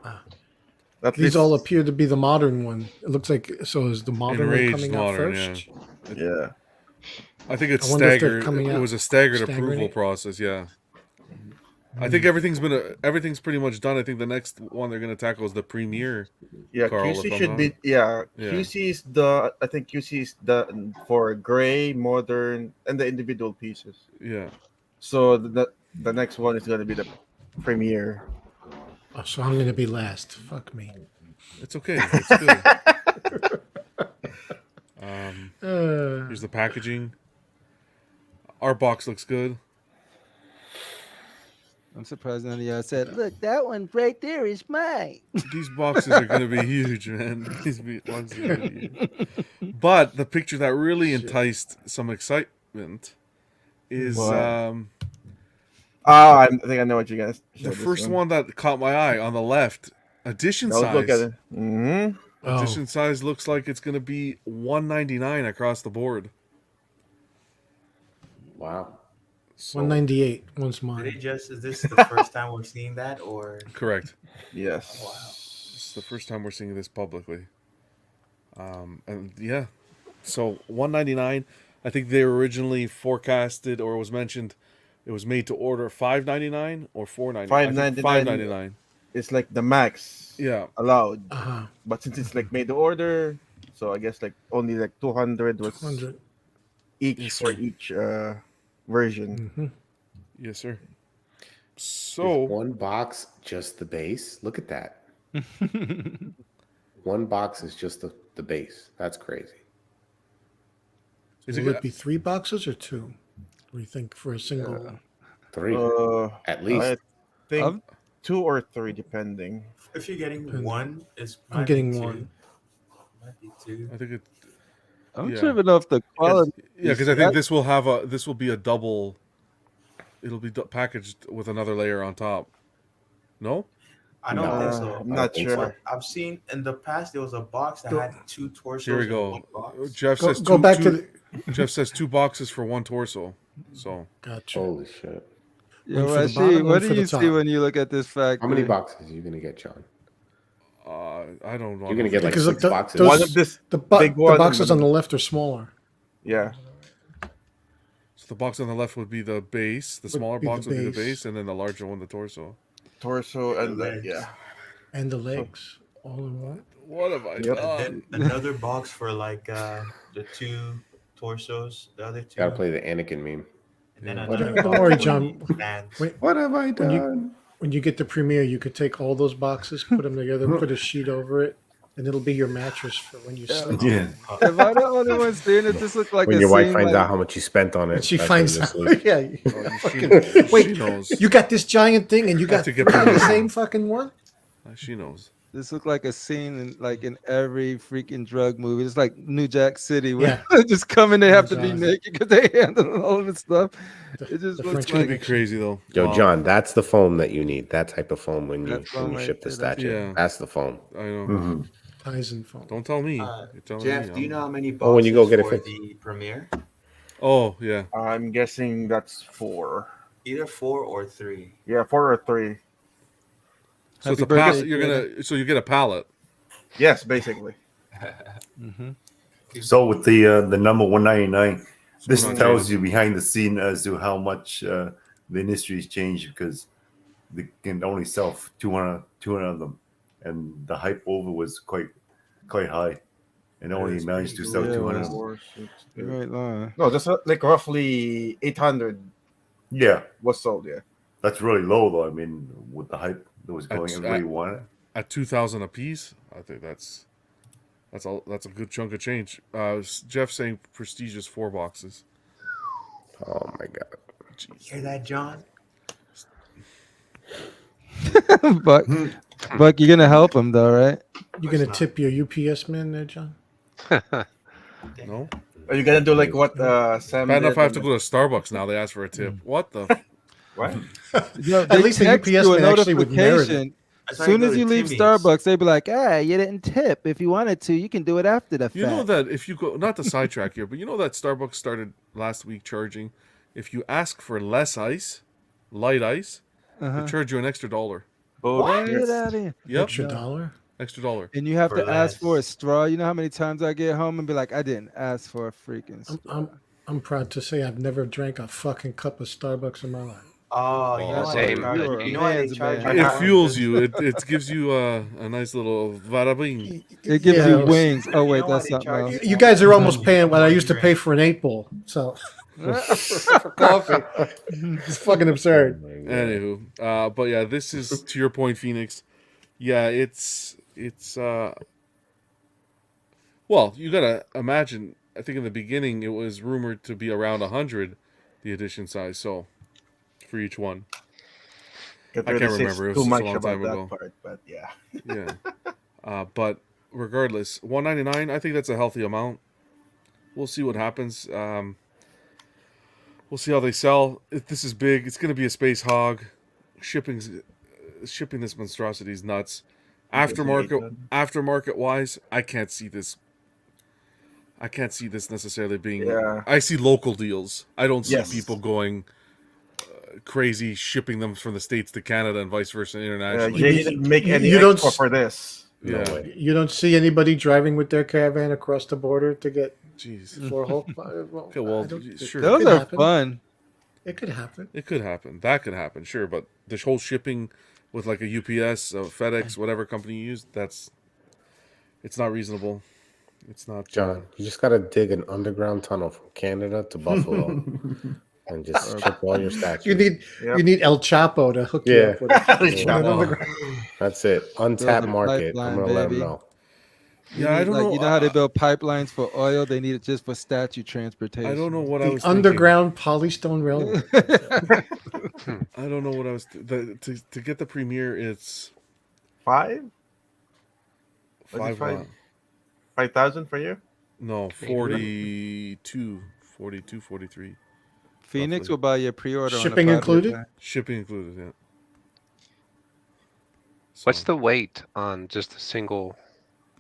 These all appear to be the modern one. It looks like so. Is the modern one Enraged coming modern, out first? Yeah. I think it's I wonder if they're staggered. coming It out was a staggered staggering approval it? process. Yeah. I think everything's pretty much done. I think the next one they're gonna tackle is the premiere. Yeah, Carl, if QC I'm should not- be QC is the I think QC is the for gray, modern, and the individual pieces. Yeah. So the next one is gonna be the premiere. Oh, so I'm gonna be last. Fuck me. It's okay. It's good. Here's the packaging. Our box looks good. I'm surprised none of y'all said, "Look, that one right there is mine." These boxes are going to be huge, man. These boxes are gonna be huge. But the picture that really enticed some excitement is What? I think I know what you guys. the first one that caught my eye on the left. Edition Let's look at size. it. Mm-hmm. Edition size looks like it's going to be $199 across the board. Wow. So, 198. One's Did mine. it just? Is this the first time we're seeing that, or? correct. Yes. Wow. It's the first time we're seeing this publicly. And yeah, so $199. I think they were originally forecasted or was mentioned. It was made to order $599 or $499. $599. It's like the max. Yeah. Allowed. Uh-huh. But since it's like made to order, so I guess like only like 200 was 200. each Yes, for sir. each version. Mm-hmm. Yes, sir. Is So one box just the base? Look at that. One box is just the base. That's crazy. is Will it it be 3 boxes or 2? What do you think for a single? 3 at I least. think 2 or 3 depending. If you're getting one, it's. I'm might be getting two. one. Might be two. I think it. I'm Yeah. tripping off the quality. Yeah, because I think this will be a double. It'll be packaged with another layer on top. No. I don't think so. I'm not think sure. But I've seen in the past there was a box that had 2 torsos. Here we in go. one box. Jeff Go- says go back to the- Jeff says 2 boxes for 1 torso. So Gotcha. Holy shit. Yo, One for the Rashid, bottom, what one do for the you see top. when you look at this factory? How many boxes are you gonna get, John? I don't know. You're gonna get like Because 6 the- boxes. those- One of this The big one. boxes on the left are smaller. Yeah. So the box on the left would be the base. The Would smaller be the box would be the base. base, and then the larger one the torso. Torso and legs. yeah. And the legs. All in one. What have I Yep. done? Then another box for like the 2 torsos, the other 2. Gotta play the Anakin meme. And then Whatever. another Don't box worry, for John. the bands. Wait, What have I When you- done? when you get the premiere, you could take all those boxes, put them together, put a sheet over it, and it'll be your mattress for when you sleep. Yeah. Am I the only one seeing it? This look like When a your wife scene finds like- out how much you spent on it, And she that's when finds you out. sleep. Yeah. You She fucking, wait, knows. you got this giant thing, and you got to get the premiere. same fucking one. She knows. This looked like a scene in every freaking drug movie. It's like New Jack City where Yeah. they just come in, they have to be Exactly. naked because they handle all of this stuff. It just the looks French It's gonna like be crazy though. Yo, Wow. John, that's the foam that you need. That type of foam when you That foam right ship the there, that's- statue. Yeah. That's the foam. I know. Mhm. Tizen phone. Don't tell me. You're telling Jeff, me. do you know how many boxes Oh, when you go get it for fixed. the premiere? Oh yeah. I'm guessing that's 4. Either 4 or 3. Yeah, 4 or 3. So it's Happy a pallet. birthday, You're gonna. So you get a pallet. Yes, basically. Mhm. So with the number 199, this going on, tells James? you behind the scene as to how much the industry's changed because they can only sell 200 of them, and the hype over was quite high, and only managed to sell Yeah, 200 of it them. was. You ain't lying. No, just like roughly 800 Yeah, was sold. Yeah. that's really low though. I mean, with the hype that was going, At- everybody at- wanted it. At 2,000 a piece, I think that's a good chunk of change. Jeff saying prestigious 4 boxes. Oh my god. Hear that, John? Buck, Buck, you're gonna help him though, right? You gonna tip your UPS man there, John? No. Are you gonna do like what Sam Bad enough did I have to in go to Starbucks now. They ask for a tip. What the? What? No, At they least the text UPS you a man actually would merit it. notification. As That's why I soon go as to you leave Timmy's. Starbucks, they be like, "Hey, you didn't tip. If you wanted to, you can do it after the fact." You know that if you go, not to sidetrack here, but you know that Starbucks started last week charging, if you ask for less ice, light ice, Uh-huh. they charge you an extra $1. What? Get out of here. Yep. Extra $1? Extra $1. And you have For to ask for a less. straw. You know how many times I get home and be like, "I didn't ask for a freaking straw." I'm proud to say I've never drank a fucking cup of Starbucks in my life. Oh, you know why they same. charge? You're a You know why they man's charge? man. you It more? fuels you. It gives you a nice little varabing. It gives Yeah, you it was- wings. Oh wait, know why that's they something charge else. You guys are almost paying what I used to pay for an 8-ball. So for coffee, it's fucking absurd. Anywho, but yeah, this is to your point, Phoenix. Yeah, it's well, you gotta imagine. I think in the beginning it was rumored to be around 100, the edition size. So for each one, I can't remember. It was too just a much long about time that ago. part, but yeah. Yeah, but regardless, 199. I think that's a healthy amount. We'll see what happens. We'll see how they sell. If this is big, it's going to be a space hog. Shipping this monstrosity is nuts. Aftermarket wise, I can't see this. I can't see this necessarily being. Yeah. I see local deals. I don't see Yes. people going crazy shipping them from the States to Canada and vice versa internationally. They didn't make any You don't extra s- for this. Yeah. You don't see anybody driving with their caravan across the border to get Jeez. for Hulk. Okay, well, I don't- sure. it Those could are happen. fun. It could happen. It could happen. That could happen, sure. But this whole shipping with like a UPS, a FedEx, whatever company you use, it's not reasonable. It's not. John, you just gotta dig an underground tunnel from Canada to Buffalo and just ship all your statues. You need El Chapo to hook you Yeah. up with it. El With an Chapo. underground- That's it. Untapped Build a market. pipeline, I'm gonna let them baby. know. You I need, don't like, know. You know how they build pipelines for oil? They need it just for statue transportation. I don't know what I The was underground polystone railroad. thinking. I don't know what I was. To get the premiere, it's 5? Was it 5. five? 5,000 for you? No, 42, 43. Phoenix roughly. will buy your pre-order. on the Shipping 5-year included? plan. Shipping included. Yeah. What's the weight on just a single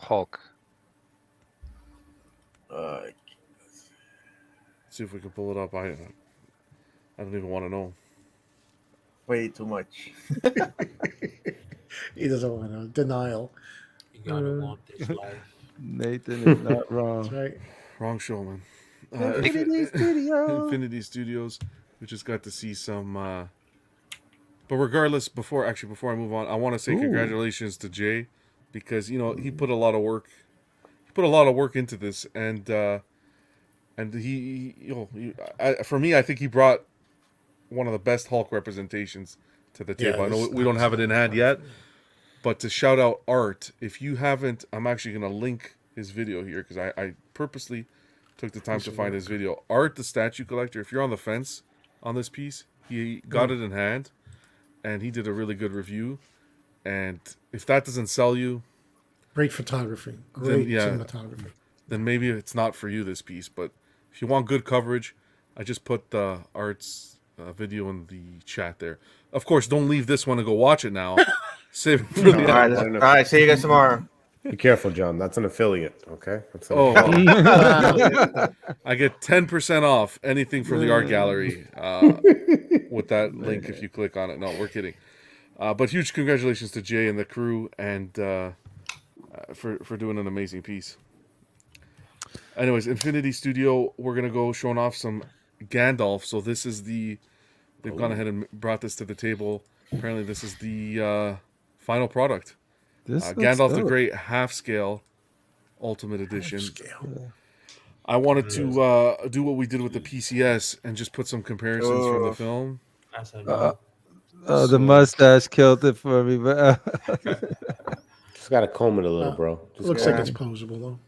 Hulk? See if we can pull it up. I don't even want to know. Way too much. He doesn't want to. Denial. You gotta want this life. Nathan is not wrong. That's right. Wrong show, man. Infinity Studios. Infinity Studios. We just got to see some. But regardless, before I move on, I want to say Ooh. congratulations to Jay, because he put a lot of work. He put a lot of work into this, and for me, I think he brought one of the best Hulk representations to the table. I know this- we don't have it in hand yet, but to shout out Art, if you haven't, I'm actually going to link his video here because I purposely took the time to find his video. Art, the statue collector, if you're on the fence on this piece, he got it in hand, and he did a really good review. And if that doesn't sell you, Great photography. Great yeah. cinematography. then maybe it's not for you, this piece. But if you want good coverage, I just put Art's video in the chat there. Of course, don't leave this one and go watch it now. Save it for the All right, see you guys tomorrow. Be careful, John. That's an affiliate, okay? That's an Oh, affiliate. I get 10% off anything from the art gallery with that link if you click on it. No, we're kidding. But huge congratulations to Jay and the crew and for doing an amazing piece. Anyways, Infinity Studio, we're gonna go showing off some Gandalf. So this is they've gone ahead and brought this to the table. Apparently, this is the final product. This looks Gandalf the dope. Great half scale Ultimate Edition. I wanted to do what we did with the PCS and just put some comparisons from the film. That's a The mustache killed it for me, but Just gotta comb it a little, bro. Just Looks go like on. it's posable though.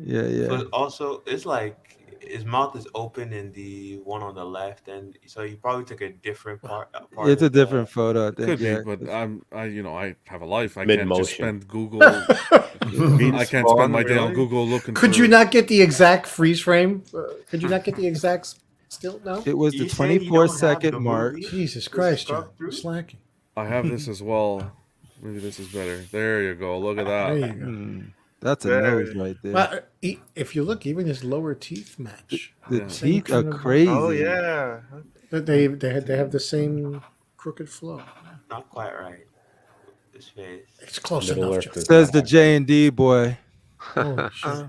Yeah. yeah. So also, it's like his mouth is open in the one on the left, and so he probably took a different part. It's a different photo, I think. Could yeah. be, but I have a life. I can't Mid-motion. just spend Google. I can't spend my day on Google looking. Could for, you not get the exact freeze frame? Could you not get the exact still? No. It was the You saying you don't have 24-second the mark. movie? Jesus Christ, John. Slacking. I have this as well. Maybe this is better. There you go. Look at There you that. go. That's a nose right there. Well, if you look, even his lower teeth match. The Same teeth are kind of- crazy. Oh yeah. They have the same crooked flow. Not quite right. His face. It's close Middle enough. Earth Joe. is Says the J&D boy. Holy shit.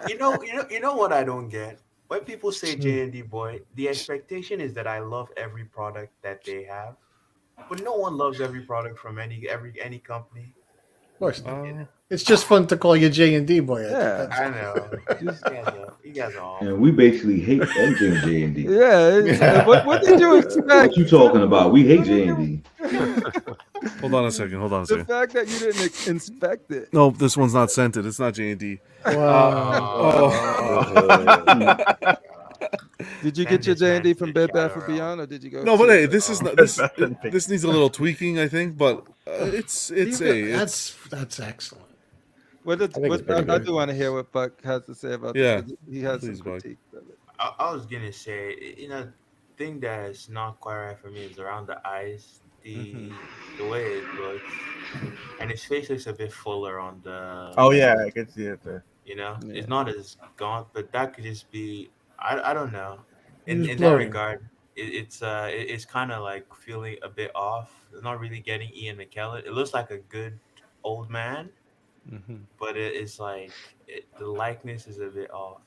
You know what I don't get? When people say J&D boy, the expectation is that I love every product that they have, but no one loves every product from any company. Of course. It's just fun to call you J&D boy. Yeah. I know. You guys are all. And we basically hate J and D. Yeah. What did you expect? What you talking about? We hate J and D. Hold on a second. The fact that you didn't inspect it. No, this one's not scented. It's not J&D. Did you get your J&D from Bed Bath & Beyond, or did you go? No, but to- hey, this is not this. This needs a little tweaking, I think. But it's That's excellent. What did, I think it's what, pretty I good. do want to hear what Buck has to say about Yeah. this. He has Please, some Buck. critiques of it. I was gonna say, thing that's not quite right for me is around the eyes, the way it looks, and his face looks a bit fuller on the. Oh yeah, I can see it there. It's not as gaunt, but that could just be. I don't know. In It's that blurry. regard, it's kind of like feeling a bit off. It's not really getting Ian McKellen. It looks like a good old man, but it's like the likeness is a bit off.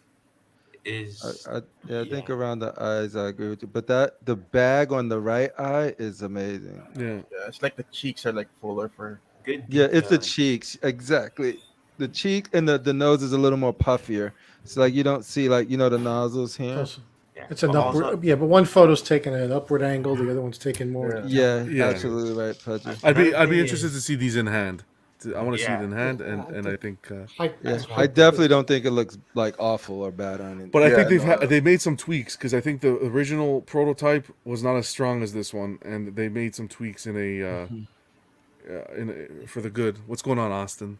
I think around the eyes, I agree with you. But the bag on the right eye is amazing. Yeah. Yeah, it's like the cheeks are like fuller for. Good. Yeah, it's the detailing. cheeks. Exactly. The cheek and the nose is a little more puffier. It's like you don't see the nozzles here. Close. Yeah. It's an But upward. also- Yeah, but one photo's taken at an upward angle. The other one's taken more. Yeah, Yeah. absolutely right, Pudgy. I'd be Another thing interested is- to see these in hand. I want to see Yeah. it in hand, and I think. Yeah, I definitely don't think it looks like awful or bad on it. But I think they've made some tweaks because I think the original prototype was not as strong as this one, and they made some tweaks in for the good. What's going on, Austin?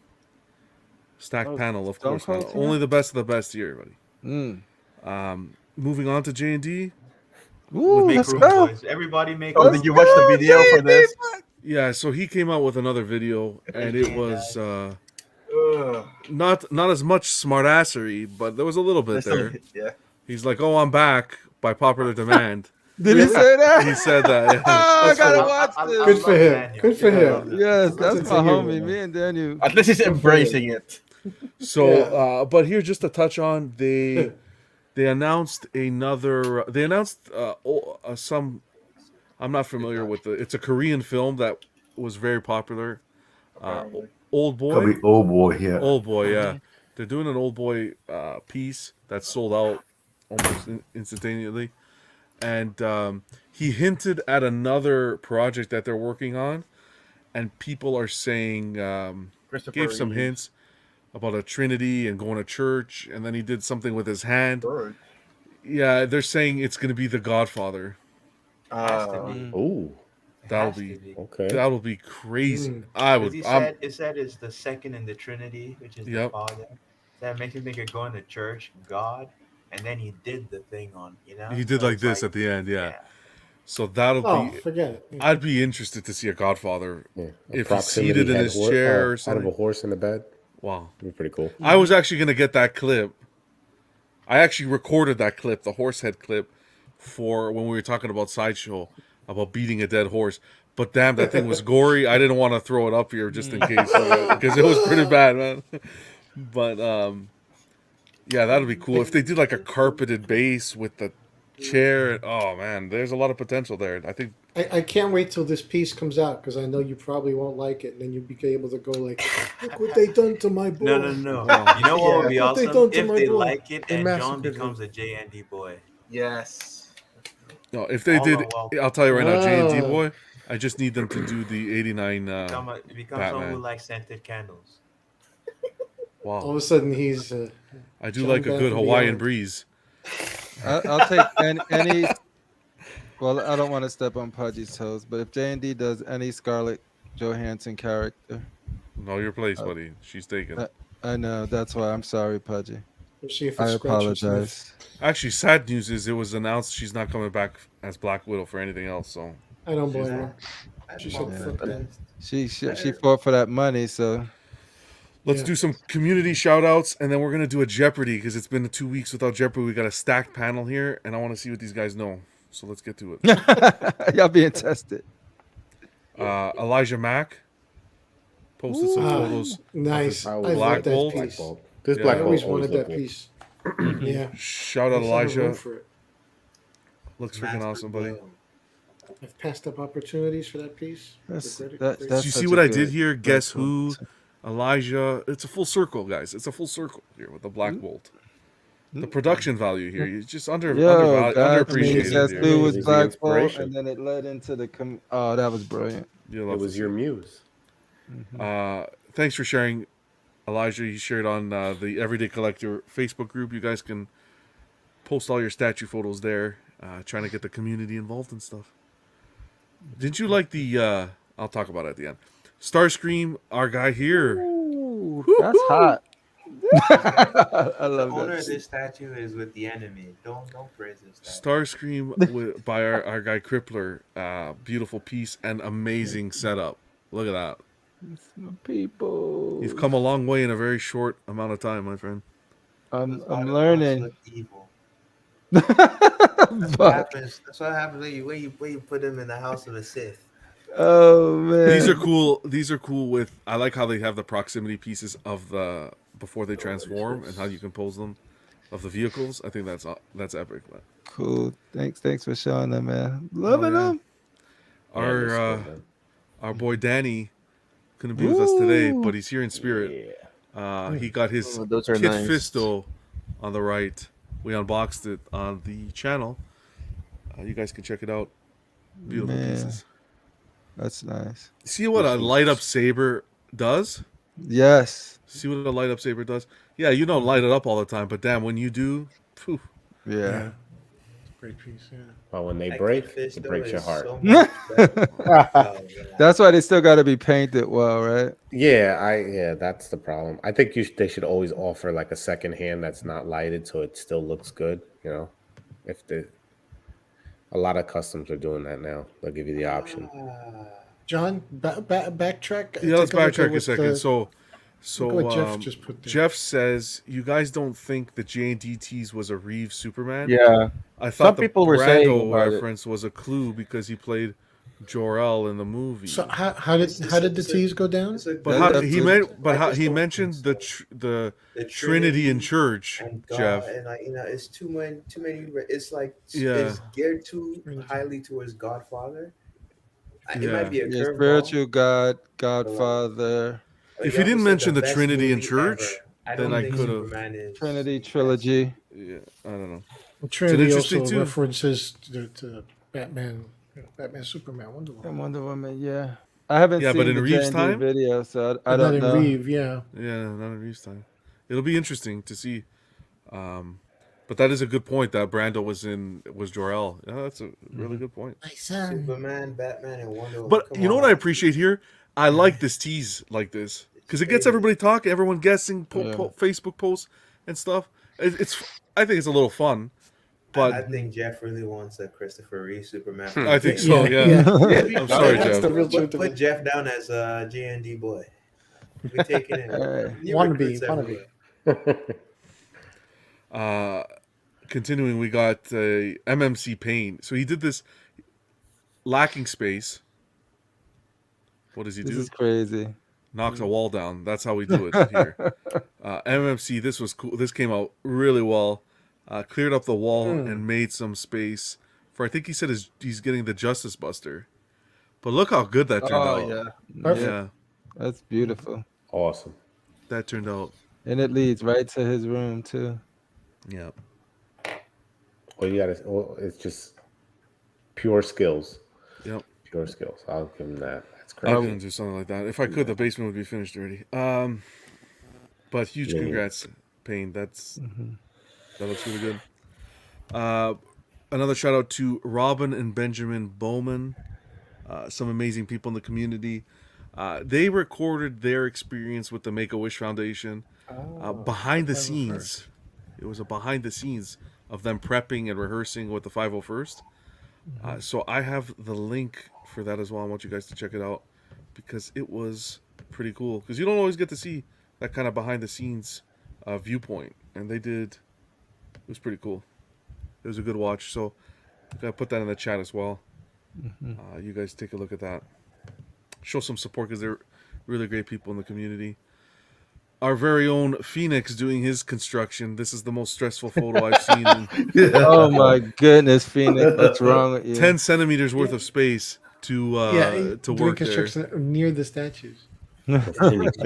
Stacked panel, of Stone course. Man. Cold here? Only the best of the best here, buddy. Mm. Moving on to J&D. Ooh, Make let's room, go. boys. Everybody make Oh, room. did you watch the video for this? Yeah, so he came out with another video, and it was not as much smartassery, but there was a little bit there. Yeah. He's like, "Oh, I'm back by popular demand." Did he say that? He said that. Yeah. Oh, I gotta watch this. Good for him. Good for him. Yes, that's Good my for you, homie. man. Me and Daniel. At least he's embracing it. So, but here just to touch on, they announced another. They announced some. I'm not familiar with it's a Korean film that was very popular. Old Boy. Could be old boy here. Old Boy, yeah. They're doing an Old Boy piece that sold out almost instantaneously. And he hinted at another project that they're working on. And people are saying, gave some hints about a Trinity and going to church. And then he did something with his hand. Yeah, they're saying it's going to be The Godfather. Has to be. Ooh. That'll has to be Okay. that'll be crazy. Mm. I 'Cause would. he I'm. said it said it's the second in the Trinity, which is the Yep. Father. That makes me think of going to church, God, and then he did the thing on, you know. He did So like it's this like, at the end. Yeah. yeah. So that'll Oh, be. forget it. I'd be interested to see a Godfather Yeah. if he's seated in head his chair or out of something. a horse in the bed. Wow. That'd be pretty cool. I was actually gonna get that clip. I actually recorded that clip, the horse head clip, for when we were talking about Sideshow about beating a dead horse. But damn, that thing was gory. I didn't want to throw it up here just in case because it was pretty bad, man. But yeah, that'd be cool if they did like a carpeted base with the chair. Oh man, there's a lot of potential there. I think. I can't wait till this piece comes out because I know you probably won't like it, and then you'll be able to go like, "Look what they done to my boy." No. You know what would be Look what they awesome done to if my they boy. like it They and John massacred him. becomes a JND boy. Yes. No, if they All did, in well. I'll tell you right now, J and D Ah. boy. I just need them to do the '89 Become someone Batman. who likes scented candles. All Wow, of a sudden, he's. I do John like a Bass good and Hawaiian beyond. breeze. I'll take any. Well, I don't want to step on Pudgy's toes, but if J&D does any Scarlett Johansson character, Know your place, buddy. She's taken. I know. That's why I'm sorry, Pudgy. We'll see if I it's scratch and sniff. apologize. Actually, sad news is it was announced she's not coming back as Black Widow for anything else. So I don't blame her. I She don't said, know. "Fuck that." She fought for that money, so let's Yeah. do some community shout outs and then we're gonna do a Jeopardy because it's been 2 weeks without Jeopardy. We got a stacked panel here, and I want to see what these guys know. So let's get to it. y'all being tested. Elijah Mack posted some Ah, photos. nice. I Black love that Bolt. piece. This Yeah. Black I Bolt always always wanted look that cool. piece. Yeah. Shout out There's not room Elijah. for it. Looks freaking awesome, buddy. I've passed up opportunities for that piece. That's- Regret it. that- Great. that's Do you see such what a I did good- here? very Guess cool. who? Elijah. It's a full circle, guys. It's a full circle here with the Black Bolt. The production value here, it's just underappreciated Guess here. who was He's the Black Bolt, inspiration. and then it led into the. Oh, that was brilliant. You It love was to your see. muse. Thanks for sharing, Elijah. You shared on the Everyday Collector Facebook group. You guys can post all your statue photos there. Trying to get the community involved and stuff. Didn't you like the? I'll talk about it at the end. Starscream, our guy here. That's hot. I The love owner that. of this statue is with the enemy. Don't praise this statue. Starscream by our guy Crippler. Beautiful piece and amazing setup. Look at that. People. You've come a long way in a very short amount of time, my friend. I'm Look learning. evil. That's what happens. That's what happens when you put him in the house of a Sith. Oh man, These are cool. These are cool. With I like how they have the proximity pieces of the before they transform and how you can pose them of the vehicles. I think that's epic, man. cool. Thanks for showing them, man. Loving yeah. them. Our boy Danny couldn't be with us today, but he's here in spirit. He got his Oh, those are Kit nice. Fisto on the right. We unboxed it on the channel. You guys can check it out. Beautiful Man. pieces. That's nice. See what a light up saber does? Yes. See what a light up saber does? Yeah, you don't light it up all the time, but damn, when you do, phew. Yeah. Great piece. Yeah. But when they That break, Kit it Fisto breaks your is heart. so much better. That's why they still got to be painted well, right? Yeah, that's the problem. I think they should always offer like a second hand that's not lighted, so it still looks good. You know, if a lot of customs are doing that now, they'll give you the option. John, backtrack. Yeah, let's Take a look at backtrack a what second. the- So look what Jeff just put there. Jeff says you guys don't think the J&DTs was a Reeves Superman? Yeah. I Some thought the people were saying Brando about it. reference was a clue because he played Jor-El in the movie. So how did the T's go down? But he mentioned the Trinity in church, and God, Jeff. and it's too many. It's like Yeah. it's geared too highly towards Godfather. It Yeah. might be a Yeah, curveball. spiritual God, Godfather, If he he didn't also said mention the best Trinity in movie church, ever. then don't I think could have. Superman is- Trinity trilogy. Yeah, I don't know. Well, Trinity It's also interesting, too. references to Batman, Batman, Superman, Wonder Woman. And Wonder Woman, yeah. I haven't Yeah, seen but in the Reeves' J&D time? video, so I But don't not in know. Reeve, yeah. Yeah, not in Reeves' time. It'll be interesting to see. But that is a good point that Brando was Jor-El. Yeah, that's a really good point. My son. Superman, Batman, and Wonder Woman. But Come you know on. what I appreciate here? I like this tease like this because it gets everybody talking, everyone guessing, Facebook posts and stuff. I think it's a little fun. But I think Jeff really wants a Christopher Reeve Superman. I think so. Yeah. I'm sorry, Jeff. Put Jeff down as a JND boy. We taking it. Wannabe. Continuing, we got MMC Pain. So he did this lacking space. What does he do? This is crazy. Knocks a wall down. That's how we do it here. MMC, this was cool. This came out really well. Cleared up the wall and made some space for. I think he said he's getting the Justice Buster. But look how good that turned out. Yeah. Perfect. Yeah, That's beautiful. Awesome. that turned out. And it leads right to his room too. Yeah. Well, you gotta. Well, it's just pure skills. Yep. Pure skills. I'll give him that. That's I'm crazy. gonna do something like that. If I could, the basement would be finished already. But huge Yeah. congrats, Payne. That looks really good. Another shout out to Robin and Benjamin Bowman, some amazing people in the community. They recorded their experience with the Make-A-Wish Foundation behind the scenes. It was a behind the scenes of them prepping and rehearsing with the 501st. So I have the link for that as well. I want you guys to check it out because it was pretty cool. Because you don't always get to see that kind of behind the scenes viewpoint, and they did. It was pretty cool. It was a good watch. So I'm gonna put that in the chat as well. You guys take a look at that. Show some support because they're really great people in the community. Our very own Phoenix doing his construction. This is the most stressful photo I've seen. Oh my goodness, Phoenix! What's wrong with you? 10 centimeters worth of space to doing work there. construction near the statues. I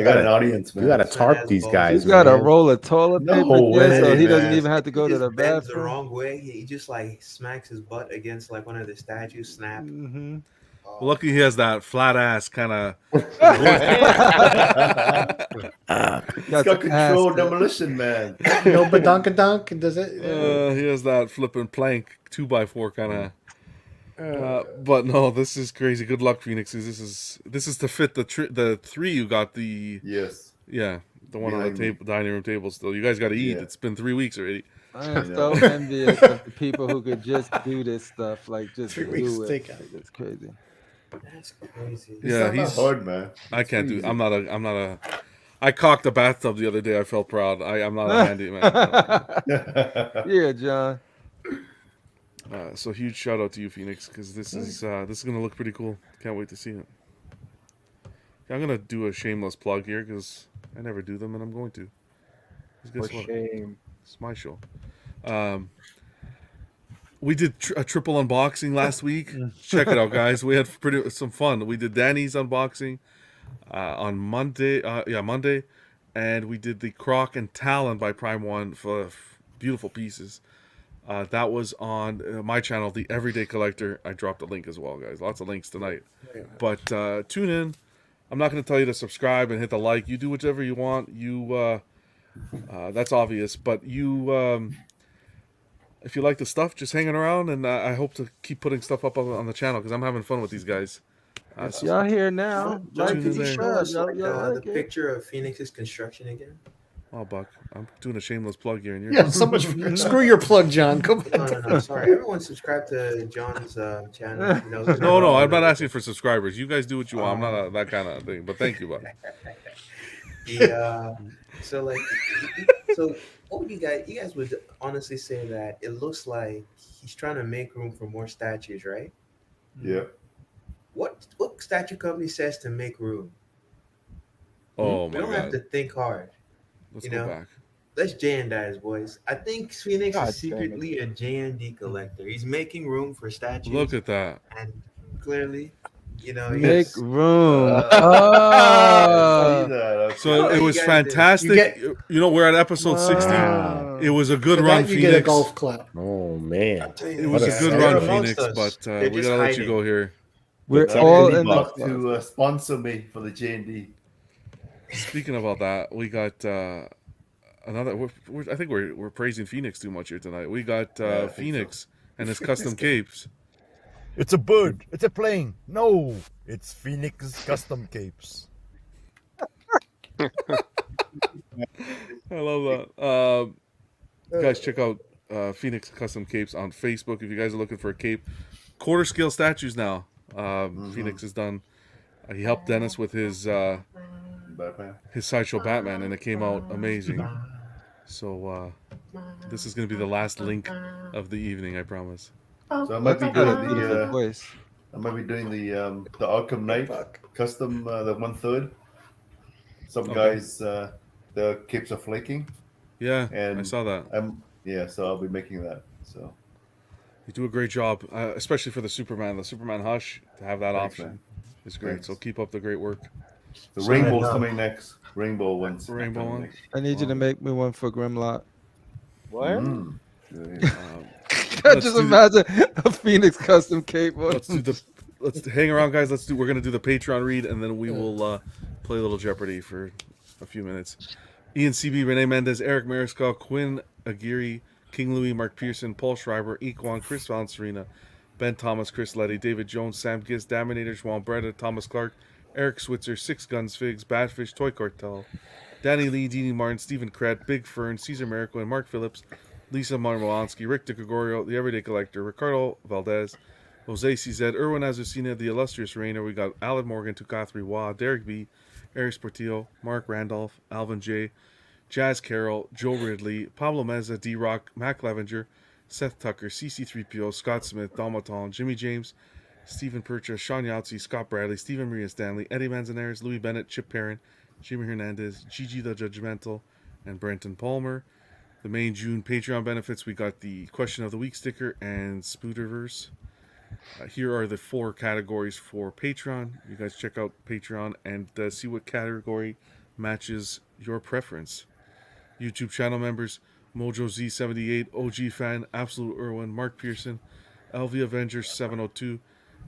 got an audience, man. You gotta tarp these guys. He's got a man. roll of toilet paper, way, so he doesn't man. even have to go He to the just bends the bathroom. wrong way. He just like smacks his butt against like one of the statues. Snap. Mm-hmm. Well, lucky he has that flat ass kind of. He's got controlled demolition, man. No badonkadonk, does it? He has that flipping plank 2x4 kind of. But no, this is crazy. Good luck, Phoenixes. This is to fit the three you got the. Yes. Yeah, the one on the table, dining room table. Still, you guys got to eat. Yeah. It's been 3 weeks already. I am so envious of the people who could just do this stuff, like just 3 weeks do it. takeout. Like, it's crazy. That's crazy. Yeah, It's not he's hard, man. I can't do. I'm not a. I cocked a bathtub the other day. I felt proud. I'm not a handyman. Yeah, John. So huge shout out to you, Phoenix, because this is gonna look pretty cool. Can't wait to see it. I'm gonna do a shameless plug here because I never do them, and I'm going to. 'Cause guess For what? shame. It's my show. We did a triple unboxing last week. Check it out, guys. We had some fun. We did Danny's unboxing on Monday. Monday, and we did the Croc and Talon by Prime One for beautiful pieces. That was on my channel, The Everyday Collector. I dropped a link as well, guys. Lots of links tonight. But tune in. I'm not going to tell you to subscribe and hit the like. You do whichever you want. That's obvious. But if you like the stuff, just hanging around, and I hope to keep putting stuff up on the channel because I'm having fun with these guys. So Y'all here now? John, Like could and you show us subscribe. like, Y'all the like it? picture of Phoenix's construction again? Oh, Buck, I'm doing a shameless plug here, and you're Yeah, so much. Screw your plug, John. Go back. No. Sorry, everyone subscribe to John's channel. You know, No, I'm not asking for subscribers. You guys do what you want. I'm not that kind of thing. But thank you, Buck. So what would you guys would honestly say that it looks like he's trying to make room for more statues, right? Yeah. What statue company says to make room? Oh We my don't have God. to think hard. Let's you go know? back. Let's J&Dize, boys. I think Phoenix God is damn it. secretly a J&D collector. He's making room for statues. Look at that. And clearly, you know, Make he's- room. So it was fantastic. You know, we're at episode 60. It was a good For run, that, you Phoenix. get a golf clap. Oh man, It was a good They're run, amongst Phoenix, us. but They're we just gotta let you hiding. go here. We're Tell all Kenny in Buck the. to sponsor me for the J&D. Speaking about that, we got another. I think we're praising Phoenix too much here tonight. We got Yeah, I think Phoenix and his custom capes. It's a bird. It's a plane. No, it's Phoenix Custom Capes. I love that. Guys, check out Phoenix Custom Capes on Facebook if you guys are looking for a cape. Quarter scale statues now. Phoenix has done. He helped Dennis with his Batman. his Sideshow Batman, and it came out amazing. So this is going to be the last link of the evening, I promise. So I might be doing the voice. I might be doing the Arkham Knight custom, the 1/3. Some Okay. guys the capes are flaking. Yeah, and I saw that. So I'll be making that. So You do a great job, especially for the Superman. The Superman Hush, to have that Thanks, option man. is great. Thanks. So keep up the great work. the rainbow's coming next. Rainbow ones. Rainbow coming one? next. I need you to make me one for Grimlock. What? Mm. I just imagine a Phoenix custom cape. Let's hang around, guys. We're gonna do the Patreon read, and then we will play a little Jeopardy for a few minutes. Ian CB, Renee Mendez, Eric Mariscal, Quinn Aguirre, King Louis, Mark Pearson, Paul Schreiber, Equan, Chris Valencerina, Ben Thomas, Chris Letty, David Jones, Sam Gist, Daminator, Juan Breda, Thomas Clark, Eric Switzer, Six Guns Figs, Badfish, Toy Cartel, Danny Lee, Deanie Martin, Stephen Kret, Big Fern, Caesar Miracle, and Mark Phillips, Lisa Marmolansky, Rick DeGregorio, The Everyday Collector, Ricardo Valdez, Jose CZ, Erwin Azucena, The Illustrious Rainer. We got Alan Morgan, Tukathri Wah, Derek B, Eric Sportillo, Mark Randolph, Alvin J, Jazz Carroll, Joe Ridley, Pablo Meza, D-Rock, Mac Levenger, Seth Tucker, CC3PO, Scott Smith, Dalmaton, Jimmy James, Stephen Percha, Sean Yahtzee, Scott Bradley, Stephen Maria Stanley, Eddie Manzanares, Louis Bennett, Chip Perrin, Jimmy Hernandez, Gigi the Judgmental, and Brenton Palmer. The main June Patreon benefits, we got the Question of the Week sticker and Spooderverse. Here are the 4 categories for Patreon. You guys check out Patreon and see what category matches your preference. YouTube channel members, Mojo Z78, OG Fan, Absolute Irwin, Mark Pearson, LV Avengers 702,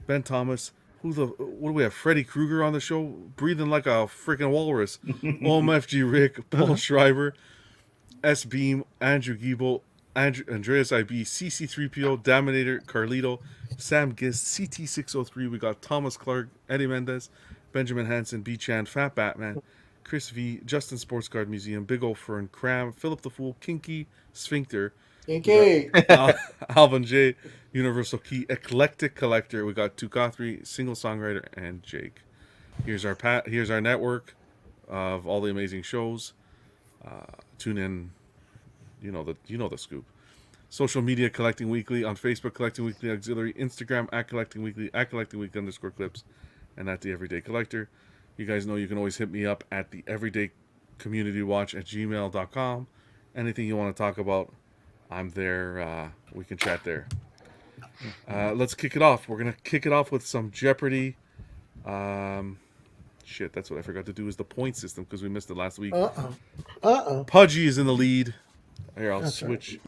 Ben Thomas. What do we have? Freddy Krueger on the show, breathing like a freaking walrus. OMFG Rick, Paul Schreiber, S Beam, Andrew Giebel, Andreas IB, CC3PO, Daminator, Carlito, Sam Gist, CT603. We got Thomas Clark, Eddie Mendez, Benjamin Hansen, B Chan, Fat Batman, Chris V, Justin Sports Card Museum, Big O Fern, Cram, Philip the Fool, Kinky, Sphincter, Kinky. Alvin J, Universal Key, Eclectic Collector. We got Tukathri, Single Songwriter, and Jake. Here's our network of all the amazing shows. Tune in. You know the scoop. Social media, Collecting Weekly on Facebook, Collecting Weekly Auxiliary, Instagram at Collecting Weekly, at Collecting Weekly _clips, and at The Everyday Collector. You guys know you can always hit me up at the Everyday Community Watch at gmail.com. Anything you want to talk about, I'm there. We can chat there. Let's kick it off. We're gonna kick it off with some Jeopardy. Shit, that's what I forgot to do is the point system because we missed it last week. Pudgy is in the lead. Here, I'll switch.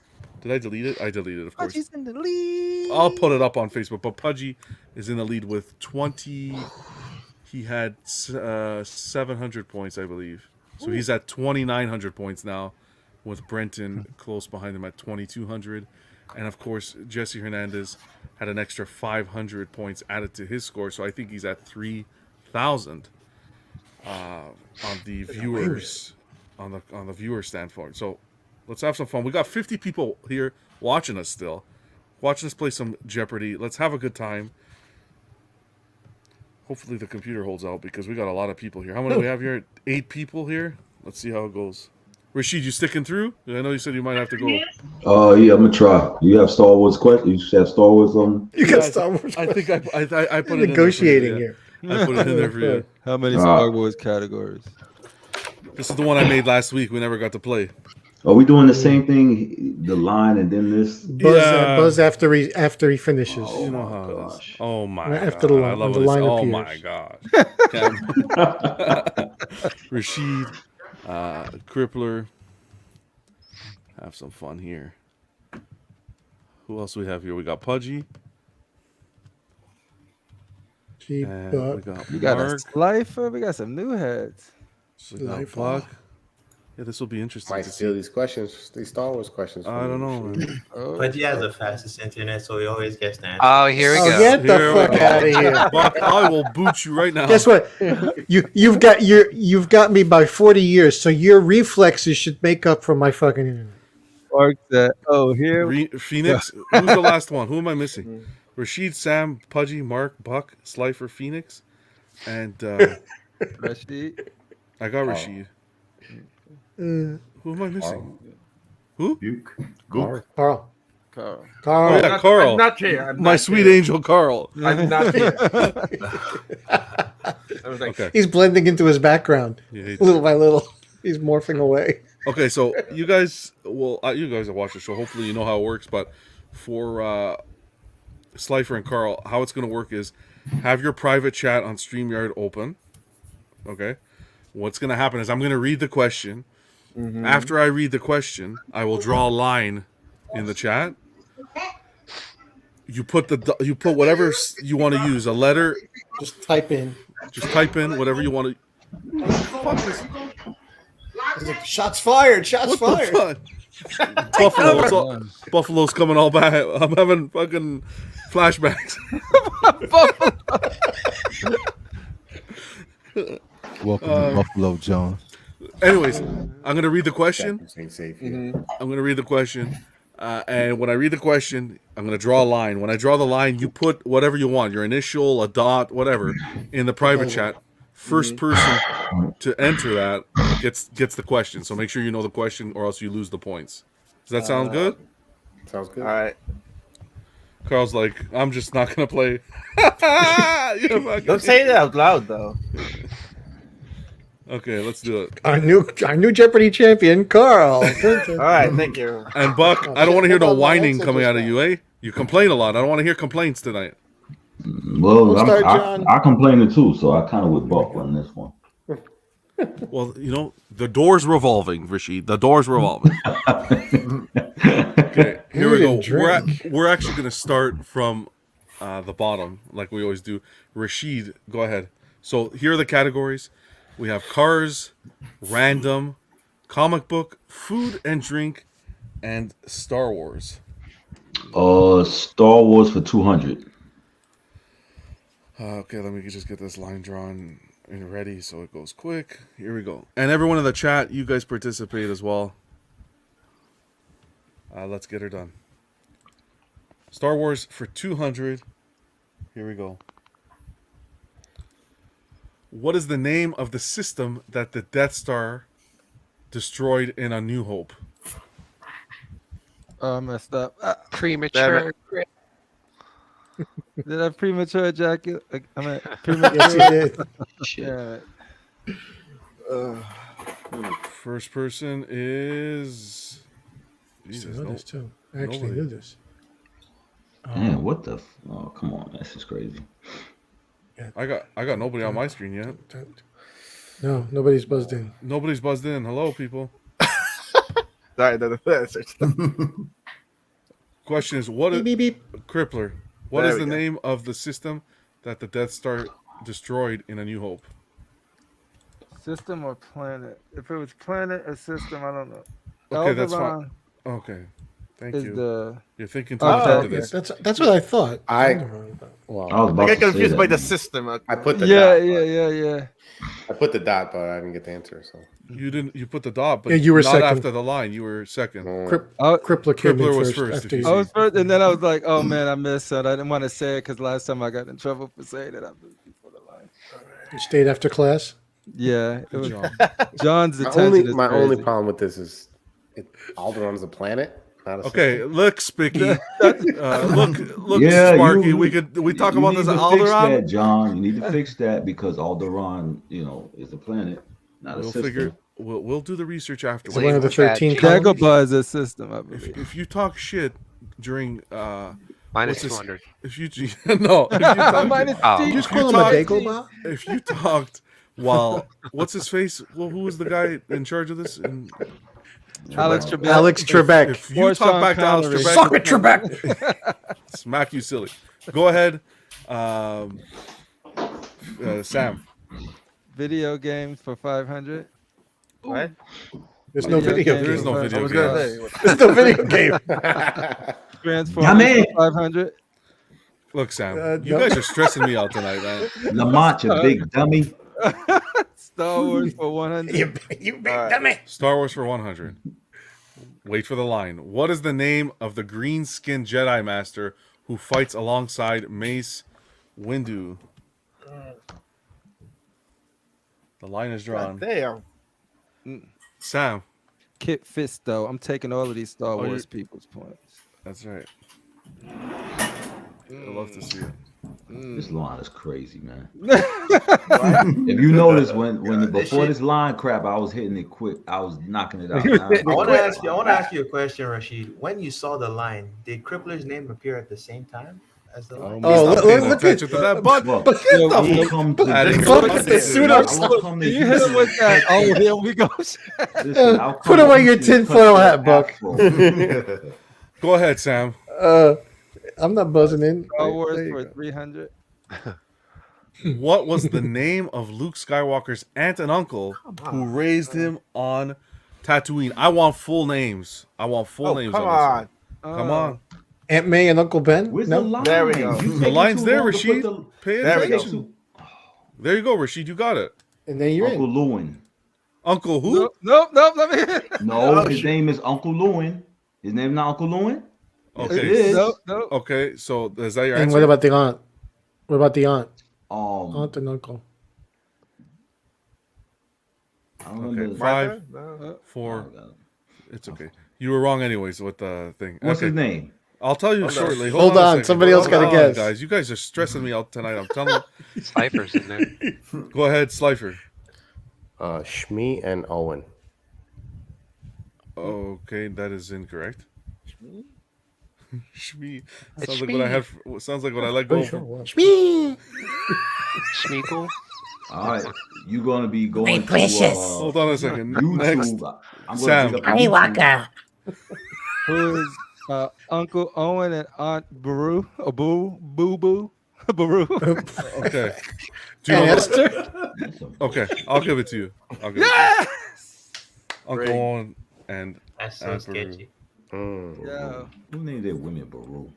Did I delete it? I deleted it, of course. Pudgy's in the lead. I'll put it up on Facebook. But Pudgy is in the lead with 20. He had 700 points, I believe. So he's at 2,900 points now, with Brenton close behind him at 2,200. And of course, Jesse Hernandez had an extra 500 points added to his score. So I think he's at 3,000 on the viewers on the viewer standpoint. So let's have some fun. We got 50 people here watching us still. Watching us play some Jeopardy. Let's have a good time. Hopefully the computer holds out because we got a lot of people here. How many do we have here? 8 people here. Let's see how it goes. Rashid, you sticking through? I know you said you might have to go. Yeah, I'm gonna try. You have Star Wars questions? You have Star Wars on? You got Star Wars. I think I put it negotiating in there for you. here. I put it in there for you. How many Star Wars categories? This is the one I made last week. We never got to play. Are we doing the same thing? The line and then this? Buzz after he finishes. Oh, you know how it is. Oh my After god. the I line, love the this. line Oh appears. my god. Rashid, Crippler. Have some fun here. Who else we have here? We got Pudgy. And we got We got Mark. a Slifer. We got some new heads. We got Buck. Yeah, this will be interesting. Might to steal see. these questions, these Star Wars questions. I don't know, man. But he has the fastest internet, so he always gets the answer. Oh, here we go. Get the Here we fuck go. out of here. Buck, I will boot you right now. Guess what? You've got me by 40 years, so your reflexes should make up for my fucking internet. Or that. Oh, here. Phoenix. Who's the last one? Who am I missing? Rashid, Sam, Pudgy, Mark, Buck, Slifer, Phoenix, and Rashid. I got Rashid. Who am I missing? Who? Duke. Gook. Carl. Carl. Oh yeah, Carl. I'm not here. I'm My not sweet here. angel, Carl. I'm not here. I was like, Okay. He's blending into his background Yeah, little by little. He's morphing away. Okay, so you guys have watched the show. Hopefully, you know how it works. But for Slifer and Carl, how it's going to work is have your private chat on StreamYard open. Okay, what's going to happen is I'm going to read the question. After I read the question, I will draw a line in the chat. You put whatever you want to use, a letter. Just type in. Just type in whatever you want to. Fuck this. Shots fired! Shots What fired! the fuck? Buffalo's coming all back. I'm having fucking flashbacks. Welcome to Buffalo, John. Anyways, I'm gonna read the question. Mm-hmm. I'm gonna read the question, and when I read the question, I'm gonna draw a line. When I draw the line, you put whatever you want, your initial, a dot, whatever, in the private chat. First person to enter that gets the question. So make sure you know the question, or else you lose the points. Does that sound good? Sounds good. all right. Carl's like, I'm just not gonna play. Don't say it out loud, though. Okay, let's do it. Our new Jeopardy champion, Carl. All right, thank you. And Buck, I don't want to hear no whining coming out of you, eh? You complain a lot. I don't want to hear complaints tonight. Well, We'll start, John. I complained it too, so I kind of with Buck on this one. Well, you know, the door's revolving, Rashid. The door's revolving. Okay, here we go. We're actually going to start from the bottom, like we always do. Rashid, go ahead. So here are the categories. We have cars, random, comic book, food and drink, and Star Wars. Star Wars for 200. Okay, let me just get this line drawn and ready so it goes quick. Here we go. And everyone in the chat, you guys participate as well. Let's get her done. Star Wars for 200. Here we go. What is the name of the system that the Death Star destroyed in A New Hope? Oh, I messed up. Premature. Did I premature ejaculate? I mean, premature. Yes, you did. Yeah. First person is... Jesus, I know this too. I actually knew this. Man, what the? Oh, come on, this is crazy. I got nobody on my screen yet. No, nobody's buzzed in. Nobody's buzzed in. Hello, people. Sorry, Question is, what is Beep, beep, beep. Crippler? What There is we the go. name of the system that the Death Star destroyed in A New Hope? System or planet? If it was planet or system, I don't know. Okay, that's fine. Alderaan Okay, thank is you. the You're thinking too Oh, much into okay. this. That's what I thought. Well, I was I about get to say confused that, by the man. system. I put the yeah, dot. yeah. I put the dot, but I didn't get the answer. So You didn't. You put the dot, but Yeah, you were not second. after the line. You were second. Crippler came Crippler in was first. first, after if you. I was first, and then I was like, "Oh man, I missed it. I didn't want to say it because last time I got in trouble for saying it. I moved before the line." You stayed after class. Yeah, it was job. John's my attention is only crazy. problem with this is Alderaan is a planet, not a Okay, system. look, Spicky. Look, Yeah, Sparky. you- we talk you about need this to at fix Alderaan. that, John. You need to fix that because Alderaan, is a planet, not a We'll system. figure. We'll do the research It's afterwards. one of the 13 colonies. Dagobah is a system, I believe. If you talk shit during Minus what's this- 200. if you no, if you talk, Minus Oh. two. Did you just If you call him a talk- Dagobah? if you talked while what's his face? Well, who was the guy in charge of this? Alex Trebek. Alex Trebek. If you Or talk Sean back to Alex Connery. Trebek, Suck it, Trebek. smack you silly. Go ahead, Sam. Video games for 500. What? There's no video game. There is no I video was game. gonna say, There's no video game. Transformers 500. Look, Sam, you no. guys are stressing me out tonight, man. Lamont, you big dummy. Star Wars for 100. You big dummy. Star Wars for 100. Wait for the line. What is the name of the green-skinned Jedi Master who fights alongside Mace Windu? The line is drawn. Damn. Sam. Kit Fisto. I'm taking all of these Star Oh, Wars people's points. That's right. I'd love to see it. This line is crazy, man. If you notice, when before this line crap, I was hitting it quick. I was knocking it out. I want to ask you a question, Rashid. When you saw the line, did Crippler's name appear at the same time as the line? Look at that. But Look, look at the suit up. You hit him with that. Oh, here we go. Put away your tinfoil hat, Buck. Go ahead, Sam. I'm not buzzing in. Star Wars for 300. What was the name of Luke Skywalker's aunt and uncle who raised him on Tatooine? I want full names. I want full names. Come on. on. This one. Come on. Aunt May and Uncle Ben. Where's No? the line? There we go. The line's there, Rashid. Pay There we go. attention. There you go, Rashid. You got it. And then you're Uncle in. Lewin. Uncle who? Nope. Let me. No, his name is Uncle Lewin. His name not Uncle Lewin? Yes, Okay. it is. Nope. Okay, so is that your And answer? what about the aunt? What about the aunt? Aunt and uncle. I don't Okay, remember. 5, No. 4. It's okay. You were wrong anyways with the thing. What's Okay. his name? I'll tell you shortly. Hold a on, second. somebody else gotta Hold on, guess. Guys, you guys are stressing me out tonight. I'm telling you. Slifer's in there. Go ahead, Slifer. Shmi and Owen. Okay, that is incorrect. Shmi. It's Sounds like what I had. Sounds like what I let go from. Schmeagle. All right, you're gonna be going precious. Hold on a second. YouTube. Next, I'm gonna Sam. dig up YouTube. Skywalker. Who is Uncle Owen and Aunt Baru? Boo Boo? Baru. Okay. Do you know Esther? Okay, I'll give it to you. I'll give it to Yes. you. Uncle Owen and That's so Aunt Beru. sketchy. Yeah. Who named their women Baru?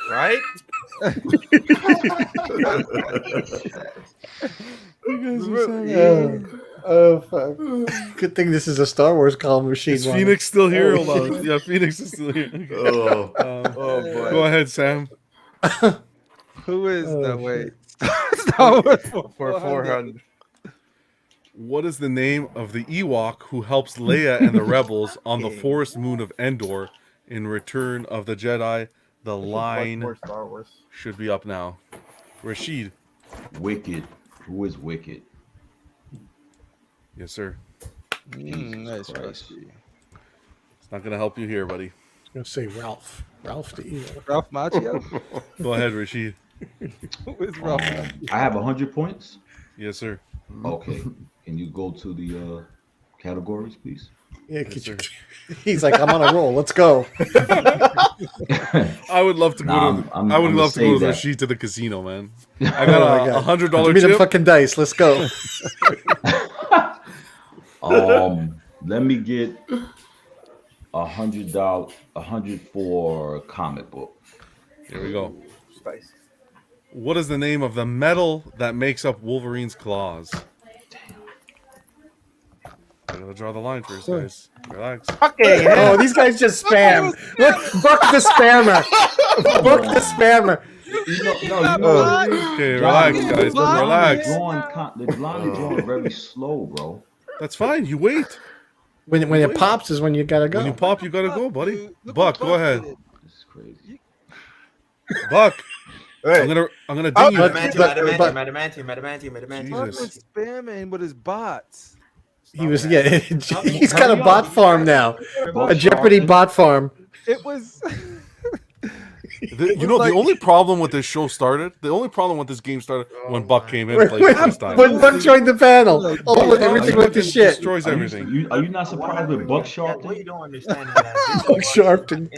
Right? Oh, fuck. Good thing this is a Star Wars column machine. Is Phoenix still here? Hold on. Yeah, Phoenix is still here. Oh. Oh boy. Go ahead, Sam. Who is Oh, the wait? Star Wars for For 400. 400. What is the name of the Ewok who helps Leia and the rebels on the forest moon of Endor in Return of the Jedi? The line More Star Wars. should be up now. Rashid. Wicked. Who is Wicked? Yes, sir. Nice, Christ. Rashid. It's not going to help you here, buddy. I'm going to say Ralph. Ralph the Ewok. Ralph Macchio. Go ahead, Rashid. Who is Ralph? I have 100 points. Yes, sir. Okay. Can you go to the categories, please? Yeah, could you, he's like, I'm on a roll. Let's go. I would love to go Nah, to. I'm I would gonna love to go save to that. Rashid to the casino, man. I Oh got my a God. $100 Give me the chip. fucking dice. Let's go. Let me get $100. 100 for comic book. Here we go. Spicy. What is the name of the metal that makes up Wolverine's claws? I gotta draw the line first, guys. Relax. Okay. Oh, these guys just spam. Look, Buck the spammer. Buck the spammer. Okay, relax, guys. Relax. The line is drawn very slow, bro. That's fine. You wait. When it pops is when you gotta go. When you pop, you gotta go, buddy. Buck, go ahead. This is crazy. Buck. Hey. I'm gonna ding you. Buck Jesus. was spamming with his bots. He was he's got a bot farm now. A Jeopardy bot farm. It was. You know, the only problem with this show started, the only problem with this game started when Buck came in and played When, first time. when Buck joined the panel, everything went to shit. Destroys everything. Are you not surprised with Buck Sharpton? What you don't understand is that Buck Sharpton.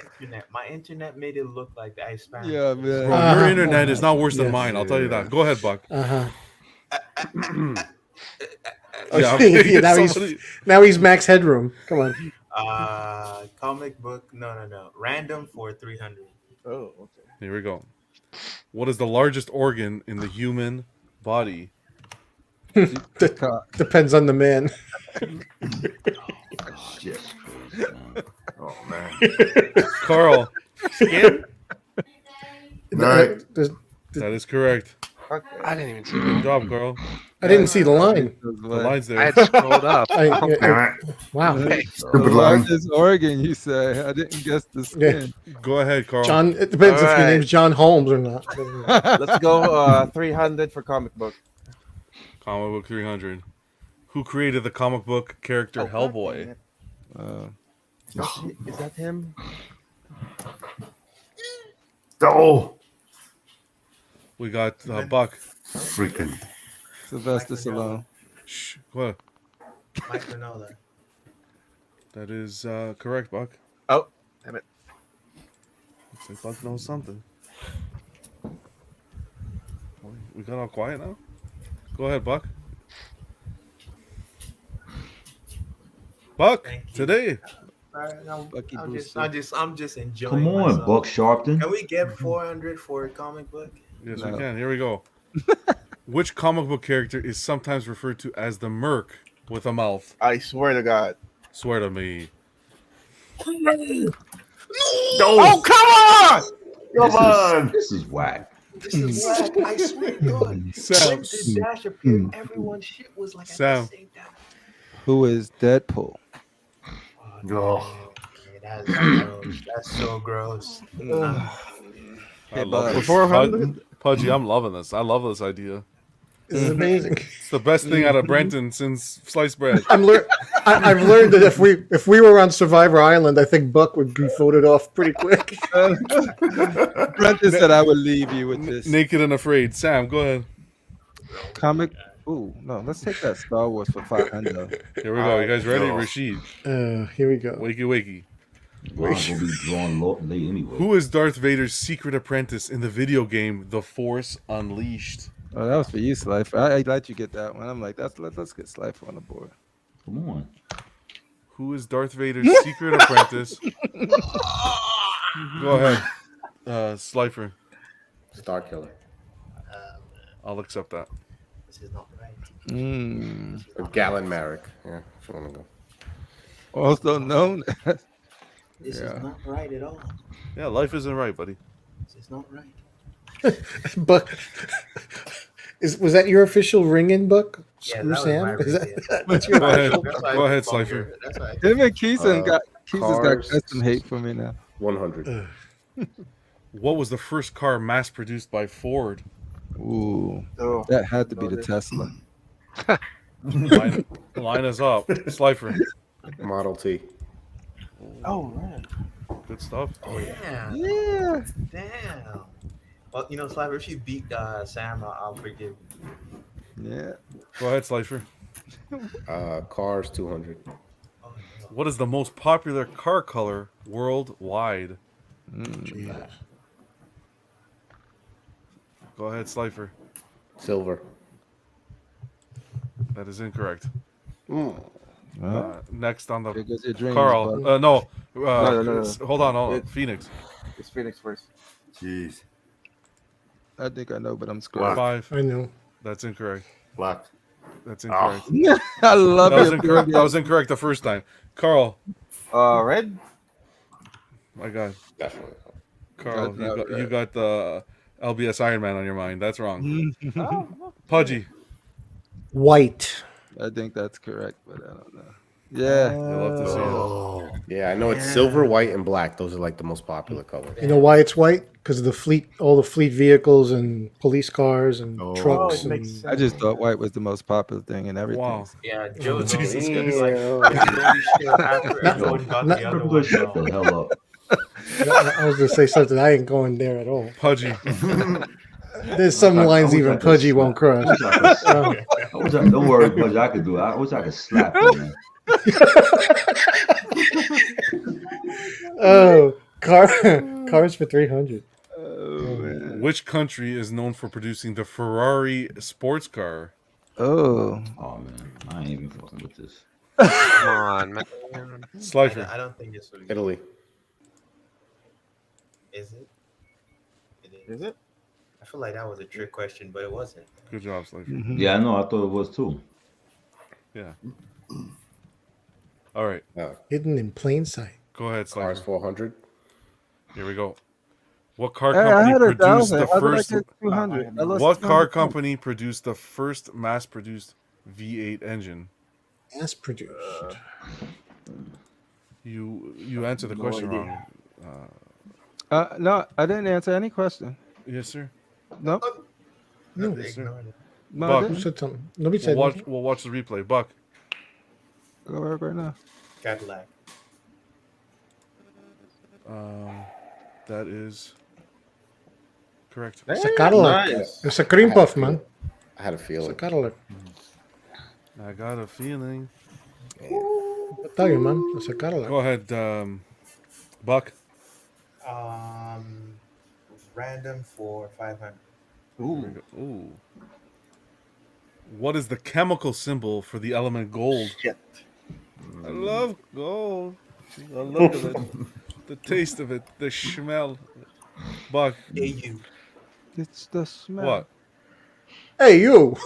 my internet made it look like I spammed. Yeah, man. Bro, your internet is not worse than mine. I'll tell you that. Go ahead, Buck. Uh-huh. Yeah, Yeah, somebody- now he's Max Headroom. Come on. Comic book. No. Random for 300. Oh, okay. Here we go. What is the largest organ in the human body? Depends on the man. Just crazy, man. Oh man. Carl. Skin? Right. That is correct. I didn't even see Good that. job, Carl. I didn't see the line. The line's there. I had scrolled up. Wow. Stupid line. Largest organ, you say? I didn't guess the skin. Go ahead, Carl. John. It depends if your Alright. name's John Holmes or not. Let's go 300 for comic book. Comic book 300. Who created the comic book character Oh, Hellboy? Is that him? Oh, We got Buck. freaking. Sylvester Stallone. Shh. Go ahead. Mike Mignola. That is correct, Buck. Oh, damn it. Looks like Buck knows something. We got all quiet now? Go ahead, Buck. Buck, today. Bucky I'm Brewster. just enjoying. Come on, myself. Buck Sharpton. Can we get 400 for a comic book? Yes, No. we can. Here we go. Which comic book character is sometimes referred to as the Merc with a mouth? I swear to God. Swear to me. Oh, come on! Come on. This is whack. This is whack. I swear to God. Sam. When the Dash appeared, everyone's shit was like at Sam. the same time. Who is Deadpool? Oh. That's gross. That's so gross. I love this. 400? Pudgy, I'm loving this. I love this idea. This is amazing. It's the best thing out of Brenton since sliced bread. I've learned that if we were on Survivor Island, I think Buck would be voted off pretty quick. Brenton said I would leave you with this. Naked and Afraid. Sam, go ahead. Comic. Ooh, no, let's take that Star Wars for 500. Here we go. You guys ready? No. Rashid. Here we go. Wakey, wakey. Ron's gonna be drawn late anyway. Who is Darth Vader's secret apprentice in the video game The Force Unleashed? Oh, that was for you, Slifer. I let you get that one. I'm like, let's get Slifer on the board. Come on. Who is Darth Vader's secret apprentice? Go ahead. Slifer. Star Killer. I'll accept that. This is not right. Or Galen Marek. Yeah, if you want to go. Also known. This Yeah. is not right at all. Yeah, life isn't right, buddy. This is not right. Buck, was that your official ring-in, Buck? Yeah, Screw that was Sam. my Is ring-in. what's your Go ahead. official? That's why Go I ahead, called Slifer. her. That's why I Him and Keeson got Cars. custom hate for me now. 100. What was the first car mass produced by Ford? Ooh, Oh. that had to be the Tesla. Line us up. Slifer. Model T. Oh, man. Good stuff. Oh yeah. Yeah. Damn. Well, you know, Slifer, if you beat Sam, I'll forgive you. Yeah. Go ahead, Slifer. Cars 200. What is the most popular car color worldwide? Go ahead, Slifer. Silver. That is incorrect. Well, Next on there the goes your dreams, Carl. bud. No. No. Hold on. Phoenix. It's Phoenix first. Jeez. I think I know, but I'm scared. 5. I know. That's incorrect. Black. That's incorrect. I love That was it. incorrect. That was incorrect the first time. Carl. Red? My God. Definitely. Carl, That's not you right. got the LBS Iron Man on your mind. That's wrong. Pudgy. White. I think that's correct, but I don't know. Yeah. I love to see it. Oh. Yeah, I know it's silver, white, and black. Those are like the most popular colors. You know why it's white? Because of the fleet, all the fleet vehicles and police cars and Oh. trucks. Oh, it makes and, sense. I just thought white was the most popular thing and everything. Wow. Yeah, Joe. Jesus Jesus Christ. Everybody shut the hell up. I was gonna say something. I ain't going there at all. Pudgy. There's some I lines wish even I could Pudgy slap- won't cross. Don't worry, Pudgy. I could do it. I wish I could slap you, man. Oh, cars for 300. Oh, man. Which country is known for producing the Ferrari sports car? Oh. Oh man, I ain't even fucking with this. Come on, man. Slifer. I don't think this would be. Italy. Is it? Is it? I feel like that was a trick question, but it wasn't. Good job, Slifer. Yeah, I know. I thought it was too. Yeah. All right. Hidden in plain sight. Go ahead, Cars Slifer. 400. Here we go. What car Hey, I company had produced 1,000. the How did I first? get 200? I lost What car 200 points. company produced the first mass-produced V8 engine? Mass produced. You answered the No question idea. wrong. No, I didn't answer any question. Yes, sir. Nope. No. Yes, sir. No, I Buck. Who didn't. said something? Nobody said We'll anything. watch the replay. Buck. Go right now. Cadillac. That is correct. It's a Cadillac. Nice. It's a cream puff, man. I had a It's a feeling. Cadillac. I got a feeling. I tell you, man. It's a Cadillac. Go ahead, Buck. Random for 500. Ooh. What is the chemical symbol for the element gold? Shit. I love gold. The look of it, the taste of it, the smell. Buck. AU. It's the smell. What? Hey, you.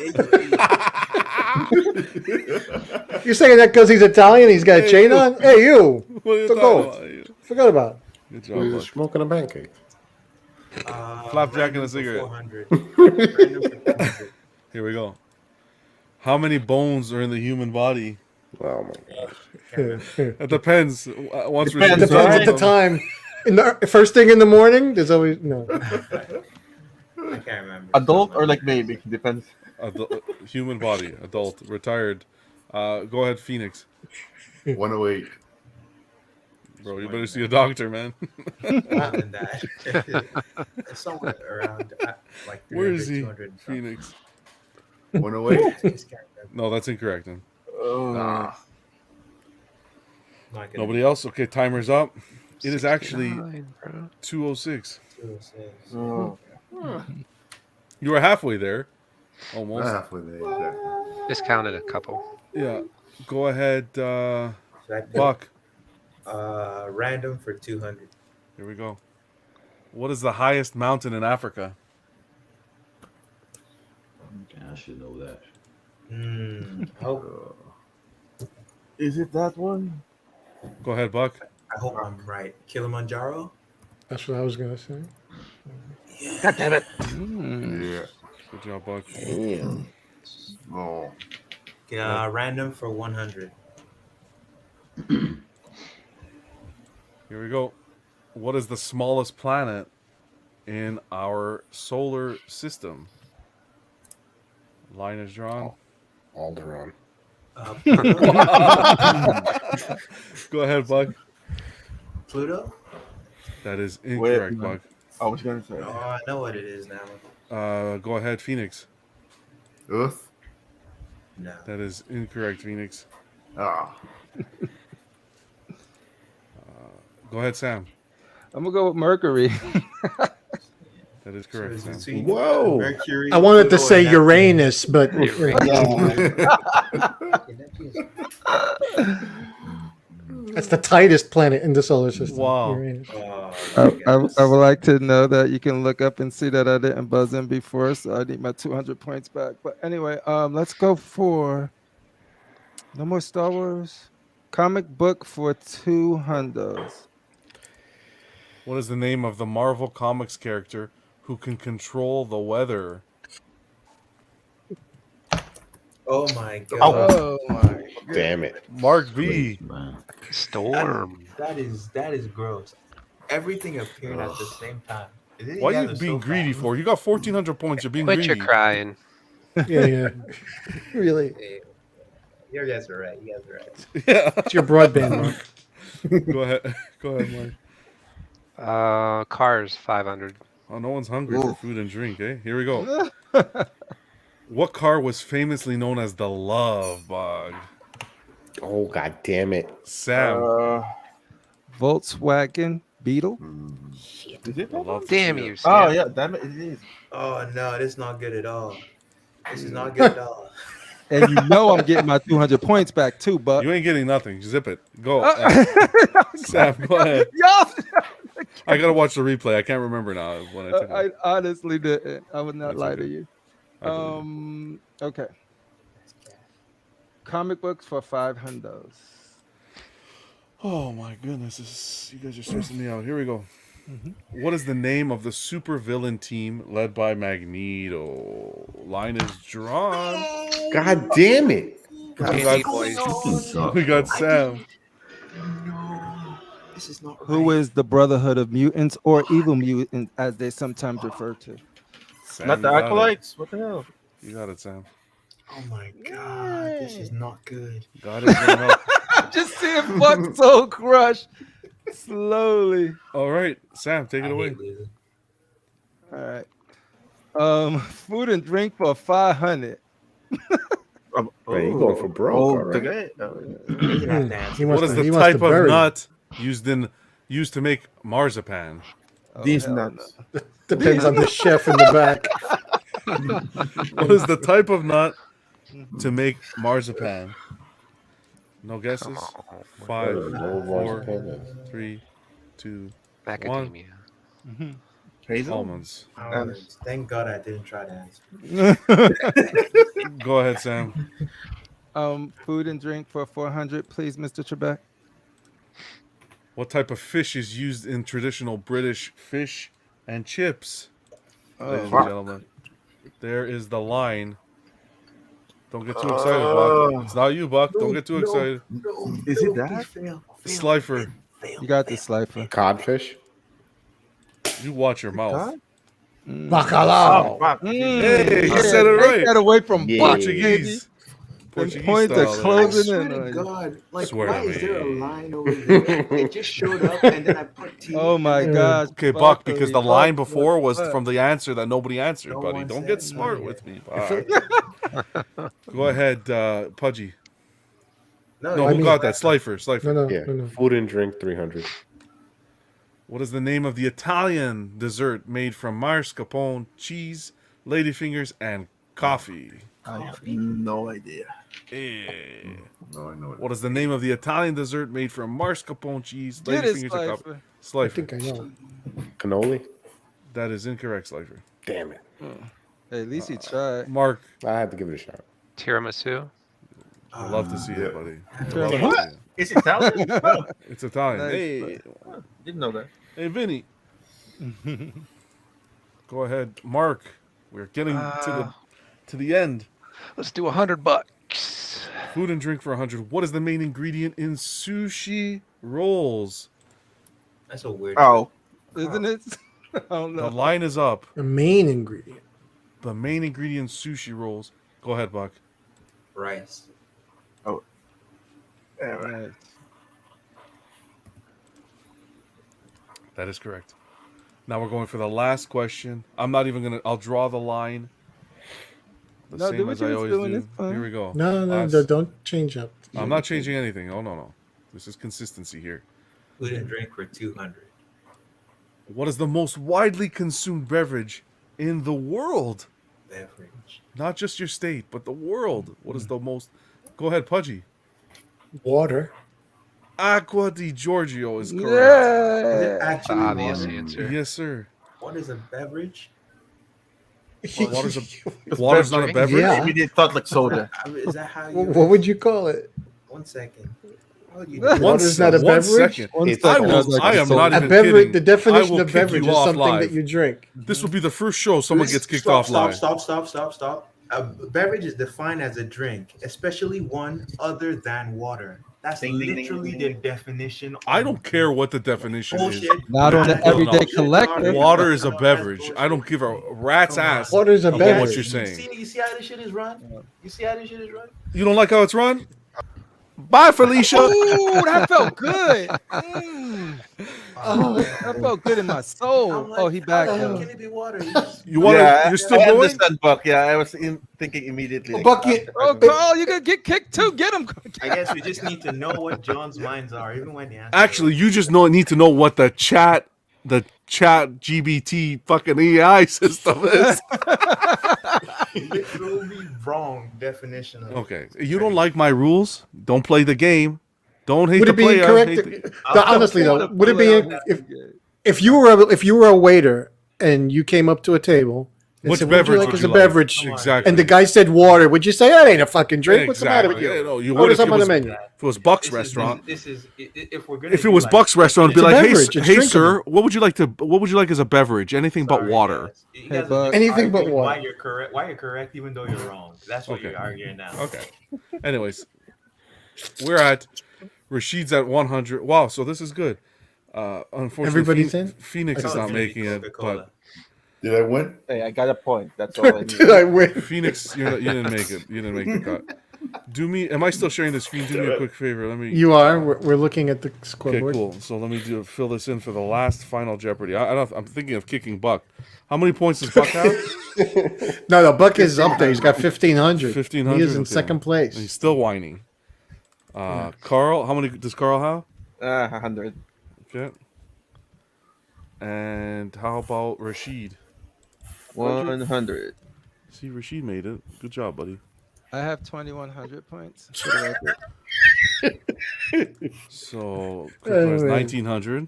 You're saying that because he's Italian, he's got a chain on? Hey, you. What are you The talking gold. about? Forgot about it. Good He job, was Buck. smoking a pancake. Flapjack and a Random for cigarette. 400. Random for 400. Here we go. How many bones are in the human body? Oh my gosh. It depends. Once we Depends at the time. In the first thing in the morning, there's always no. I can't remember. Adult or like baby? Depends. Human body, adult, retired. Go ahead, Phoenix. 108. Bro, you better see a doctor, man. More than that. It's somewhere around like 300, Where is he, 200 and Phoenix? 108. No, that's incorrect. Then. Not gonna Nobody be else? Okay, timer's up. It is actually 69, bro. 206. 206. Oh. You were halfway there. Almost. Halfway there. Exactly. Discounted a couple. Yeah. Go ahead, Should I pick? Buck. Random for 200. Here we go. What is the highest mountain in Africa? Okay, I should know that. I hope Is it that one? Go ahead, Buck. I'm right. Kilimanjaro. That's what I was gonna say. God damn it! Yeah. Good job, Buck. Damn. Oh. Random for 100. Here we go. What is the smallest planet in our solar system? Line is drawn. Alderaan. Go ahead, Buck. Pluto? That is incorrect, Wait, Buck. I was gonna say. Oh, I know what it is now. Go ahead, Phoenix. Earth? No. That is incorrect, Phoenix. Ah. Go ahead, Sam. I'm gonna go with Mercury. That is correct, Sam. Between Whoa. Mercury, I wanted to Pluto, say and Neptune. Uranus, but that's the tightest planet in the solar system. Wow. Uranus. I would like to know that you can look up and see that I didn't buzz in before, so I need my 200 points back. But anyway, let's go for no more Star Wars comic book for 200. What is the name of the Marvel Comics character who can control the weather? Oh my god. Oh my! Damn it. Mark B. Man. Storm. That is gross. Everything appearing at the same time. Why are you being greedy for? You got 1,400 points. You're being Quit greedy. your crying. Yeah. Really. You guys are right. You guys are right. Yeah. It's your broadband, Mark. Go ahead. Go ahead, Mike. Cars 500. Oh, no one's hungry for food and drink, eh? Here we go. What car was famously known as the Love Bug? Oh, god damn it. Sam. Volkswagen Beetle. Is it? I love to Damn see you, it. Sam. Oh yeah, damn it! It is. Oh no, this is not good at all. This is not good at all. And you know I'm getting my 200 points back too, but You ain't getting nothing. Zip it. Go. Sam, go ahead. Y'all, I gotta watch the replay. I can't remember now when I took it. I honestly didn't. I would not That's lie okay. to you. I believe Okay. Comic books for 500. Oh my goodness, you guys are stressing me out. Here we go. What is the name of the super villain team led by Magneto? Line is drawn. God damn it! We got Sam. This is not Who is the Brotherhood of Mutants or Evil Mutants, as they sometimes refer to? Sam, Not the you got it. acolytes. What the hell? You got it, Sam. Oh my god, this is not good. God is gonna help. I'm just seeing Buck so crushed slowly. All right, Sam, take it away. All right. Food and drink for 500. Man, you going for broke? all right. What is the type of nut used to make marzipan? These hell nuts. Depends on the chef in the back. What is the type of nut to make marzipan? No guesses? 5, No 4, marzipan. 3, 2, 1. Macadamia. Hazel? Almonds. Almonds. Thank God I didn't try to answer. Go ahead, Sam. Food and drink for 400, please, Mr. Trebek. What type of fish is used in traditional British fish and chips? Ladies and gentlemen, there is the line. Don't get too excited, Buck. It's not you, Buck. Don't get too excited. Is it that? Slifer. You got this, Slifer. Codfish. You watch your mouth. Bacalao. Hey, he said it right. Take that away from Yeah. Buck, Portuguese. baby. Portuguese Points are style there. closing Swear in. to on you. God, like Swear why to is there a me. line over there? It just showed up and then I put T. Oh my gosh. Okay, Buck, Buckley, because the line Buck, before was Buck. from the answer that nobody answered, No buddy. one Don't said get it. smart with me, Buck. Go ahead, Pudgy. No, I who mean- got that? Slifer. Slifer. No, Yeah. no. Food and drink 300. What is the name of the Italian dessert made from mascarpone, cheese, ladyfingers, and coffee? I have no idea. No, I know it. What is the name of the Italian dessert made from mascarpone, cheese, Get it, ladyfingers, and coffee? Slifer. I Slifer. think I know. Cannoli. That is incorrect, Slifer. Damn it! Hey, at least he tried. Mark, I had to give it a shot. Tiramisu. I'd love to see it, buddy. I'd Sure. love to What? see it. It's Italian? Oh, It's Italian. Nice, Hey, didn't know that. hey, Vinny. Go ahead, Mark. We're getting to the end. Let's do $100. Food and drink for 100. What is the main ingredient in sushi rolls? That's a weird. Oh, Isn't it? I don't The know. line is up. The main ingredient. The main ingredient in sushi rolls. Go ahead, Buck. Rice. Right. That is correct. Now we're going for the last question. I'm not even gonna. I'll draw the line. The No, do same what as you I was always doing, do. it's fine. Here we go. No, Last- don't change up. I'm not changing anything. Oh no. This is consistency here. Food and drink for 200. What is the most widely consumed beverage in the world? Beverage. Not just your state, but the world. What is the most? Go ahead, Pudgy. Water. Aqua di Giorgio is correct. Is Yeah. it actually Obvious water? answer. Yes, sir. What is a beverage? Water's not a beverage. Yeah. maybe they thought like soda. Is that how you? What would you call it? 1 second. How would you? Water's not a One beverage? second. One I, second, will, was like I a am soda. not A even beverage. kidding. The I definition will of kick beverage you is off something live. that you drink. This will be the first show someone gets kicked Stop, off live. Stop. A beverage is defined as a drink, especially one other than water. That's literally the definition. I don't care what the definition is. Bullshit. Not on the No, no. everyday collector. Water is a beverage. I don't give a rat's Come on. ass Water's a about beverage. what you're saying. You see how this shit is run? You see how this shit is run? You don't like how it's run? Bye, Felicia. Ooh, that felt good. Oh, that felt good in my soul. Oh, he back How now. can it be water? You want to? Yeah, You're still I going? understand, Buck. Yeah, I was thinking immediately. Well, Bucky- Oh, Carl, you gonna get kicked too. Get him. I guess we just need to know what John's minds are, even when the answer. Actually, you just need to know what the chat GBT fucking AI system is. Literally wrong definition of Okay, you don't like my rules? Don't play the game. Don't hate Would the it be player. incorrect? hate the- Honestly, though, would it be if you were a waiter and you came up to a table and Which said, "What would you beverage like would as you a like?" beverage?" Exactly. And the guy said water. Would you say that ain't a fucking drink? What's the matter with you? Yeah, no, you Order would if it something on the was, menu. if it was Buck's restaurant. If we're gonna If it do, was like, Buck's restaurant, it'd be It's a like, beverage, hey, it's hey, drinkable. sir, what would you like as a beverage? Anything but water. You guys Buck. are just Anything but arguing water. Why you're correct, even though you're wrong. That's what Okay. you're arguing now. Okay. Anyways, we're at Rashid's at 100. Wow, so this is good. Unfortunately, Everybody's in? Phoenix is not making it, but Did I win? Hey, I got a point. That's all I need. Did I win? Phoenix, you didn't make it. You didn't make the cut. Am I still sharing the screen? Do me a quick favor. Let me. You are. We're looking at the Okay, scoreboard. cool. So let me fill this in for the last final Jeopardy. I'm thinking of kicking Buck. How many points does Buck have? No, Buck is up there. He's got 1,500. 1,500. He is in Okay. second place. And he's still whining. Carl, how many does Carl have? 100. Okay. And how about Rashid? 100. See, Rashid made it. Good job, buddy. I have 2,100 points. For the record. So, Quick has man. 1,900.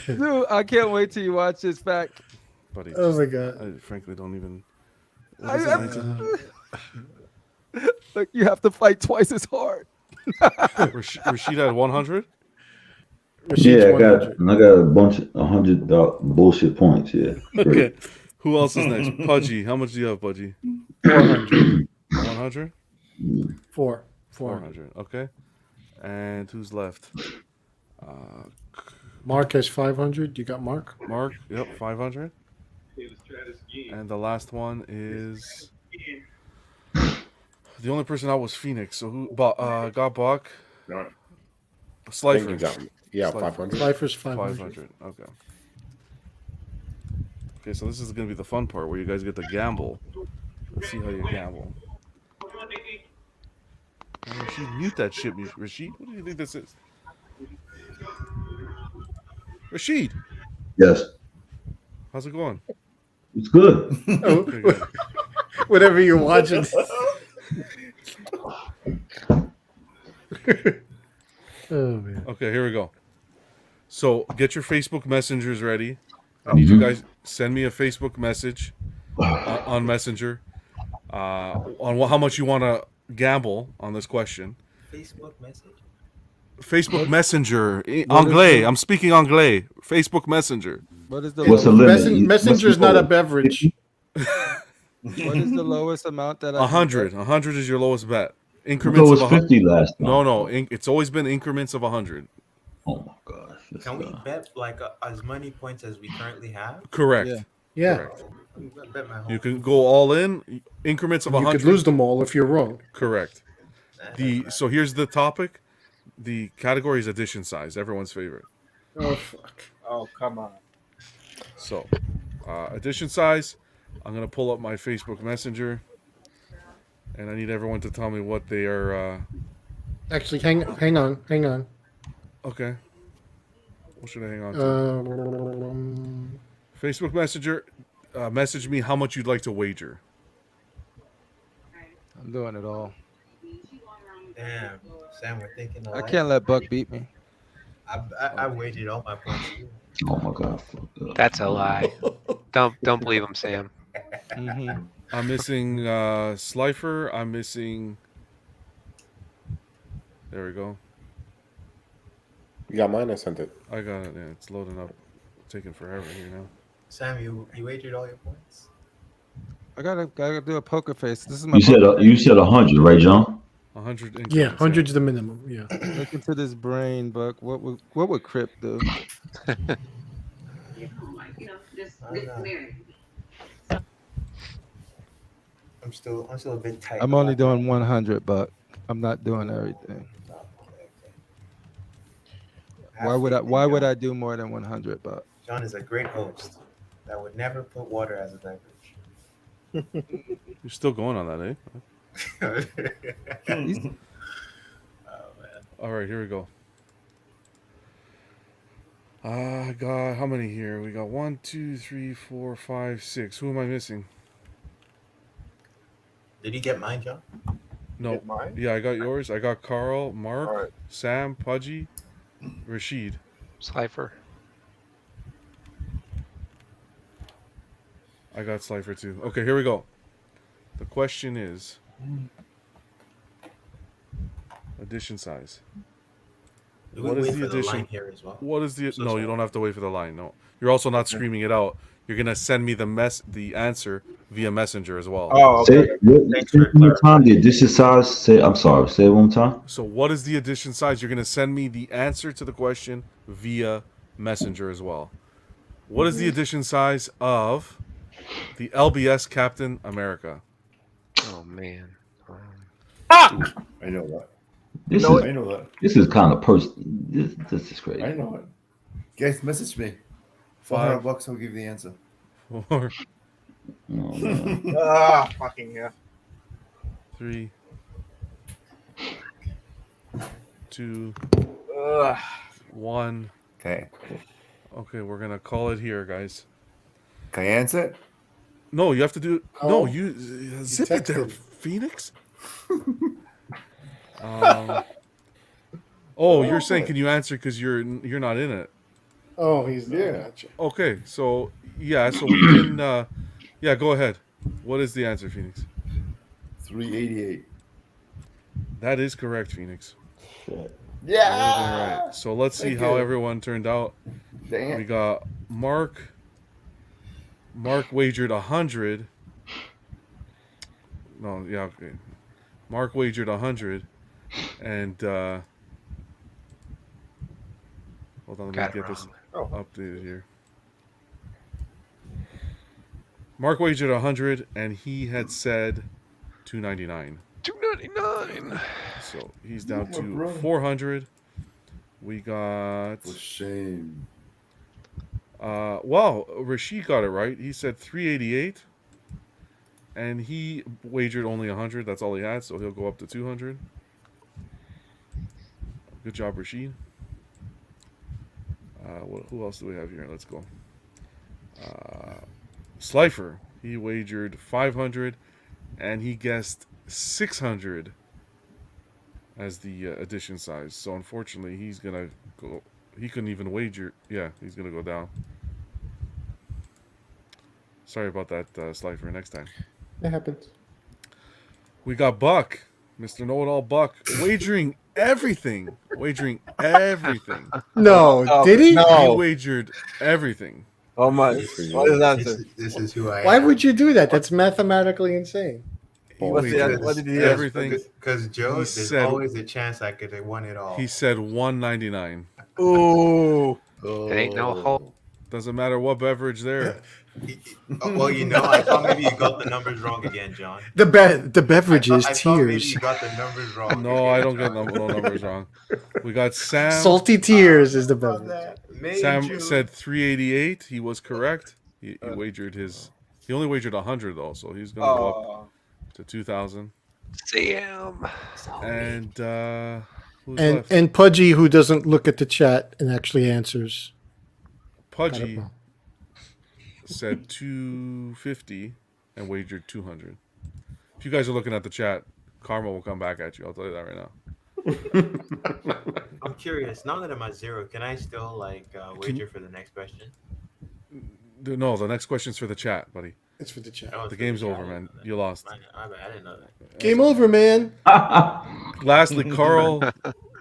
Dude, I can't wait till you watch this back. Buddy, Oh my God. I frankly don't even. I- What is it, I- 1900? Like you have to fight twice as hard. Rashid had 100. Rashid's Yeah, I 100. got a bunch of 100 bullshit points. Yeah. Okay. Who else is next? Pudgy. How much do you have, Pudgy? 400. 100? 400. 400. Okay. And who's left? Mark has 500. You got Mark? Mark. Yep, 500. And the last one is the only person out was Phoenix. So who? Got Buck. Slifer. Yeah, Slifer. 500. Slifer's 500. 500. Okay. Okay, so this is gonna be the fun part where you guys get to gamble. Let's see how you gamble. Oh, Rashid, mute that shit, Rashid. What do you think this is? Rashid, Yes. how's it going? It's good. Okay, good. Whatever you're watching. Oh, man. Okay, here we go. So get your Facebook messengers ready. I need you guys send me a Facebook message on Messenger on how much you want to gamble on this question. Facebook message. Facebook Messenger, Anglais. I'm speaking Anglais. Facebook Messenger. What is the What's the lowest, limit? Messenger is not a beverage. what is the lowest amount that I can 100. bet? 100 is your lowest bet. It Increments was of 50 last time. No. It's always been increments of 100. Oh my gosh. Can we bet like as many points as we currently have? Correct. Yeah. Yeah. Correct. I bet my whole You can go all in. Increments of You 100. could lose them all if you're wrong. Correct. So here's the topic. The category is edition size. Everyone's favorite. Oh, fuck. Oh, come on. So, edition size. I'm gonna pull up my Facebook Messenger, and I need everyone to tell me what they are. Actually, hang on. Okay. What should I hang on to? Facebook Messenger. Message me how much you'd like to wager. I'm doing it all. Damn, Sam, we're thinking. I can't let Buck beat me. I waited all my points. Oh my god. That's a lie. Don't believe him, Sam. Mm-hmm. I'm missing Slifer. I'm missing. There we go. You got mine? I sent it. I got it. Yeah, it's loading up. It's taking forever here now. Sam, you wagered all your points. I gotta do a poker face. This is my. You said 100, right, John? 100. Yeah, 100's the minimum. Yeah. Look into this brain, Buck. What would Crip do? I'm still a bit tight. I'm only doing 100, Buck. I'm not doing everything. Why would I do more than 100, Buck? John is a great host that would never put water as a beverage. You're still going on that, eh? All right, here we go. I got how many here? We got 1, 2, 3, 4, 5, 6. Who am I missing? Did you get mine, John? No. Get mine? Yeah, I got yours. I got Carl, Mark, All right. Sam, Pudgy, Rashid. Slifer. I got Slifer too. Okay, here we go. The question is edition size. Do we What is wait the for the edition? line here as well? What is the So No, you sorry. don't have to wait for the line. No. You're also not screaming it out. You're going to send me the answer via Messenger as well. Oh, Say okay. one more time. The edition size. I'm sorry. Say it one more time. So what is the edition size? You're going to send me the answer to the question via Messenger as well. What is the edition size of the LBS Captain America? Oh man. I know that. This No, is I know that. this is kind of This is crazy. I know it. Guys, message me. $400, I'll give you the answer. 4, Fucking yeah. 3, 2, 1. Okay. Okay, we're gonna call it here, guys. Can I answer it? No, you have to do. Oh. No, you zip it there, texted. Phoenix. Oh, you're saying can you answer because you're not in it? Oh, he's not. Yeah. Gotcha. Okay, so yeah, so we can. Yeah, go ahead. What is the answer, Phoenix? 388. That is correct, Phoenix. Yeah. All right. So let's see Thank how you. everyone turned out. Dang We it. got Mark. Mark wagered 100. No, yeah, okay. Mark wagered 100, and hold on, let Got me it get this wrong. updated here. Mark wagered 100, and he had said 299. 299. So he's down my to brother. 400. We got. For shame. Wow, Rashid got it right. He said 388, and he wagered only 100. That's all he had, so he'll go up to 200. Good job, Rashid. Who else do we have here? Let's go. Slifer, he wagered 500, and he guessed 600 as the edition size. So unfortunately, he's gonna go. He couldn't even wager. Yeah, he's gonna go down. Sorry about that, Slifer. Next time. It happens. We got Buck, Mr. Know-It-All Buck, wagering everything. Wagering everything. No, did he? He No. wagered everything. Oh my. What is that? This is who I Why am. would you do that? That's mathematically insane. He What's the- wagered what did he do? everything. Because Joe, He there's said- always a chance I could have won it all. He said 199. Ooh. It ain't no hope. Doesn't matter what beverage there. Well, you know, I thought maybe you got the numbers wrong again, John. The beverage is I thought maybe tears. you got the numbers wrong. No, I don't get no numbers wrong. We got Sam. Salty tears is the beverage. Sam said 388. He was correct. He wagered his. He only wagered 100 though, so he's gonna go up to 2,000. Sam. And who's And left? and Pudgy, who doesn't look at the chat and actually answers. Pudgy said 250 and wagered 200. If you guys are looking at the chat, karma will come back at you. I'll tell you that right now. I'm curious. Now that I'm at 0, can I still wager for the next question? No, the next question's for the chat, buddy. It's for the chat. Oh, it's The for game's chat. over, man. You lost. I didn't know that. Game over, man. Lastly, Carl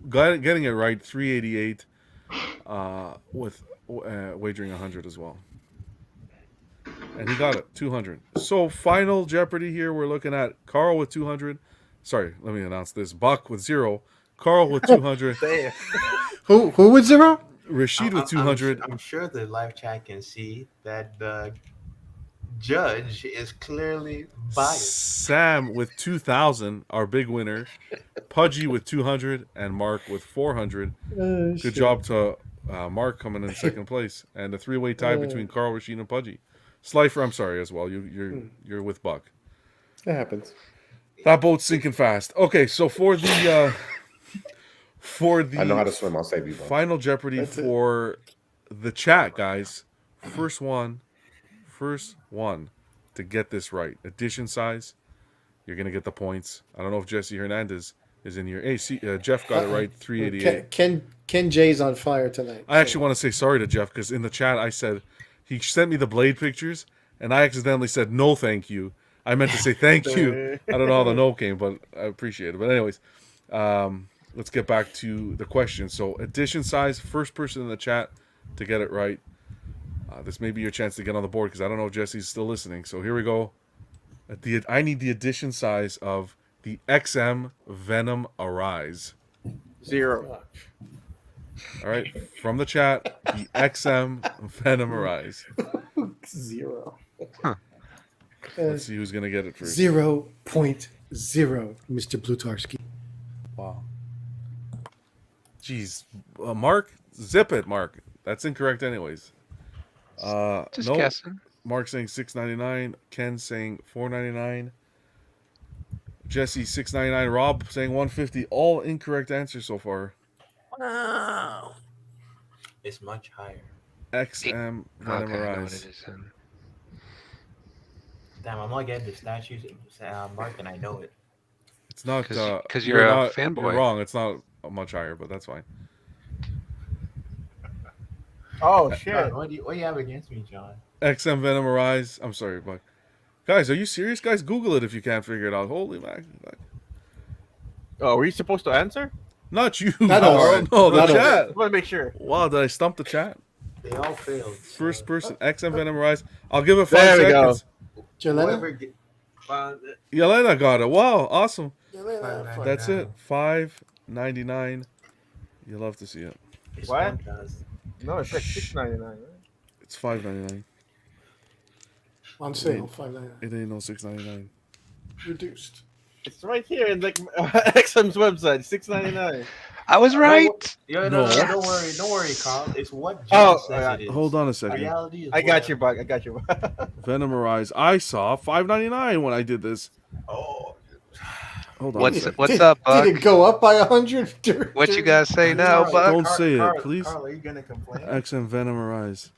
getting it right, 388, with wagering 100 as well. And he got it, 200. So final Jeopardy here, we're looking at Carl with 200. Sorry, let me announce this. Buck with 0. Carl with 200. Who with 0? Rashid with 200. I'm sure the live chat can see that the judge is clearly biased. Sam with 2,000, our big winner. Pudgy with 200, and Mark with 400. Good shit. job to Mark coming in second place, and a three-way tie between Carl, Rashid, and Pudgy. Slifer, I'm sorry as well. You're with Buck. That happens. That boat's sinking fast. Okay, so for the I know how to swim. I'll save you, bro. Final Jeopardy for the chat, guys. First one to get this right. Edition size. you're gonna get the points. I don't know if Jesse Hernandez is in here. Hey, see, Jeff got it right. 388. Ken J's on fire tonight. I actually want to say sorry to Jeff because in the chat I said he sent me the Blade pictures and I accidentally said no thank you. I meant to say thank you. I don't know how the no came, but I appreciate it. But anyways, let's get back to the question. So edition size, first person in the chat to get it right. This may be your chance to get on the board because I don't know if Jesse's still listening. So here we go. I need the edition size of the XM Venom Arise. 0. All right, from the chat, the XM Venom Arise. 0. Let's see who's gonna get it first. 0.0, Mr. Plutarski. Wow. Jeez, Mark, zip it, Mark. That's incorrect, anyways. Just no, guessing. Mark saying $6.99. Ken saying $4.99. Jesse $6.99. Rob saying $1.50. All incorrect answers so far. Wow. It's much higher. XM Venom Okay, I know what Arise. it is then. Damn, I'm not getting the statues, Mark, and I know it. It's not 'cause you're a fanboy. You're wrong. It's not much higher, but that's fine. Oh shit! John, what do you have against me, John? XM Venom Arise. I'm sorry, but guys, are you serious? Guys, Google it if you can't figure it out. Holy man. Oh, were you supposed to answer? Not you. Not us. No, the Not us. chat. I want to make sure. Wow, did I stump the chat? They all failed. First person, XM Venom Arise. I'll give it 5 There we seconds. Jelena? Yelena got it. Wow, awesome. Jelena. That's it. $5.99. You'll love to see it. What? No, it's like $6.99. Right? It's $5.99. On sale, $5.99. It ain't no $6.99. Reduced. It's right here in like XM's website, $6.99. I was right. No, No. don't worry, Carl. It's what John says it is. Hold on a second. Reality is I got you, Buck. I got you. Venom Arise. I saw $5.99 when I did this. Oh. Hold on. What's up, Buck? Did it go up by 100? What you guys say now, Buck? Don't say it, please. Carl, are you gonna complain? XM Venom Arise.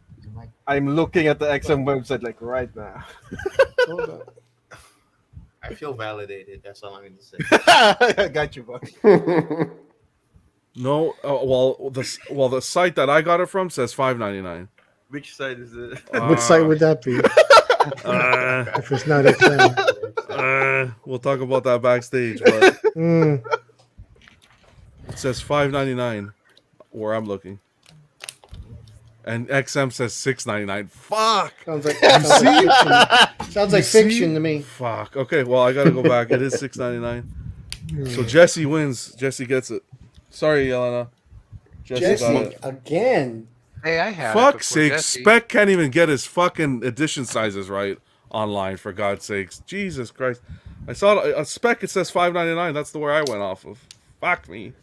I'm looking at the XM website like right now. Hold on. I feel validated. That's all I'm gonna say. I got you, Buck. No, well, the site that I got it from says $5.99. Which site is it? What site would that be? If it's not XM. We'll talk about that backstage, but Mm. it says $5.99 where I'm looking, and XM says $6.99. Fuck. Sounds like, You see? sounds like You see? fiction to me. Fuck. Okay, well, I gotta go back. It is $6.99. So Jesse wins. Jesse gets it. Sorry, Yelena. Jesse got it. Again. Hey, I have. Fuck's sake, Spec can't even get his fucking edition sizes right online, for God's sakes. Jesus Christ. I saw a Spec, it says $5.99. That's the where I went off of. Fuck me.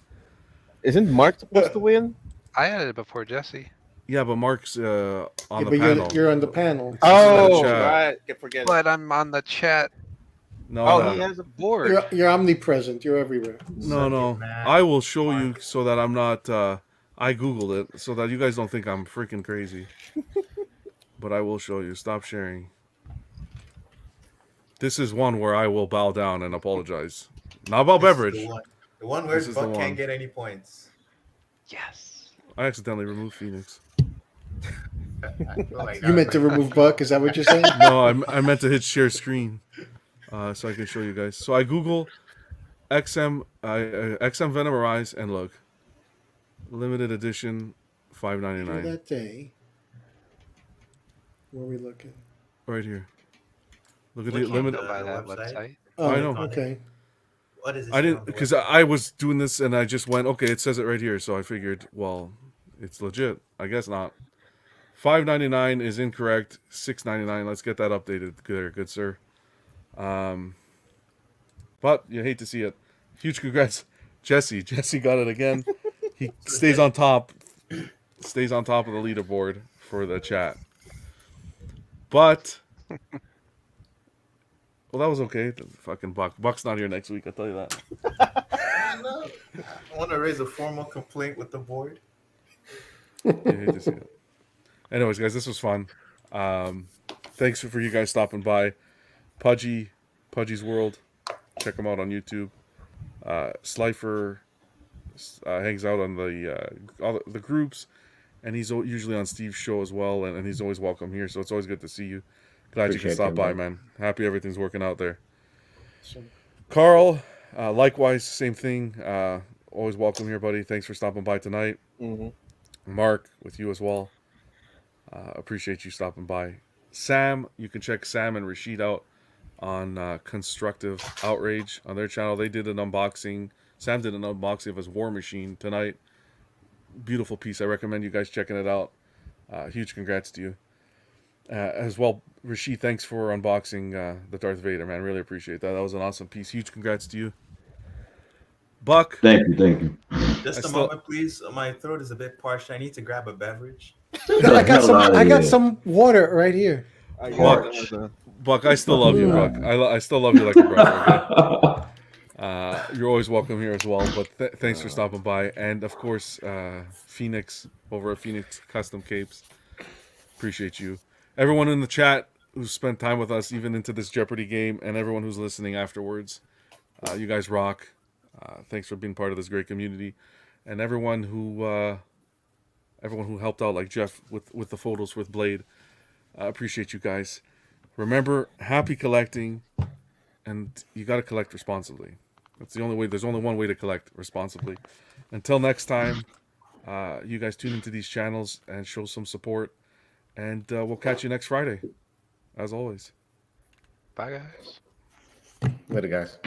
Isn't Mark supposed to win? I had it before Jesse. Yeah, but Mark's on Yeah, the but panel. you're on the panel. Oh, chat. right. I forget. But I'm on the chat. No, Oh, no. he has a board. You're omnipresent. You're everywhere. No. I will show you so that I'm not... I Googled it so that you guys don't think I'm freaking crazy. But I will show you. Stop sharing. This is one where I will bow down and apologize. Not about beverage. The one where This is the Buck one. can't get any points. Yes. I accidentally removed Phoenix. You meant to remove Buck? Is that what you're saying? No, I meant to hit share screen, so I can show you guys. So I Google XM Venom Arise and look, limited edition, $5.99 That day. Where are we looking? right here. Look at We the can't limited. go by that website. Oh, I know. okay. What is this? I didn't because I was doing this and I just went, okay, it says it right here, so I figured, well, it's legit. I guess not. $5.99 is incorrect. $6.99. Let's get that updated. Good sir. But you hate to see it. Huge congrats, Jesse. Jesse got it again. He stays on top. Stays on top of the leaderboard for the chat. But well, that was okay. The fucking Buck's not here next week. I'll tell you that. I want to raise a formal complaint with the board. You hate to see it. Anyways, guys, this was fun. Thanks for you guys stopping by. Pudgy's World. check him out on YouTube. Slifer hangs out on all the groups, and he's usually on Steve's show as well, and he's always welcome here. So it's always good to see you. Glad you can stop by, man. Happy everything's working out there. Carl, likewise, same thing. Always welcome here, buddy. Thanks for stopping by tonight. Mark, with you as well. Appreciate you stopping by. Sam, you can check Sam and Rashid out on Constructive Outrage on their channel. They did an unboxing. Sam did an unboxing of his War Machine tonight. Beautiful piece. I recommend you guys checking it out. Huge congrats to you. As well, Rashid, thanks for unboxing the Darth Vader, man. Really appreciate that. That was an awesome piece. Huge congrats to you. Buck. Thank you. Just a moment, please. My throat is a bit parched. I need to grab a beverage. I got some water right here. Buck, I still love you, Buck. I still love you like a brother. Okay? You're always welcome here as well. But thanks for stopping by, and of course, Phoenix over at Phoenix Custom Capes. Appreciate you. Everyone in the chat who spent time with us, even into this Jeopardy game, and everyone who's listening afterwards. You guys rock. Thanks for being part of this great community, and everyone who helped out, like Jeff with the photos with Blade. Appreciate you guys. Remember, happy collecting, and you got to collect responsibly. That's the only way. There's only one way to collect responsibly. Until next time, you guys tune into these channels and show some support, and we'll catch you next Friday, as always. Bye, guys. Later, guys.